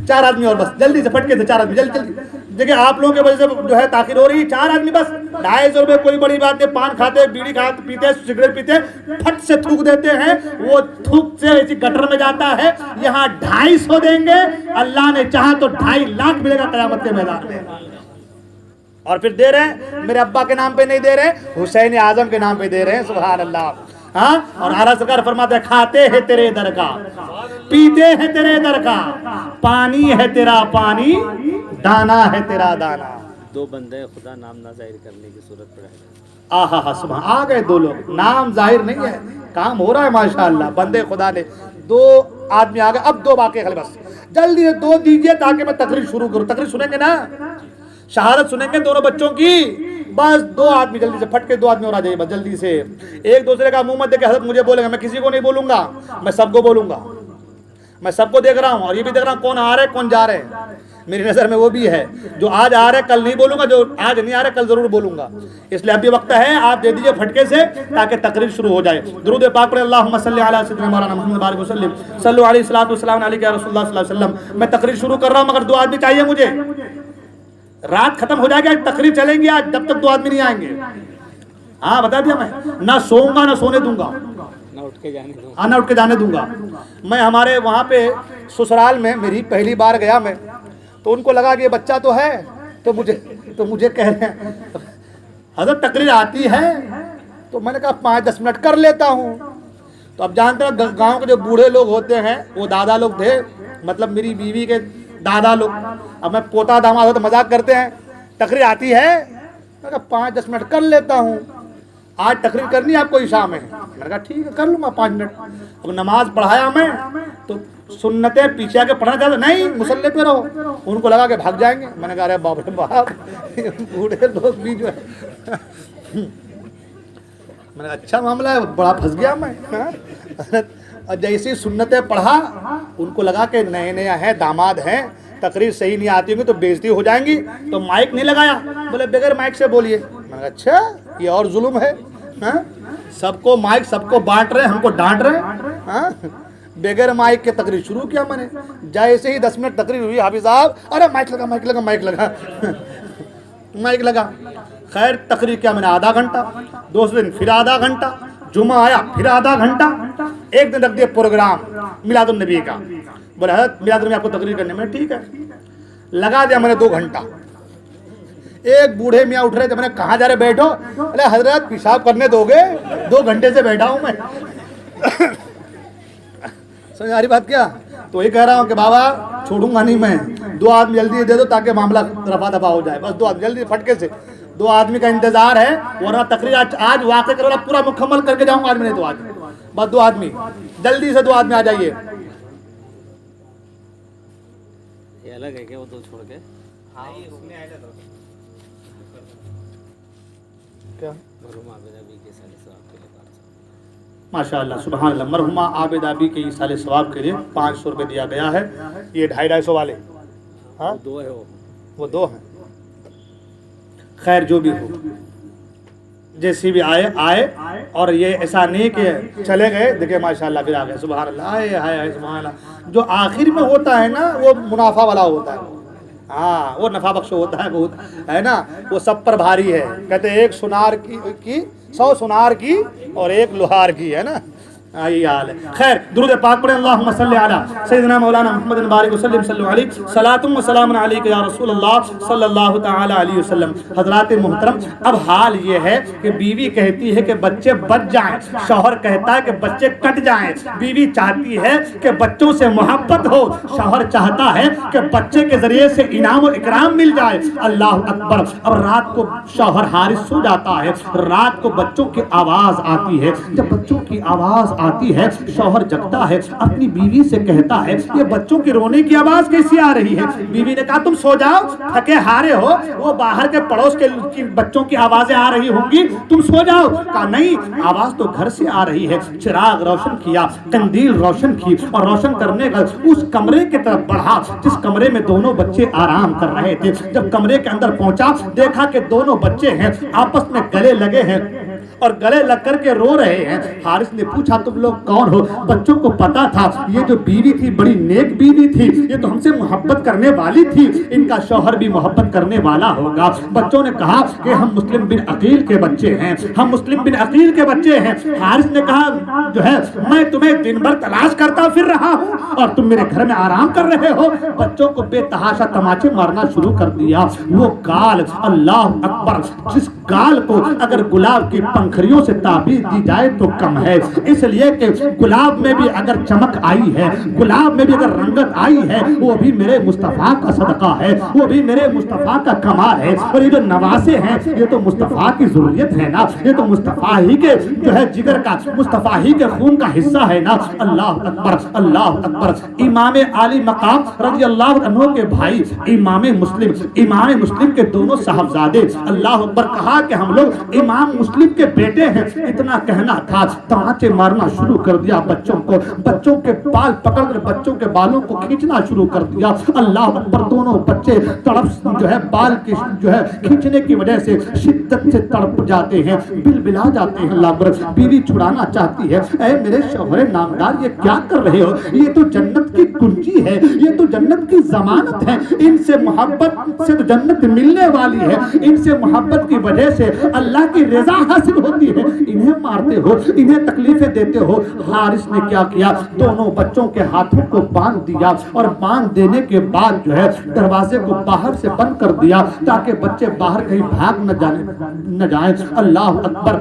A: 4 آدمی اور بس جلدی سے پھٹکے سے 4 آدمی جلدی جلدی. دیکھیں آپ لوگوں کی وجہ سے جو ہے تاخیر ہو رہی ہے. 4 آدمی بس 250 روپے کوئی بڑی بات نہیں. پان کھاتے بیڑی کھاتے پیتے سگریٹ پیتے پھٹ سے تھوک دیتے ہیں, وہ تھوک سے ایسی گٹر میں جاتا ہے. یہاں 250 دیں گے, اللہ نے چاہا تو 2.5 لاکھ ملے گا قیامت کے میدان میں. اور پھر دے رہے ہیں میرے ابا کے نام پہ نہیں دے رہے, حسین اعظم کے نام پہ دے رہے ہیں. سبحان اللہ. ہاں, اور اعلیٰ سرکار فرماتے ہیں کھاتے ہیں تیرے در کا, پیتے ہیں تیرے در کا, پانی ہے تیرا پانی, دانا ہے تیرا دانا.
D: 2 بندے خدا نام نہ ظاہر کرنے کی صورت پر ہے.
A: آہا سبحان, آ گئے 2 لوگ, نام ظاہر نہیں ہے, کام ہو رہا ہے ماشاءاللہ. بندے خدا نے 2 آدمی آ گئے. اب 2 باقی خالی, بس جلدی سے 2 دیجئے تاکہ میں تقریر شروع کروں. تقریر سنیں گے نا, شہادت سنیں گے دونوں بچوں کی. بس 2 آدمی جلدی سے پھٹ کے 2 آدمی اور آ جائیے بس جلدی سے. ایک دوسرے کا منہ مت دیکھ کے حضرت مجھے بولیں گے, میں کسی کو نہیں بولوں گا, میں سب کو بولوں گا. میں سب کو دیکھ رہا ہوں اور یہ بھی دیکھ رہا ہوں کون آ رہے کون جا رہے ہیں. میری نظر میں وہ بھی ہے جو آج آ رہے کل نہیں بولوں گا, جو آج نہیں آ رہے کل ضرور بولوں گا. اس لیے اب بھی وقت ہے, آپ دے دیجئے پھٹکے سے تاکہ تقریر شروع ہو جائے. درود پاک پڑھیں, اللہم صلی علی سیدنا مولانا محمد بارک وسلم صلو علیہ الصلوۃ والسلام علیک یا رسول اللہ صلی اللہ علیہ وسلم. میں تقریر شروع کر رہا ہوں مگر 2 آدمی چاہیے مجھے. رات ختم ہو جائے گی, آج تقریر چلیں گی آج جب تک 2 آدمی نہیں آئیں گے. ہاں بتا دیا, میں نہ سوؤں گا نہ سونے دوں گا,
D: نہ اٹھ کے جانے دو.
A: نہ اٹھ کے جانے دوں گا. میں ہمارے وہاں پہ سسرال میں میری پہلی بار گیا میں, تو ان کو لگا کہ یہ بچہ تو ہے, تو مجھے کہہ رہے ہیں حضرت تقریر آتی ہے, تو میں نے کہا 5-10 منٹ کر لیتا ہوں. تو اب جانتے ہیں گاؤں کے جو بوڑھے لوگ ہوتے ہیں وہ دادا لوگ تھے, مطلب میری بیوی کے دادا لوگ. اب میں پوتا داماد ہو تو مذاق کرتے ہیں, تقریر آتی ہے, میں نے کہا 5-10 منٹ کر لیتا ہوں. آج تقریر کرنی ہے آپ کو عشاء میں, میں نے کہا ٹھیک ہے کر لوں گا 5 منٹ. اب نماز پڑھایا میں تو سنتیں پیچھے آ کے پڑھنا چاہتے, نہیں مصلی پہ رہو. ان کو لگا کہ بھاگ جائیں گے. میں نے کہا ارے باپ رے باپ, بوڑھے لوگ بھی جو ہے. میں نے کہا اچھا معاملہ ہے, بڑا پھنس گیا میں. اور جیسی سنتیں پڑھا ان کو لگا کہ نئے نیا ہے, داماد ہیں, تقریر صحیح نہیں آتی ہوگی تو بےزتی ہو جائیں گی, تو مائک نہیں لگایا, بولے بغیر مائک سے بولیے. میں نے کہا اچھا یہ اور ظلم ہے, سب کو مائک سب کو بانٹ رہے, ہم کو ڈانٹ رہے. بغیر مائک کے تقریر شروع کیا میں نے. جیسے ہی 10 منٹ تقریر ہوئی, حافظ صاحب ارے مائک لگا مائک لگا مائک لگا مائک لگا. خیر تقریر کیا میں نے آدھا گھنٹہ, دوسرے دن پھر آدھا گھنٹہ, جمعہ آیا پھر آدھا گھنٹہ. ایک دن رکھ دیا پروگرام میلاد النبی کا, بولے حضرت میلاد النبی آپ کو تقریر کرنے میں, ٹھیک ہے. لگا دیا میں نے 2 گھنٹہ. ایک بوڑھے میاں اٹھ رہے تھے, میں نے کہاں جا رہے بیٹھو, ارے حضرت پیشاب کرنے دو گے, 2 گھنٹے سے بیٹھا ہوں میں. سمجھ آ رہی بات کیا. تو یہ کہہ رہا ہوں کہ بابا چھوڑوں گا نہیں میں, 2 آدمی جلدی دے دو تاکہ معاملہ رفع دفع ہو جائے. بس 2 آدمی جلدی پھٹکے سے, 2 آدمی کا انتظار ہے, ورنہ تقریر آج واقع کرو پورا مکمل کر کے جاؤں گا. آج میں نے 2 آدمی, بس 2 آدمی جلدی سے 2 آدمی آ جائیے.
D: یہ الگ ہے کہ وہ 2 چھوڑ کے
A: کیا
D: مرحوم عابدہ بی کے سال ثواب کے لیے 500.
A: ماشاء اللہ سبحان اللہ. مرحومہ عابدہ بی کے ایصال ثواب کے لیے 500 روپے دیا گیا ہے. یہ 250-250 والے, ہاں
D: 2 ہے
A: وہ 2 ہیں. خیر جو بھی ہو, جیسی بھی آئے, اور یہ ایسا نہیں کہ چلے گئے. دیکھیں ماشاءاللہ پھر آ گئے. سبحان اللہ, آئے ہائے سبحان اللہ. جو آخر میں ہوتا ہے نا وہ منافع والا ہوتا ہے, ہاں وہ نفع بخش ہوتا ہے بہت, ہے نا. وہ سب پر بھاری ہے. کہتے ہیں 1 سنار کی 100 سنار کی اور 1 لوہار کی, ہے نا. یہ حال ہے. خیر درود پاک پڑھیں, اللہم صلی علی سیدنا مولانا محمد بارک وسلم صلی علیہ صلاۃ و سلام علیک یا رسول اللہ صلی اللہ تعالی علیہ وسلم. حضرات محترم, اب حال یہ ہے کہ بیوی کہتی ہے کہ بچے بچ جائیں, شوہر کہتا ہے کہ بچے کٹ جائیں. بیوی چاہتی ہے کہ بچوں سے محبت ہو, شوہر چاہتا ہے کہ بچے کے ذریعے سے انعام و اکرام مل جائے. اللہ اکبر. اب رات کو شوہر حارس سو جاتا ہے, رات کو بچوں کی آواز آتی ہے. جب بچوں کی آواز آتی ہے شوہر جگتا ہے, اپنی بیوی سے کہتا ہے یہ بچوں کی رونے کی آواز کیسی آ رہی ہے. بیوی نے کہا تم سو جاؤ, تھکے ہارے ہو, وہ باہر کے پڑوس کے بچوں کی آوازیں آ رہی ہوں گی, تم سو جاؤ. کہا نہیں, آواز تو گھر سے آ رہی ہے. چراغ روشن کیا, قندیل روشن کی, اور روشن کرنے کا اس کمرے کی طرف بڑھا جس کمرے میں دونوں بچے آرام کر رہے تھے. جب کمرے کے اندر پہنچا دیکھا کہ دونوں بچے ہیں آپس میں گلے لگے ہیں,
B: اور گلے لگ کر کے رو رہے ہیں۔ حارث نے پوچھا تم لوگ کون ہو؟ بچوں کو پتا تھا یہ جو بیوی تھی بڑی نیک بیوی تھی، یہ تو ہم سے محبت کرنے والی تھی، ان کا شوہر بھی محبت کرنے والا ہوگا۔ بچوں نے کہا کہ ہم مسلم بن عقیل کے بچے ہیں، ہم مسلم بن عقیل کے بچے ہیں۔ حارث نے کہا جو ہے میں تمہیں دن بھر تلاش کرتا پھر رہا ہوں اور تم میرے گھر میں آرام کر رہے ہو۔ بچوں کو بے تحاشا تماچے مارنا شروع کر دیا۔ وہ گال، اللہ اکبر، جس گال کو اگر گلاب کی پنکھڑیوں سے تعبیر دی جائے تو کم ہے، اس لیے کہ گلاب میں بھی اگر چمک آئی ہے، گلاب میں بھی اگر رنگت آئی ہے، وہ بھی میرے مصطفیٰ کا صدقہ ہے، وہ بھی میرے مصطفیٰ کا کمال ہے۔ اور یہ جو نواسے ہیں یہ تو مصطفیٰ کی ضروریت ہے نا، یہ تو مصطفیٰ ہی کے جو ہے جگر کا، مصطفیٰ ہی کے خون کا حصہ ہے نا۔ اللہ اکبر، اللہ اکبر۔ امام عالی مقام رضی اللہ عنہ کے بھائی امام مسلم کے دونوں صاحبزادے، اللہ اکبر، کہا کہ ہم لوگ امام مسلم کے بیٹے ہیں، اتنا کہنا تھا تماچے مارنا شروع کر دیا بچوں کو، بچوں کے بال پکڑ کر بچوں کے بالوں کو کھینچنا شروع کر دیا۔ اللہ اکبر، دونوں بچے تڑپ جو ہے بال کے جو ہے کھینچنے کی وجہ سے شدت سے تڑپ جاتے ہیں، بلبلا جاتے ہیں۔ اللہ اکبر، بیوی چھڑانا چاہتی ہے، اے میرے شوہر نامدار یہ کیا کر رہے ہو؟ یہ تو جنت کی کنجی ہے، یہ تو جنت کی ضمانت ہے، ان سے محبت سے تو جنت ملنے والی ہے، ان سے محبت کی وجہ سے اللہ کی رضا حاصل ہوتی ہے، انہیں مارتے ہو، انہیں تکلیفیں دیتے ہو۔ حارث نے کیا کیا؟ دونوں بچوں کے ہاتھوں کو باندھ دیا اور باندھ دینے کے بعد جو ہے دروازے کو باہر سے بند کر دیا تاکہ بچے باہر کہیں بھاگ نہ جائیں۔ اللہ اکبر،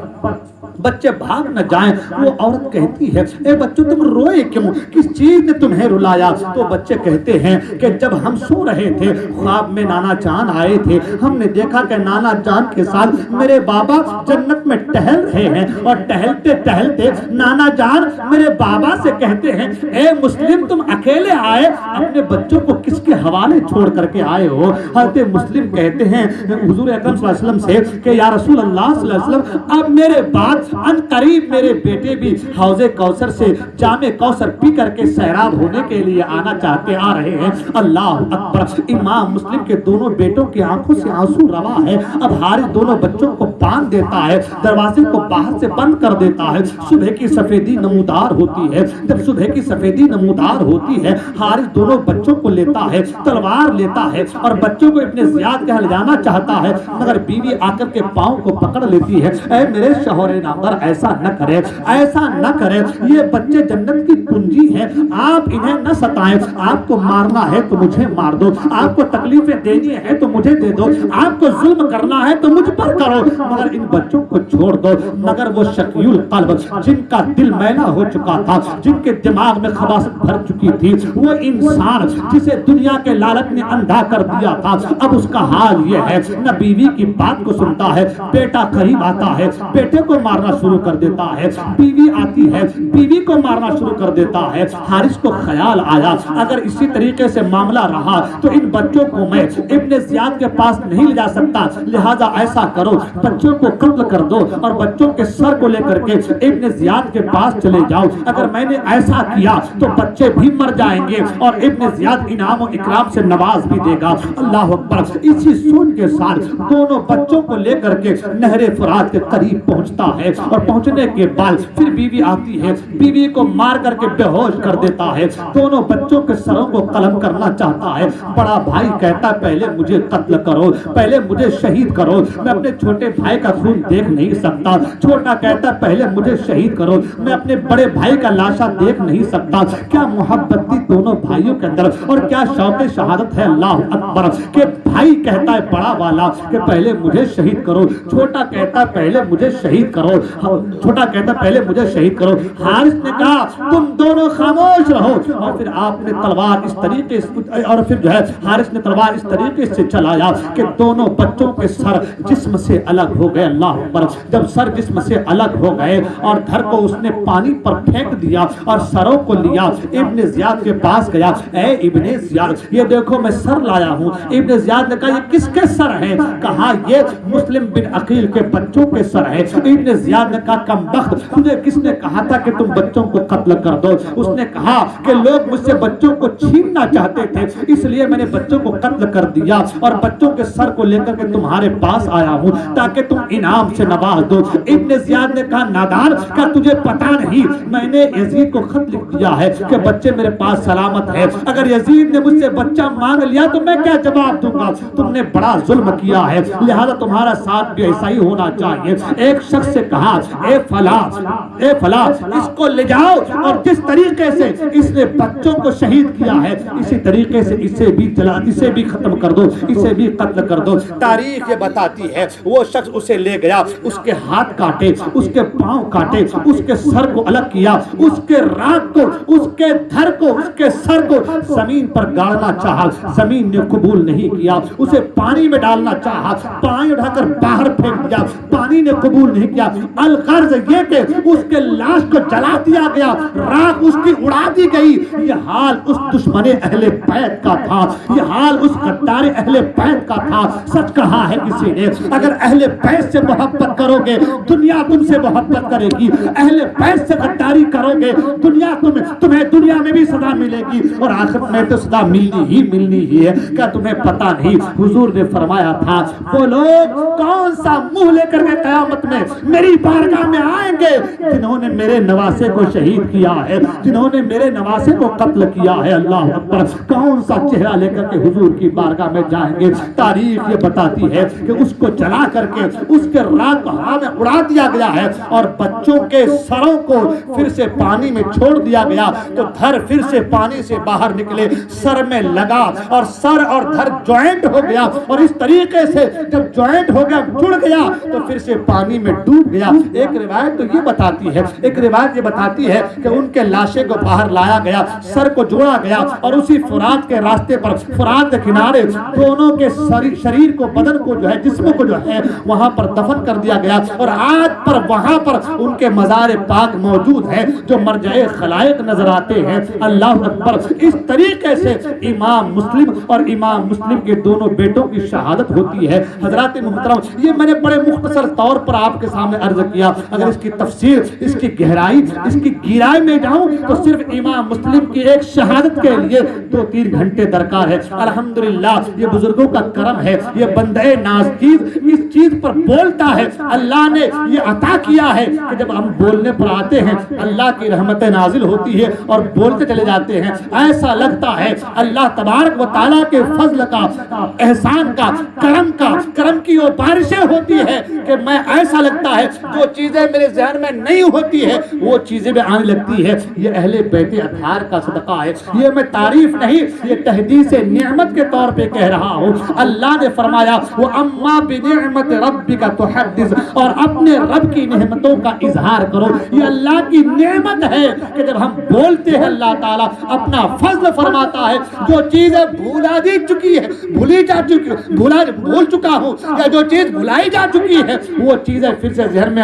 B: بچے بھاگ نہ جائیں۔ وہ عورت کہتی ہے اے بچوں تم روئے کیوں؟ کس چیز نے تمہیں رلایا؟ تو بچے کہتے ہیں کہ جب ہم سو رہے تھے خواب میں نانا جان آئے تھے، ہم نے دیکھا کہ نانا جان کے ساتھ میرے بابا جنت میں ٹہل رہے ہیں، اور ٹہلتے ٹہلتے نانا جان میرے بابا سے کہتے ہیں اے مسلم تم اکیلے آئے، اپنے بچوں کو کس کے حوالے چھوڑ کر کے آئے ہو؟ حضرت مسلم کہتے ہیں حضور اکرم صلی اللہ علیہ وسلم سے کہ یا رسول اللہ صلی اللہ علیہ وسلم اب میرے بعد ان قریب میرے بیٹے بھی حوض کوثر سے جام کوثر پی کر کے سیراب ہونے کے لیے آنا چاہتے آ رہے ہیں۔ اللہ اکبر، امام مسلم کے دونوں بیٹوں کی آنکھوں سے آنسو روا ہے۔ اب حارث دونوں بچوں کو باندھ دیتا ہے، دروازے کو باہر سے بند کر دیتا ہے۔ صبح کی سفیدی نمودار ہوتی ہے، جب صبح کی سفیدی نمودار ہوتی ہے حارث دونوں بچوں کو لیتا ہے، تلوار لیتا ہے اور بچوں کو ابن زیاد کے لے جانا چاہتا ہے، مگر بیوی آ کر کے پاؤں کو پکڑ لیتی ہے۔ اے میرے شوہر نامدار ایسا نہ کرے، ایسا نہ کرے، یہ بچے جنت کی کنجی ہیں، آپ انہیں نہ ستائیں، آپ کو مارنا ہے تو مجھے مار دو، آپ کو تکلیفیں دینی ہے تو مجھے دے دو، آپ کو ظلم کرنا ہے تو مجھ پر کرو، مگر ان بچوں کو چھوڑ دو۔ مگر وہ شقی القلب جن کا دل میلا ہو چکا تھا، جن کے دماغ میں خباثت بھر چکی تھی، وہ انسان جسے دنیا کے لالچ نے اندھا کر دیا تھا، اب اس کا حال یہ ہے نہ بیوی کی بات کو سنتا ہے، بیٹا قریب آتا ہے بیٹے کو مارنا شروع کر دیتا ہے، بیوی آتی ہے بیوی کو مارنا شروع کر دیتا ہے۔ حارث کو خیال آیا اگر اسی طریقے سے معاملہ رہا تو ان بچوں کو میں ابن زیاد کے پاس نہیں لے جا سکتا، لہذا ایسا کرو بچوں کو قتل کر دو اور بچوں کے سر کو لے کر کے ابن زیاد کے پاس چلے جاؤ، اگر میں نے ایسا کیا تو بچے بھی مر جائیں گے اور ابن زیاد انعام و اکرام سے نواز بھی دے گا۔ اللہ اکبر، اسی سوچ کے ساتھ دونوں بچوں کو لے کر کے نہر فرات کے قریب پہنچتا ہے اور پہنچنے کے بعد پھر بیوی آتی ہے، بیوی کو مار کر کے بے ہوش کر دیتا ہے، دونوں بچوں کے سروں کو قلم کرنا چاہتا ہے۔ بڑا بھائی کہتا ہے پہلے مجھے قتل کرو، پہلے مجھے شہید کرو، میں اپنے چھوٹے بھائی کا خون دیکھ نہیں سکتا۔ چھوٹا کہتا ہے پہلے مجھے شہید کرو، میں اپنے بڑے بھائی کا لاشا دیکھ نہیں سکتا۔ کیا محبت تھی دونوں بھائیوں کے اندر اور کیا شوق شہادت ہے، اللہ اکبر، کہ بھائی کہتا ہے بڑا والا کہ پہلے مجھے شہید کرو، چھوٹا کہتا ہے پہلے مجھے شہید کرو، چھوٹا کہتا پہلے مجھے شہید کرو۔ حارث نے کہا تم دونوں خاموش رہو، اور پھر آپ نے تلوار اس طریقے سے اور پھر جو ہے حارث نے تلوار اس طریقے سے چلایا کہ دونوں بچوں کے سر جسم سے الگ ہو گئے۔ اللہ اکبر، جب سر جسم سے الگ ہو گئے اور دھر کو اس نے پانی پر پھینک دیا اور سروں کو لیا ابن زیاد کے پاس گیا، اے ابن زیاد یہ دیکھو میں سر لایا ہوں۔ ابن زیاد نے کہا یہ کس کے سر ہیں؟ کہا یہ مسلم بن عقیل کے بچوں کے سر ہیں۔ ابن زیاد نے کہا کمبخت تجھے کس نے کہا تھا کہ تم بچوں کو قتل کر دو؟ اس نے کہا کہ لوگ مجھ سے بچوں کو چھیننا چاہتے تھے، اس لیے میں نے بچوں کو قتل کر دیا اور بچوں کے سر کو لے کر کے تمہارے پاس آیا ہوں تاکہ تاکہ تم انعام سے نواز دو۔ ابن زیاد نے کہا نادان، کہا تجھے پتا نہیں میں نے یزید کو خط لکھ دیا ہے کہ بچے میرے پاس سلامت ہے، اگر یزید نے مجھ سے بچہ مانگ لیا تو میں کیا جواب دوں گا؟ تم نے بڑا ظلم کیا ہے، لہذا تمہارا ساتھ بھی ایسا ہی ہونا چاہیے۔ ایک شخص سے کہا اے فلاں اس کو لے جاؤ اور جس طریقے سے اس نے بچوں کو شہید کیا ہے اسی طریقے سے اسے بھی ختم کر دو، اسے بھی قتل کر دو۔ تاریخ یہ بتاتی ہے وہ شخص اسے لے گیا، اس کے ہاتھ کاٹے، اس کے پاؤں کاٹے، اس کے سر کو الگ کیا، اس کے رات کو، اس کے دھر کو، اس کے سر کو زمین پر گاڑنا چاہا، زمین نے قبول نہیں کیا۔ اسے پانی میں ڈالنا چاہا، پانی اٹھا کر باہر پھینک دیا، پانی نے قبول نہیں کیا۔ الغرض یہ کہ اس کے لاش کو جلا دیا گیا، راکھ اس کی اڑا دی گئی۔ یہ حال اس دشمن اہل بیت کا تھا، یہ حال اس غدار اہل بیت کا تھا۔ سچ کہا ہے کسی نے، اگر اہل بیت سے محبت کرو گے دنیا تم سے محبت کرے گی، اہل بیت سے غداری کرو گے دنیا تمہیں دنیا میں بھی سزا ملے گی اور آخرت میں تو سزا ملنی ہی ہے۔ کیا تمہیں پتا نہیں حضور نے فرمایا تھا وہ لوگ کون سا منہ لے کر کے قیامت میں میری بارگاہ میں آئیں گے؟ جنہوں نے میرے نواسے کو شہید کیا ہے، جنہوں نے میرے نواسے کو قتل کیا ہے۔ اللہ اکبر، کون سا چہرہ لے کر کے حضور کی بارگاہ میں جائیں گے؟ تاریخ یہ بتاتی ہے کہ اس کو جلا کر کے اس کے رات کو ہوا میں اڑا دیا گیا ہے اور بچوں کے سروں کو پھر سے پانی میں چھوڑ دیا گیا تو دھر پھر سے پانی سے باہر نکلے، سر میں لگا اور سر اور دھر جوائنٹ ہو گیا، اور اس طریقے سے جب جوائنٹ ہو گیا، جڑ گیا تو پھر سے پانی میں ڈوب گیا۔ ایک روایت تو یہ بتاتی ہے کہ ان کے لاشیں کو باہر لایا گیا، سر کو جوڑا گیا اور اسی فرات کے راستے پر، فرات کے کنارے دونوں کے شریر کو، بدن کو جو ہے، جسم کو جو ہے وہاں پر دفن کر دیا گیا، اور آج پر وہاں پر ان کے مزار پاک موجود ہے جو مرجع خلائق نظر آتے ہیں۔ اللہ اکبر، اس طریقے سے امام مسلم اور امام مسلم کے دونوں بیٹوں کی شہادت ہوتی ہے۔ حضرات محترم، یہ میں نے بڑے مختصر طور پر آپ کے سامنے عرض کیا، اگر اس کی تفسیر، اس کی گہرائی، اس کی گہرائی میں جاؤں تو صرف امام مسلم کی ایک شہادت کے لیے 2-3 گھنٹے درکار ہے۔ الحمدللہ یہ بزرگوں کا کرم ہے، یہ بندے ناز چیز اس چیز پر بولتا ہے۔ اللہ نے یہ عطا کیا ہے کہ جب ہم بولنے پر آتے ہیں اللہ کی رحمت نازل ہوتی ہے اور بولتے چلے جاتے ہیں، ایسا لگتا ہے اللہ تبارک و تعالیٰ کے فضل کا، احسان کا، کرم کی وہ بارشیں ہوتی ہے کہ میں ایسا لگتا ہے جو چیزیں میرے ذہن میں نہیں ہوتی ہے وہ چیزیں بھی آنے لگتی ہے۔ یہ اہل بیت اطہار کا صدقہ ہے، یہ میں تعریف نہیں، یہ تحدیث نعمت کے طور پہ کہہ رہا ہوں۔ اللہ نے فرمایا وَأَمَّا بِنِعْمَةِ رَبِّكَ تُحَدِّثْ، اور اپنے رب کی نعمتوں کا اظہار کرو۔ یہ اللہ کی نعمت ہے کہ جب ہم بولتے ہیں اللہ تعالیٰ اپنا فضل فرماتا ہے۔ جو چیزیں بھول چکا ہوں یا جو چیز بھلائی جا چکی ہے وہ چیزیں پھر سے ذہن میں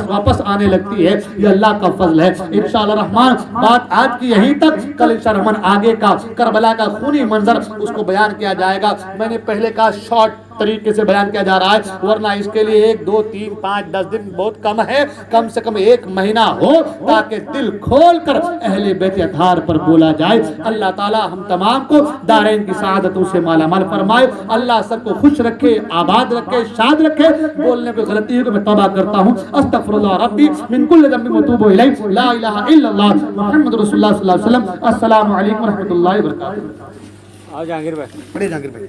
B: واپس آنے لگتی ہے، یہ اللہ کا فضل ہے۔ انشاءاللہ الرحمن بات آج کی یہیں تک، کل انشاءاللہ الرحمن آگے کا کربلا کا خونی منظر اس کو بیان کیا جائے گا۔ میں نے پہلے کہا شارٹ طریقے سے بیان کیا جا رہا ہے، ورنہ اس کے لیے 1 2 3 5 10 دن بہت کم ہے، کم سے کم 1 مہینہ ہو تاکہ دل کھول کر اہل بیت اطہار پر بولا جائے۔ اللہ تعالی ہم تمام کو دارین کی سعادتوں سے مالا مال فرمائے، اللہ سب کو خوش رکھے، آباد رکھے، شاد رکھے۔ بولنے میں غلطی ہے کہ میں توبہ کرتا ہوں، استغفر اللہ ربی من کل ذنب واتوب الیہ، لا الہ الا اللہ محمد رسول اللہ صلی اللہ علیہ وسلم۔ السلام علیکم ورحمۃ اللہ وبرکاتہ۔
D: آؤ جہانگیر بھائی۔
B: بڑے جہانگیر بھائی۔